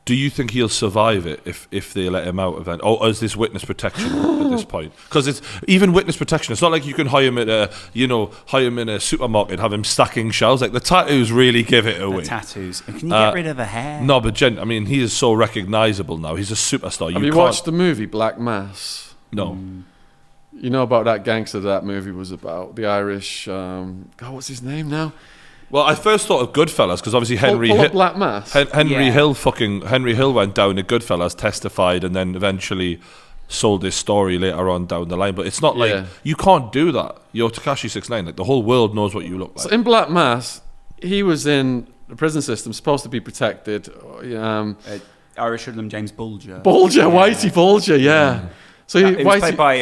Speaker 3: do you think he'll survive it if they let him out event? Or is this witness protection at this point? Because it's even witness protection. It's not like you can hire him in a supermarket, have him stacking shelves. Like, the tattoos really give it away.
Speaker 5: The tattoos. And can you get rid of the hair?
Speaker 3: No, but I mean, he is so recognisable now. He's a superstar.
Speaker 2: Have you watched the movie Black Mass?
Speaker 3: No.
Speaker 2: You know about that gangster that movie was about? The Irish, what's his name now?
Speaker 3: Well, I first thought of Goodfellas because obviously Henry
Speaker 2: Pull up Black Mass.
Speaker 3: Henry Hill went down to Goodfellas, testified, and then eventually sold his story later on down the line. But it's not like you can't do that. You're Takashi 6ix9ine. Like, the whole world knows what you look like.
Speaker 2: So in Black Mass, he was in the prison system, supposed to be protected.
Speaker 5: Irish hoodlum James Bulger.
Speaker 2: Whitey Bulger, yeah. So
Speaker 5: it was played by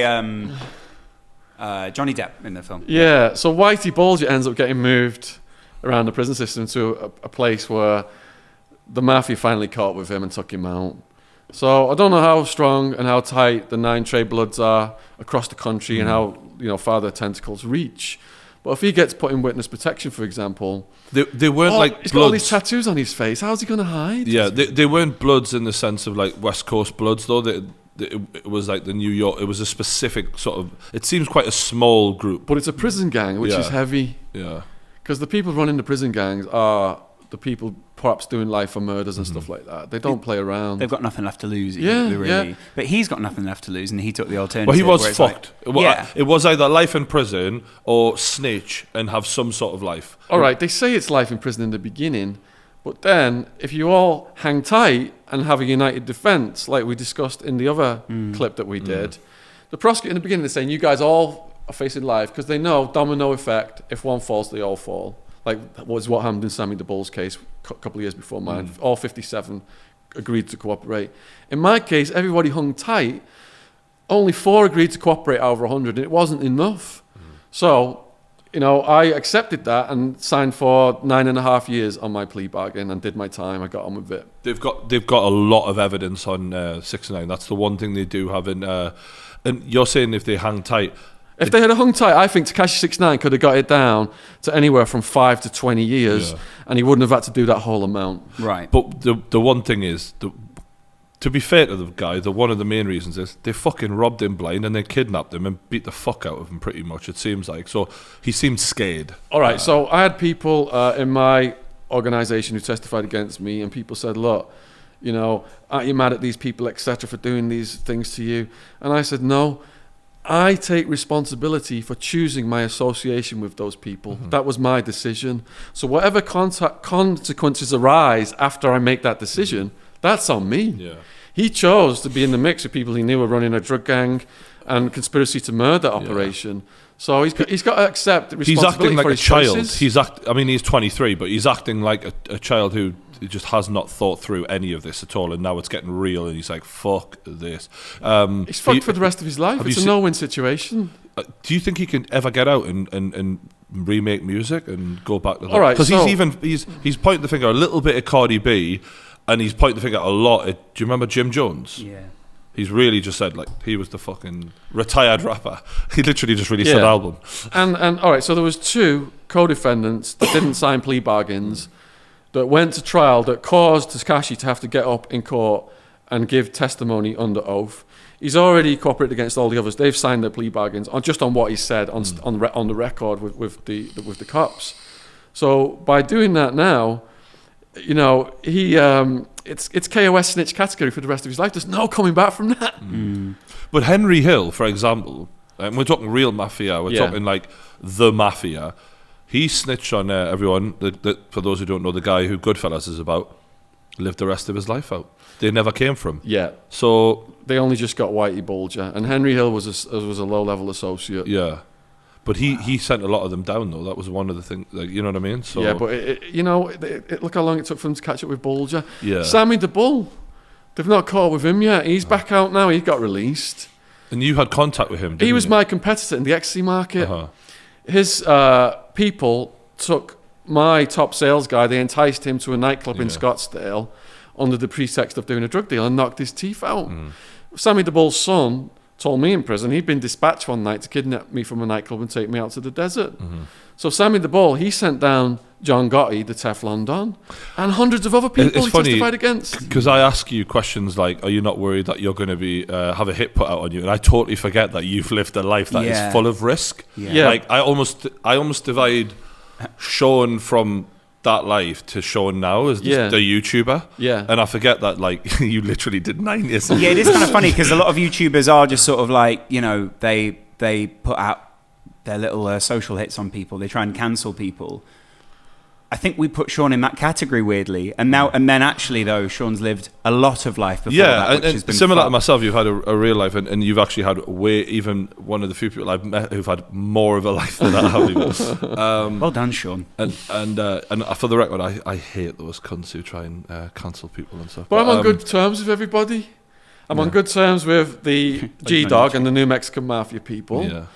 Speaker 5: Johnny Depp in the film.
Speaker 2: Yeah, so Whitey Bulger ends up getting moved around the prison system to a place where the mafia finally caught with him and took him out. So I don't know how strong and how tight the 9 Trey Bloods are across the country and how far their tentacles reach. But if he gets put in witness protection, for example,
Speaker 3: they weren't like
Speaker 2: he's
Speaker 3: bloods.
Speaker 2: got all these tattoos on his face. How's he going to hide?
Speaker 3: Yeah, they weren't bloods in the sense of like West Coast bloods though. It was like the New York. It was a specific sort of. It seems quite a small group,
Speaker 2: but it's a prison gang, which is heavy.
Speaker 3: Yeah.
Speaker 2: Because the people running the prison gangs are the people perhaps doing life for murders and stuff like that. They don't play around.
Speaker 5: They've got nothing left to lose.
Speaker 2: Really.
Speaker 5: Yeah. But he's got nothing left to lose, and he took the alternative.
Speaker 3: Well, he was fucked.
Speaker 5: Like,
Speaker 3: it was either life in prison or snitch and have some sort of life.
Speaker 2: All right, they say it's life in prison in the beginning, but then if you all hang tight and have a united defence, like we discussed in the other clip that we did, the prosecutor in the beginning is saying, you guys all are facing life because they know domino effect. If one falls, they all fall. Like that was what happened in Sammy the Bull's case a couple of years before mine. All 57 agreed to cooperate. In my case, everybody hung tight. Only 4 agreed to cooperate out of 100, and it wasn't enough. So, I accepted that and signed for 9.5 years on my plea bargain and did my time. I got on with it.
Speaker 3: They've got a lot of evidence on 6ix9ine. That's the one thing they do have in. And you're saying if they hang tight.
Speaker 2: If they had hung tight, I think Takashi 6ix9ine could have got it down to anywhere from 5 to 20 years, and he wouldn't have had to do that whole amount.
Speaker 5: Right.
Speaker 3: But the one thing is, to be fair to the guy, one of the main reasons is they fucking robbed him blind and they kidnapped him and beat the fuck out of him pretty much, it seems like. So he seemed scared.
Speaker 2: All right, so I had people in my organisation who testified against me, and people said, look, aren't you mad at these people, etc., for doing these things to you? And I said, no. I take responsibility for choosing my association with those people. That was my decision. So whatever consequences arise after I make that decision, that's on me.
Speaker 3: Yeah.
Speaker 2: He chose to be in the mix with people he knew were running a drug gang and conspiracy to murder operation. So he's got to accept the
Speaker 3: He's
Speaker 2: responsibility
Speaker 3: acting like
Speaker 2: for
Speaker 3: a
Speaker 2: his
Speaker 3: child.
Speaker 2: choices.
Speaker 3: He's 23, but he's acting like a child who just has not thought through any of this at all, and now it's getting real, and he's like, "Fuck this."
Speaker 2: He's fucked for the rest of his life. It's a no-win situation.
Speaker 3: Do you think he can ever get out and remake music and go back to that?
Speaker 2: All right,
Speaker 3: because
Speaker 2: so-
Speaker 3: he's pointing the finger a little bit at Cardi B, and he's pointing the finger a lot at. Do you remember Jim Jones?
Speaker 5: Yeah.
Speaker 3: He's really just said like he was the fucking retired rapper. He literally just released an album.
Speaker 2: And all right, so there was 2 co-defendants that didn't sign plea bargains that went to trial that caused Takashi to have to get up in court and give testimony under oath. He's already cooperated against all the others. They've signed their plea bargains on what he said on the record with the cops. So by doing that now, you know, he it's KOS snitch category for the rest of his life. There's no coming back from that.
Speaker 3: But Henry Hill, for example, and we're talking real mafia. We're talking like the mafia. He snitched on everyone. For those who don't know, the guy who Goodfellas is about lived the rest of his life out. They never came from.
Speaker 2: Yeah.
Speaker 3: So
Speaker 2: They only just got Whitey Bulger, and Henry Hill was a low-level associate.
Speaker 3: yeah, but he sent a lot of them down though. That was one of the things. Like, you know what I mean? So
Speaker 2: Yeah, but look how long it took for him to catch up with Bulger.
Speaker 3: Yeah.
Speaker 2: Sammy the Bull, they've not caught with him yet. He's back out now. He got released.
Speaker 3: and you had contact with him. Didn't
Speaker 2: He was
Speaker 3: you?
Speaker 2: my competitor in the ecstasy market.
Speaker 3: Uh-huh.
Speaker 2: His people took my top sales guy. They enticed him to a nightclub in Scottsdale under the pretext of doing a drug deal and knocked his teeth out. Sammy the Bull's son told me in prison he'd been dispatched one night to kidnap me from a nightclub and take me out to the desert. So Sammy the Bull, he sent down John Gotti, the Teflon Don, and hundreds of other people he testified against.
Speaker 3: Because I ask you questions like, are you not worried that you're going to be have a hit put out on you? And I totally forget that you've lived a life that is full of risk.
Speaker 2: Yeah.
Speaker 3: Like I almost divide Shaun from that life to Shaun now as the YouTuber.
Speaker 2: Yeah.
Speaker 3: And I forget that like you literally did 9 years.
Speaker 5: Yeah, it is kind of funny because a lot of YouTubers are just sort of like, you know, they put out their little social hits on people. They try and cancel people. I think we put Shaun in that category weirdly, and then actually though Shaun's lived a lot of life before that, which has been
Speaker 3: similar
Speaker 5: fun.
Speaker 3: to myself. You've had a real life, and you've actually had even one of the few people I've met who've had more of a life than I have. Even.
Speaker 5: Well done, Shaun.
Speaker 3: And for the record, I hate those cunts who try and cancel people and stuff.
Speaker 2: But I'm on good terms with everybody. I'm on good terms with the G-Dog and the New Mexican Mafia people.
Speaker 3: Yeah.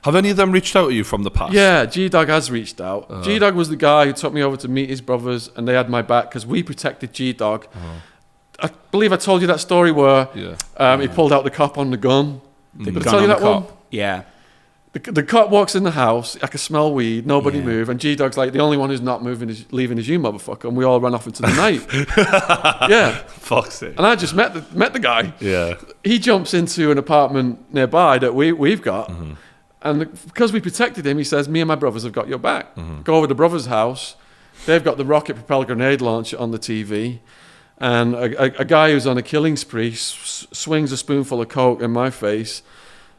Speaker 3: Have any of them reached out to you from the past?
Speaker 2: Yeah, G-Dog has reached out. G-Dog was the guy who took me over to meet his brothers, and they had my back because we protected G-Dog. I believe I told you that story where he pulled out the cop on the gun. Did I tell you that one?
Speaker 5: Yeah.
Speaker 2: The cop walks in the house, I can smell weed, nobody move, and G-Dog's like, the only one who's not moving is leaving is you, motherfucker, and we all run off into the night. Yeah.
Speaker 3: Fuck's sake.
Speaker 2: And I just met the guy.
Speaker 3: Yeah.
Speaker 2: He jumps into an apartment nearby that we've got, and because we protected him, he says, me and my brothers have got your back. Go over to the brother's house, they've got the rocket propelled grenade launcher on the TV, and a guy who's on a killing spree swings a spoonful of coke in my face,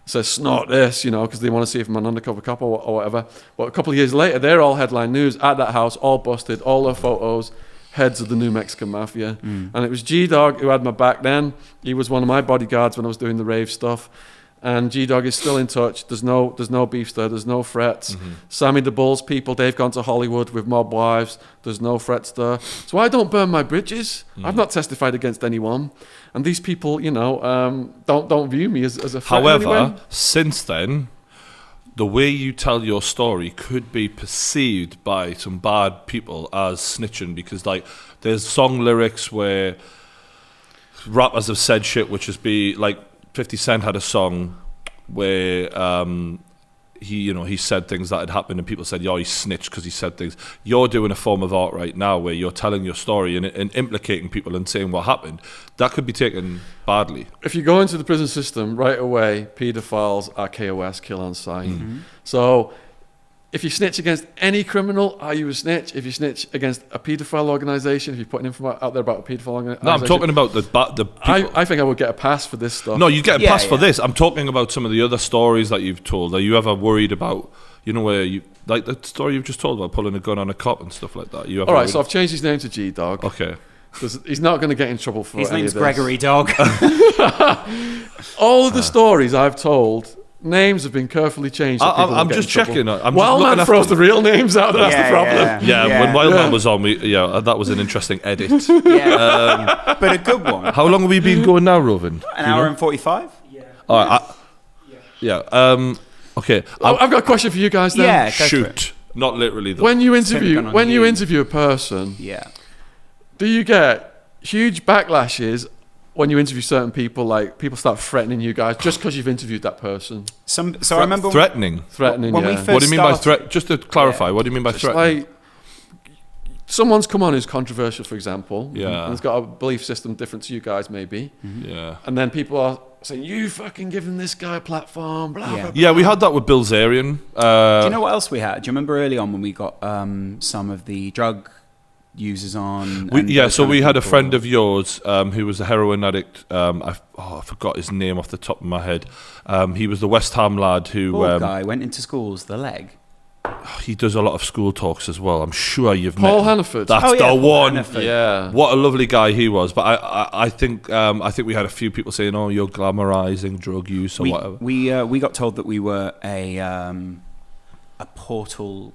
Speaker 2: says, snort this, you know, because they want to see if I'm an undercover cop or whatever. But a couple of years later, they're all headline news at that house, all busted, all their photos, heads of the New Mexican Mafia. And it was G-Dog who had my back then. He was one of my bodyguards when I was doing the rave stuff. And G-Dog is still in touch. There's no beef there. There's no threats. Sammy the Bull's people, they've gone to Hollywood with mob wives. There's no threats there. So I don't burn my bridges. I've not testified against anyone. And these people, you know, don't view me as a threat.
Speaker 3: However,
Speaker 2: anyway.
Speaker 3: since then, the way you tell your story could be perceived by some bad people as snitching, because like there's song lyrics where rappers have said shit which is be like 50 Cent had a song where he said things that had happened and people said, yo, he snitched because he said things. You're doing a form of art right now where you're telling your story and implicating people and saying what happened. That could be taken badly.
Speaker 2: If you go into the prison system right away, paedophiles are KOS, kill on sight. So if you snitch against any criminal, are you a snitch? If you snitch against a paedophile organisation, if you're putting info out there about a paedophile organisation...
Speaker 3: No, I'm talking about the people.
Speaker 2: I think I would get a pass for this stuff.
Speaker 3: No, you get a pass for this. I'm talking about some of the other stories that you've told. Are you ever worried about, where you... Like the story you've just told about pulling a gun on a cop and stuff like that?
Speaker 2: All right, so I've changed his name to G-Dog.
Speaker 3: Okay.
Speaker 2: Because he's not going to get in trouble for
Speaker 5: His
Speaker 2: any
Speaker 5: name's
Speaker 2: of this.
Speaker 5: Gregory Dog.
Speaker 2: All of the stories I've told... Names have been carefully changed. So
Speaker 3: I'm just checking.
Speaker 2: Wildman throws the real names out. That's the problem.
Speaker 3: Yeah, when Wildman was on, that was an interesting edit.
Speaker 5: Yeah, but a good one.
Speaker 3: How long have we been going now, Rovin?
Speaker 5: An hour and 45.
Speaker 3: Yeah. All right. Okay.
Speaker 2: I've got a question for you guys. Then.
Speaker 5: Yeah.
Speaker 3: Shoot. Not literally. Though.
Speaker 2: When you interview a person, do you get huge backlashes? When you interview certain people, like people start threatening you guys just because you've interviewed that person.
Speaker 5: I remember
Speaker 3: threatening.
Speaker 2: When
Speaker 5: we first
Speaker 3: what do you mean by
Speaker 5: started-
Speaker 3: threat? Just to clarify, what do you mean by threatening?
Speaker 2: Like someone's come on who's controversial, for example,
Speaker 3: Yeah.
Speaker 2: and has got a belief system different to you guys, maybe.
Speaker 3: Yeah.
Speaker 2: And then people are saying, "You fucking giving this guy a platform." Blah, blah, blah.
Speaker 3: Yeah, we had that with Bill Zarian.
Speaker 5: Do you know what else we had? Do you remember early on when we got some of the drug users on?
Speaker 3: So we had a friend of yours who was a heroin addict. I forgot his name off the top of my head. He was the West Ham lad who...
Speaker 5: guy went into schools, the leg.
Speaker 3: He does a lot of school talks as well. I'm sure you've met
Speaker 2: Paul
Speaker 3: him.
Speaker 2: Hannaford.
Speaker 3: That's the one.
Speaker 5: Hannaford.
Speaker 2: Yeah.
Speaker 3: What a lovely guy he was. But I think we had a few people saying, "Oh, you're glamorizing drug use or whatever."
Speaker 5: We got told that we were a portal.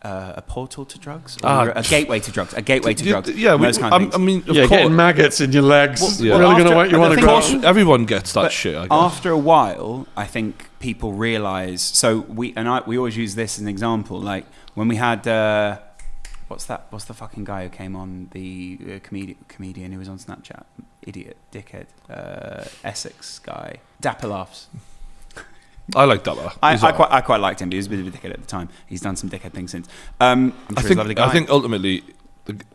Speaker 5: A portal to drugs? A gateway to drugs. A gateway to drugs.
Speaker 3: Yeah,
Speaker 5: those kind of things.
Speaker 3: I mean, of course,
Speaker 2: getting maggots in your legs.
Speaker 3: Well,
Speaker 2: Really going to want you want to
Speaker 3: of
Speaker 2: go.
Speaker 3: course, everyone gets that
Speaker 5: But
Speaker 3: shit. I guess.
Speaker 5: after a while, I think people realise. So we always use this as an example. Like when we had what's the fucking guy who came on, the comedian who was on Snapchat, idiot, dickhead, Essex guy, Dapper Laughs.
Speaker 3: I like that.
Speaker 5: I quite liked him, but he was a bit of a dickhead at the time. He's done some dickhead things since. I'm sure he's a lovely guy.
Speaker 3: I think ultimately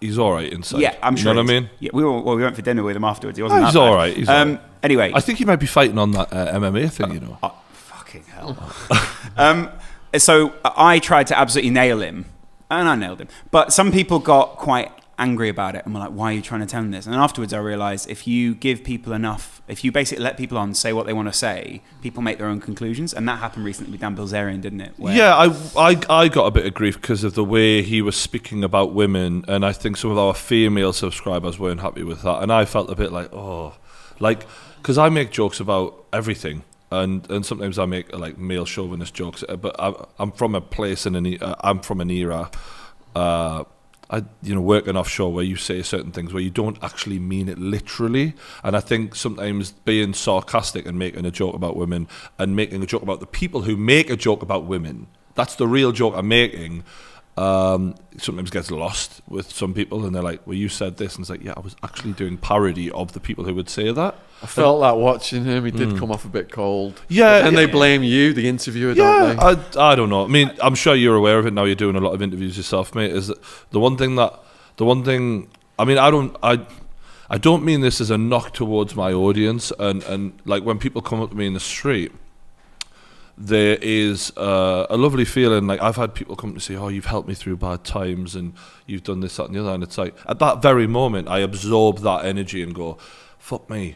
Speaker 3: he's all right inside.
Speaker 5: Yeah, I'm sure.
Speaker 3: You know what I mean?
Speaker 5: Yeah, we went for dinner with him afterwards. He wasn't.
Speaker 3: He's all right. He's all right.
Speaker 5: Anyway,
Speaker 3: I think he might be fighting on that MMA thing.
Speaker 5: Fucking hell. So I tried to absolutely nail him, and I nailed him. But some people got quite angry about it and were like, "Why are you trying to tell him this?" And afterwards, I realised if you give people enough, if you basically let people on say what they want to say, people make their own conclusions, and that happened recently with Dan Bilzerian, didn't it?
Speaker 3: Yeah, I got a bit of grief because of the way he was speaking about women, and I think some of our female subscribers weren't happy with that, and I felt a bit like, because I make jokes about everything. And sometimes I make like male chauvinist jokes, but I'm from a place I'm from an era, working offshore where you say certain things where you don't actually mean it literally, and I think sometimes being sarcastic and making a joke about women and making a joke about the people who make a joke about women, that's the real joke I'm making. Sometimes gets lost with some people, and they're like, "Well, you said this," and it's like, "Yeah, I was actually doing parody of the people who would say that."
Speaker 2: I felt like watching him. He did come off a bit cold.
Speaker 3: Yeah,
Speaker 2: and they blame you, the interviewer, don't they?
Speaker 3: I don't know. I mean, I'm sure you're aware of it now. You're doing a lot of interviews yourself, mate. Is that the one thing? I mean, I don't mean this as a knock towards my audience, and like when people come up to me in the street, there is a lovely feeling. Like I've had people come to say, "Oh, you've helped me through bad times, and you've done this, that, and the other." And it's like at that very moment, I absorb that energy and go, "Fuck me,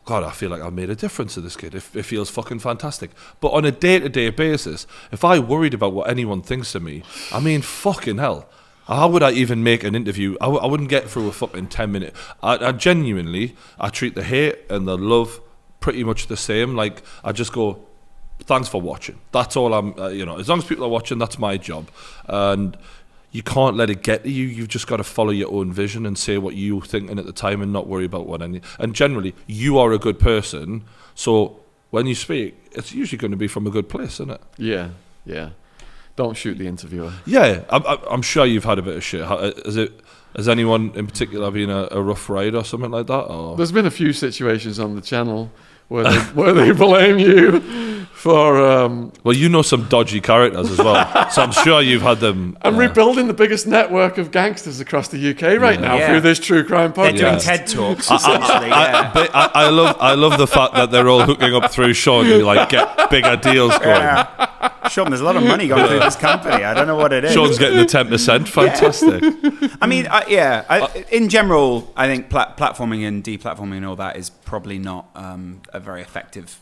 Speaker 3: God, I feel like I've made a difference to this kid. It feels fucking fantastic." But on a day-to-day basis, if I worried about what anyone thinks of me, I mean, fucking hell, how would I even make an interview? I wouldn't get through a fucking 10-minute. I genuinely, I treat the hate and the love pretty much the same. Like I just go, thanks for watching. That's all I'm, as long as people are watching, that's my job. And you can't let it get to you. You've just got to follow your own vision and say what you're thinking at the time and not worry about what any. And generally, you are a good person. So when you speak, it's usually going to be from a good place, isn't it?
Speaker 2: Yeah. Don't shoot the interviewer.
Speaker 3: Yeah, I'm sure you've had a bit of shit. Has anyone in particular been a rough ride or something like that? Or?
Speaker 2: There's been a few situations on the channel where they blame you for.
Speaker 3: Well, you know some dodgy characters as well, so I'm sure you've had them.
Speaker 2: I'm rebuilding the biggest network of gangsters across the UK right now through this true crime podcast.
Speaker 5: They're doing TED Talks, essentially.
Speaker 3: But I love the fact that they're all hooking up through Shaun to like get bigger deals going.
Speaker 5: Yeah. Shaun, there's a lot of money going through this company. I don't know what it is.
Speaker 3: Shaun's getting the 10%. Fantastic.
Speaker 5: I mean, in general, I think platforming and deplatforming and all that is probably not a very effective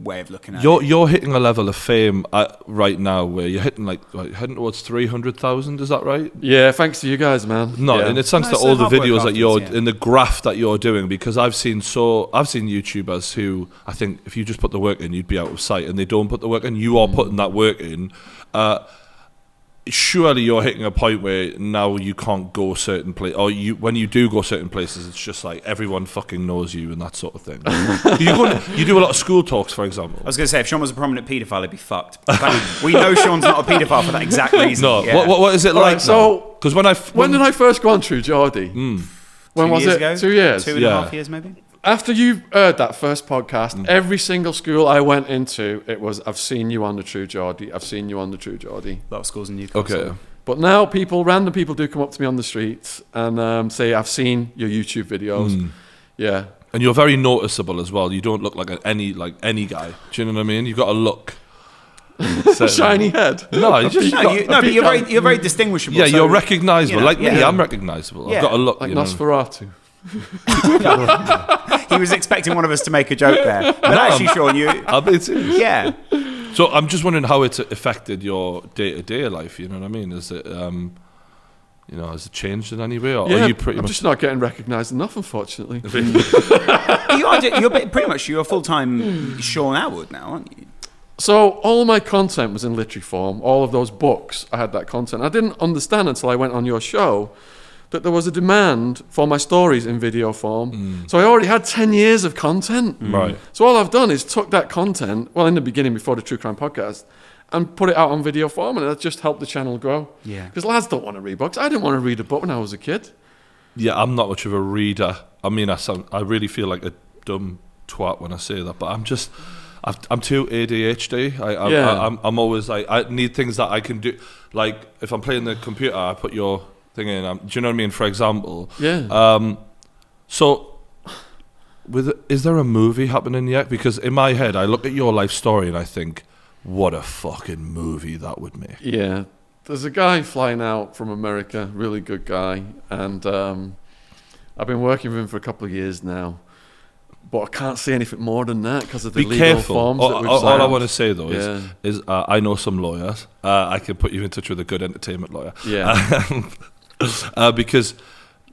Speaker 5: way of looking at it.
Speaker 3: You're hitting a level of fame right now where you're hitting like heading towards 300,000. Is that right?
Speaker 2: Yeah, thanks to you guys, man.
Speaker 3: No,
Speaker 2: yeah.
Speaker 3: and it's thanks to all the videos that you're in the graph that you're doing, because I've seen YouTubers who I think if you just put the work in, you'd be out of sight, and they don't put the work in. You are putting that work in. Surely you're hitting a point where now you can't go certain places, or when you do go certain places, it's just like everyone fucking knows you and that sort of thing. You do a lot of school talks, for example.
Speaker 5: I was going to say, if Shaun was a prominent paedophile, he'd be fucked. We know Shaun's not a paedophile for that exact reason.
Speaker 3: No,
Speaker 2: yeah.
Speaker 3: what is it like?
Speaker 2: So,
Speaker 3: because
Speaker 2: when did I first go on True Geordie? When was it?
Speaker 5: Ago?
Speaker 2: 2 years.
Speaker 5: 2.5 years, maybe.
Speaker 2: After you heard that first podcast, every single school I went into, it was, I've seen you on the True Geordie. I've seen you on the True Geordie.
Speaker 5: A lot of schools in Newcastle.
Speaker 3: Okay.
Speaker 2: But now random people do come up to me on the streets and say, I've seen your YouTube videos. Yeah.
Speaker 3: And you're very noticeable as well. You don't look like any guy. Do you know what I mean? You've got a look.
Speaker 2: Shiny head.
Speaker 3: No,
Speaker 5: but you're very distinguishable.
Speaker 3: Yeah, you're recognisable.
Speaker 5: You know,
Speaker 3: me, I'm recognisable.
Speaker 5: Yeah.
Speaker 3: I've got a look.
Speaker 2: Like Nosferatu.
Speaker 5: He was expecting one of us to make a joke there. But actually, Shaun,
Speaker 3: it is.
Speaker 5: Yeah.
Speaker 3: So I'm just wondering how it's affected your day-to-day life. You know what I mean? Is it, has it changed in any way? Or
Speaker 2: Yeah,
Speaker 3: are you pretty
Speaker 2: I'm
Speaker 3: much
Speaker 2: just not getting recognised enough, unfortunately.
Speaker 5: You're full-time Shaun Attwood now, aren't you?
Speaker 2: So all of my content was in literary form. All of those books, I had that content. I didn't understand until I went on your show that there was a demand for my stories in video form. So I already had 10 years of content.
Speaker 3: Right.
Speaker 2: So all I've done is took that content, well, in the beginning before the True Crime Podcast, and put it out on video form, and that just helped the channel grow.
Speaker 5: Yeah.
Speaker 2: Because lads don't want to read books. I didn't want to read a book when I was a kid.
Speaker 3: Yeah, I'm not much of a reader. I mean, I really feel like a dumb twat when I say that, but I'm too ADHD. I'm always like, I need things that I can do. Like if I'm playing the computer, I put your thing in. Do you know what I mean? For example.
Speaker 2: Yeah.
Speaker 3: So, is there a movie happening yet? Because in my head, I look at your life story and I think, what a fucking movie that would make.
Speaker 2: Yeah. There's a guy flying out from America, really good guy, and I've been working with him for a couple of years now. But I can't say anything more than that because of the legal forms that we've signed.
Speaker 3: All I want to say though is I know some lawyers. I can put you in touch with a good entertainment lawyer.
Speaker 2: Yeah.
Speaker 3: Because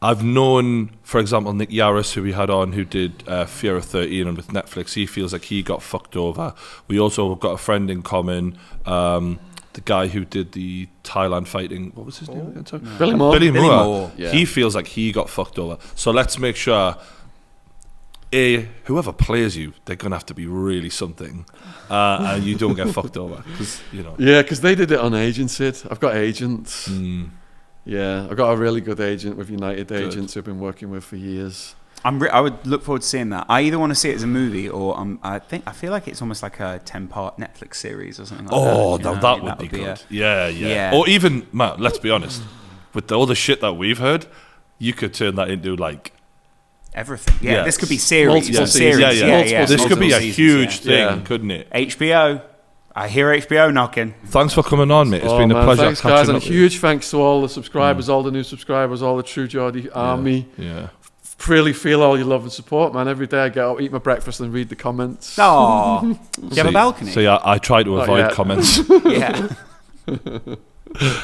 Speaker 3: I've known, for example, Nick Yaris, who we had on, who did Fear of 13 and with Netflix. He feels like he got fucked over. We also have got a friend in common, the guy who did the Thailand fighting. What was his name again? Sorry?
Speaker 2: Billy Moore.
Speaker 3: Billy Moore.
Speaker 2: Yeah.
Speaker 3: He feels like he got fucked over. So let's make sure. Whoever plays you, they're going to have to be really something, and you don't get fucked over.
Speaker 2: Yeah, because they did it unagented. I've got agents. Yeah, I've got a really good agent with United Agents who I've been working with for years.
Speaker 5: I would look forward to seeing that. I either want to see it as a movie or I feel like it's almost like a 10-part Netflix series or something like that.
Speaker 3: Oh, that would be good. Yeah. Or even, Matt, let's be honest, with all the shit that we've heard, you could turn that into like
Speaker 5: everything. Yeah, this could be series.
Speaker 2: Multiple
Speaker 5: series.
Speaker 2: Yeah.
Speaker 3: This could be a huge thing, couldn't it?
Speaker 5: HBO. I hear HBO knocking.
Speaker 3: Thanks for coming on, mate. It's been a pleasure.
Speaker 2: Thanks, guys, and a huge thanks to all the subscribers, all the new subscribers, all the True Geordie army.
Speaker 3: Yeah.
Speaker 2: Really feel all your love and support, man. Every day I get out, eat my breakfast, and read the comments.
Speaker 5: Oh, do you have a balcony?
Speaker 3: So yeah, I try to avoid comments.
Speaker 5: Yeah.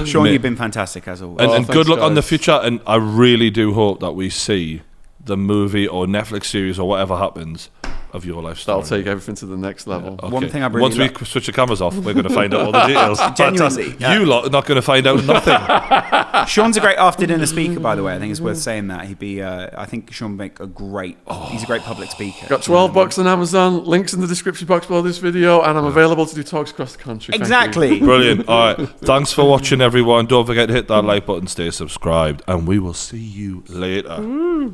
Speaker 5: Shaun, you've been fantastic as always.
Speaker 3: And good luck on the future. And I really do hope that we see the movie or Netflix series or whatever happens of your life story.
Speaker 2: That'll take everything to the next level.
Speaker 3: Okay.
Speaker 5: One thing I really
Speaker 3: Once we switch the cameras off, we're going to find out all the details.
Speaker 5: Genuinely,
Speaker 3: You lot are not going to find out nothing.
Speaker 5: Shaun's a great after-dinner speaker, by the way. I think it's worth saying that. He'd be. I think Shaun would make a great. He's a great public speaker.
Speaker 2: Got 12 bucks on Amazon. Links in the description box below this video, and I'm available to do talks across the country.
Speaker 5: Exactly.
Speaker 3: Brilliant. All right. Thanks for watching, everyone. Don't forget to hit that like button, stay subscribed, and we will see you later.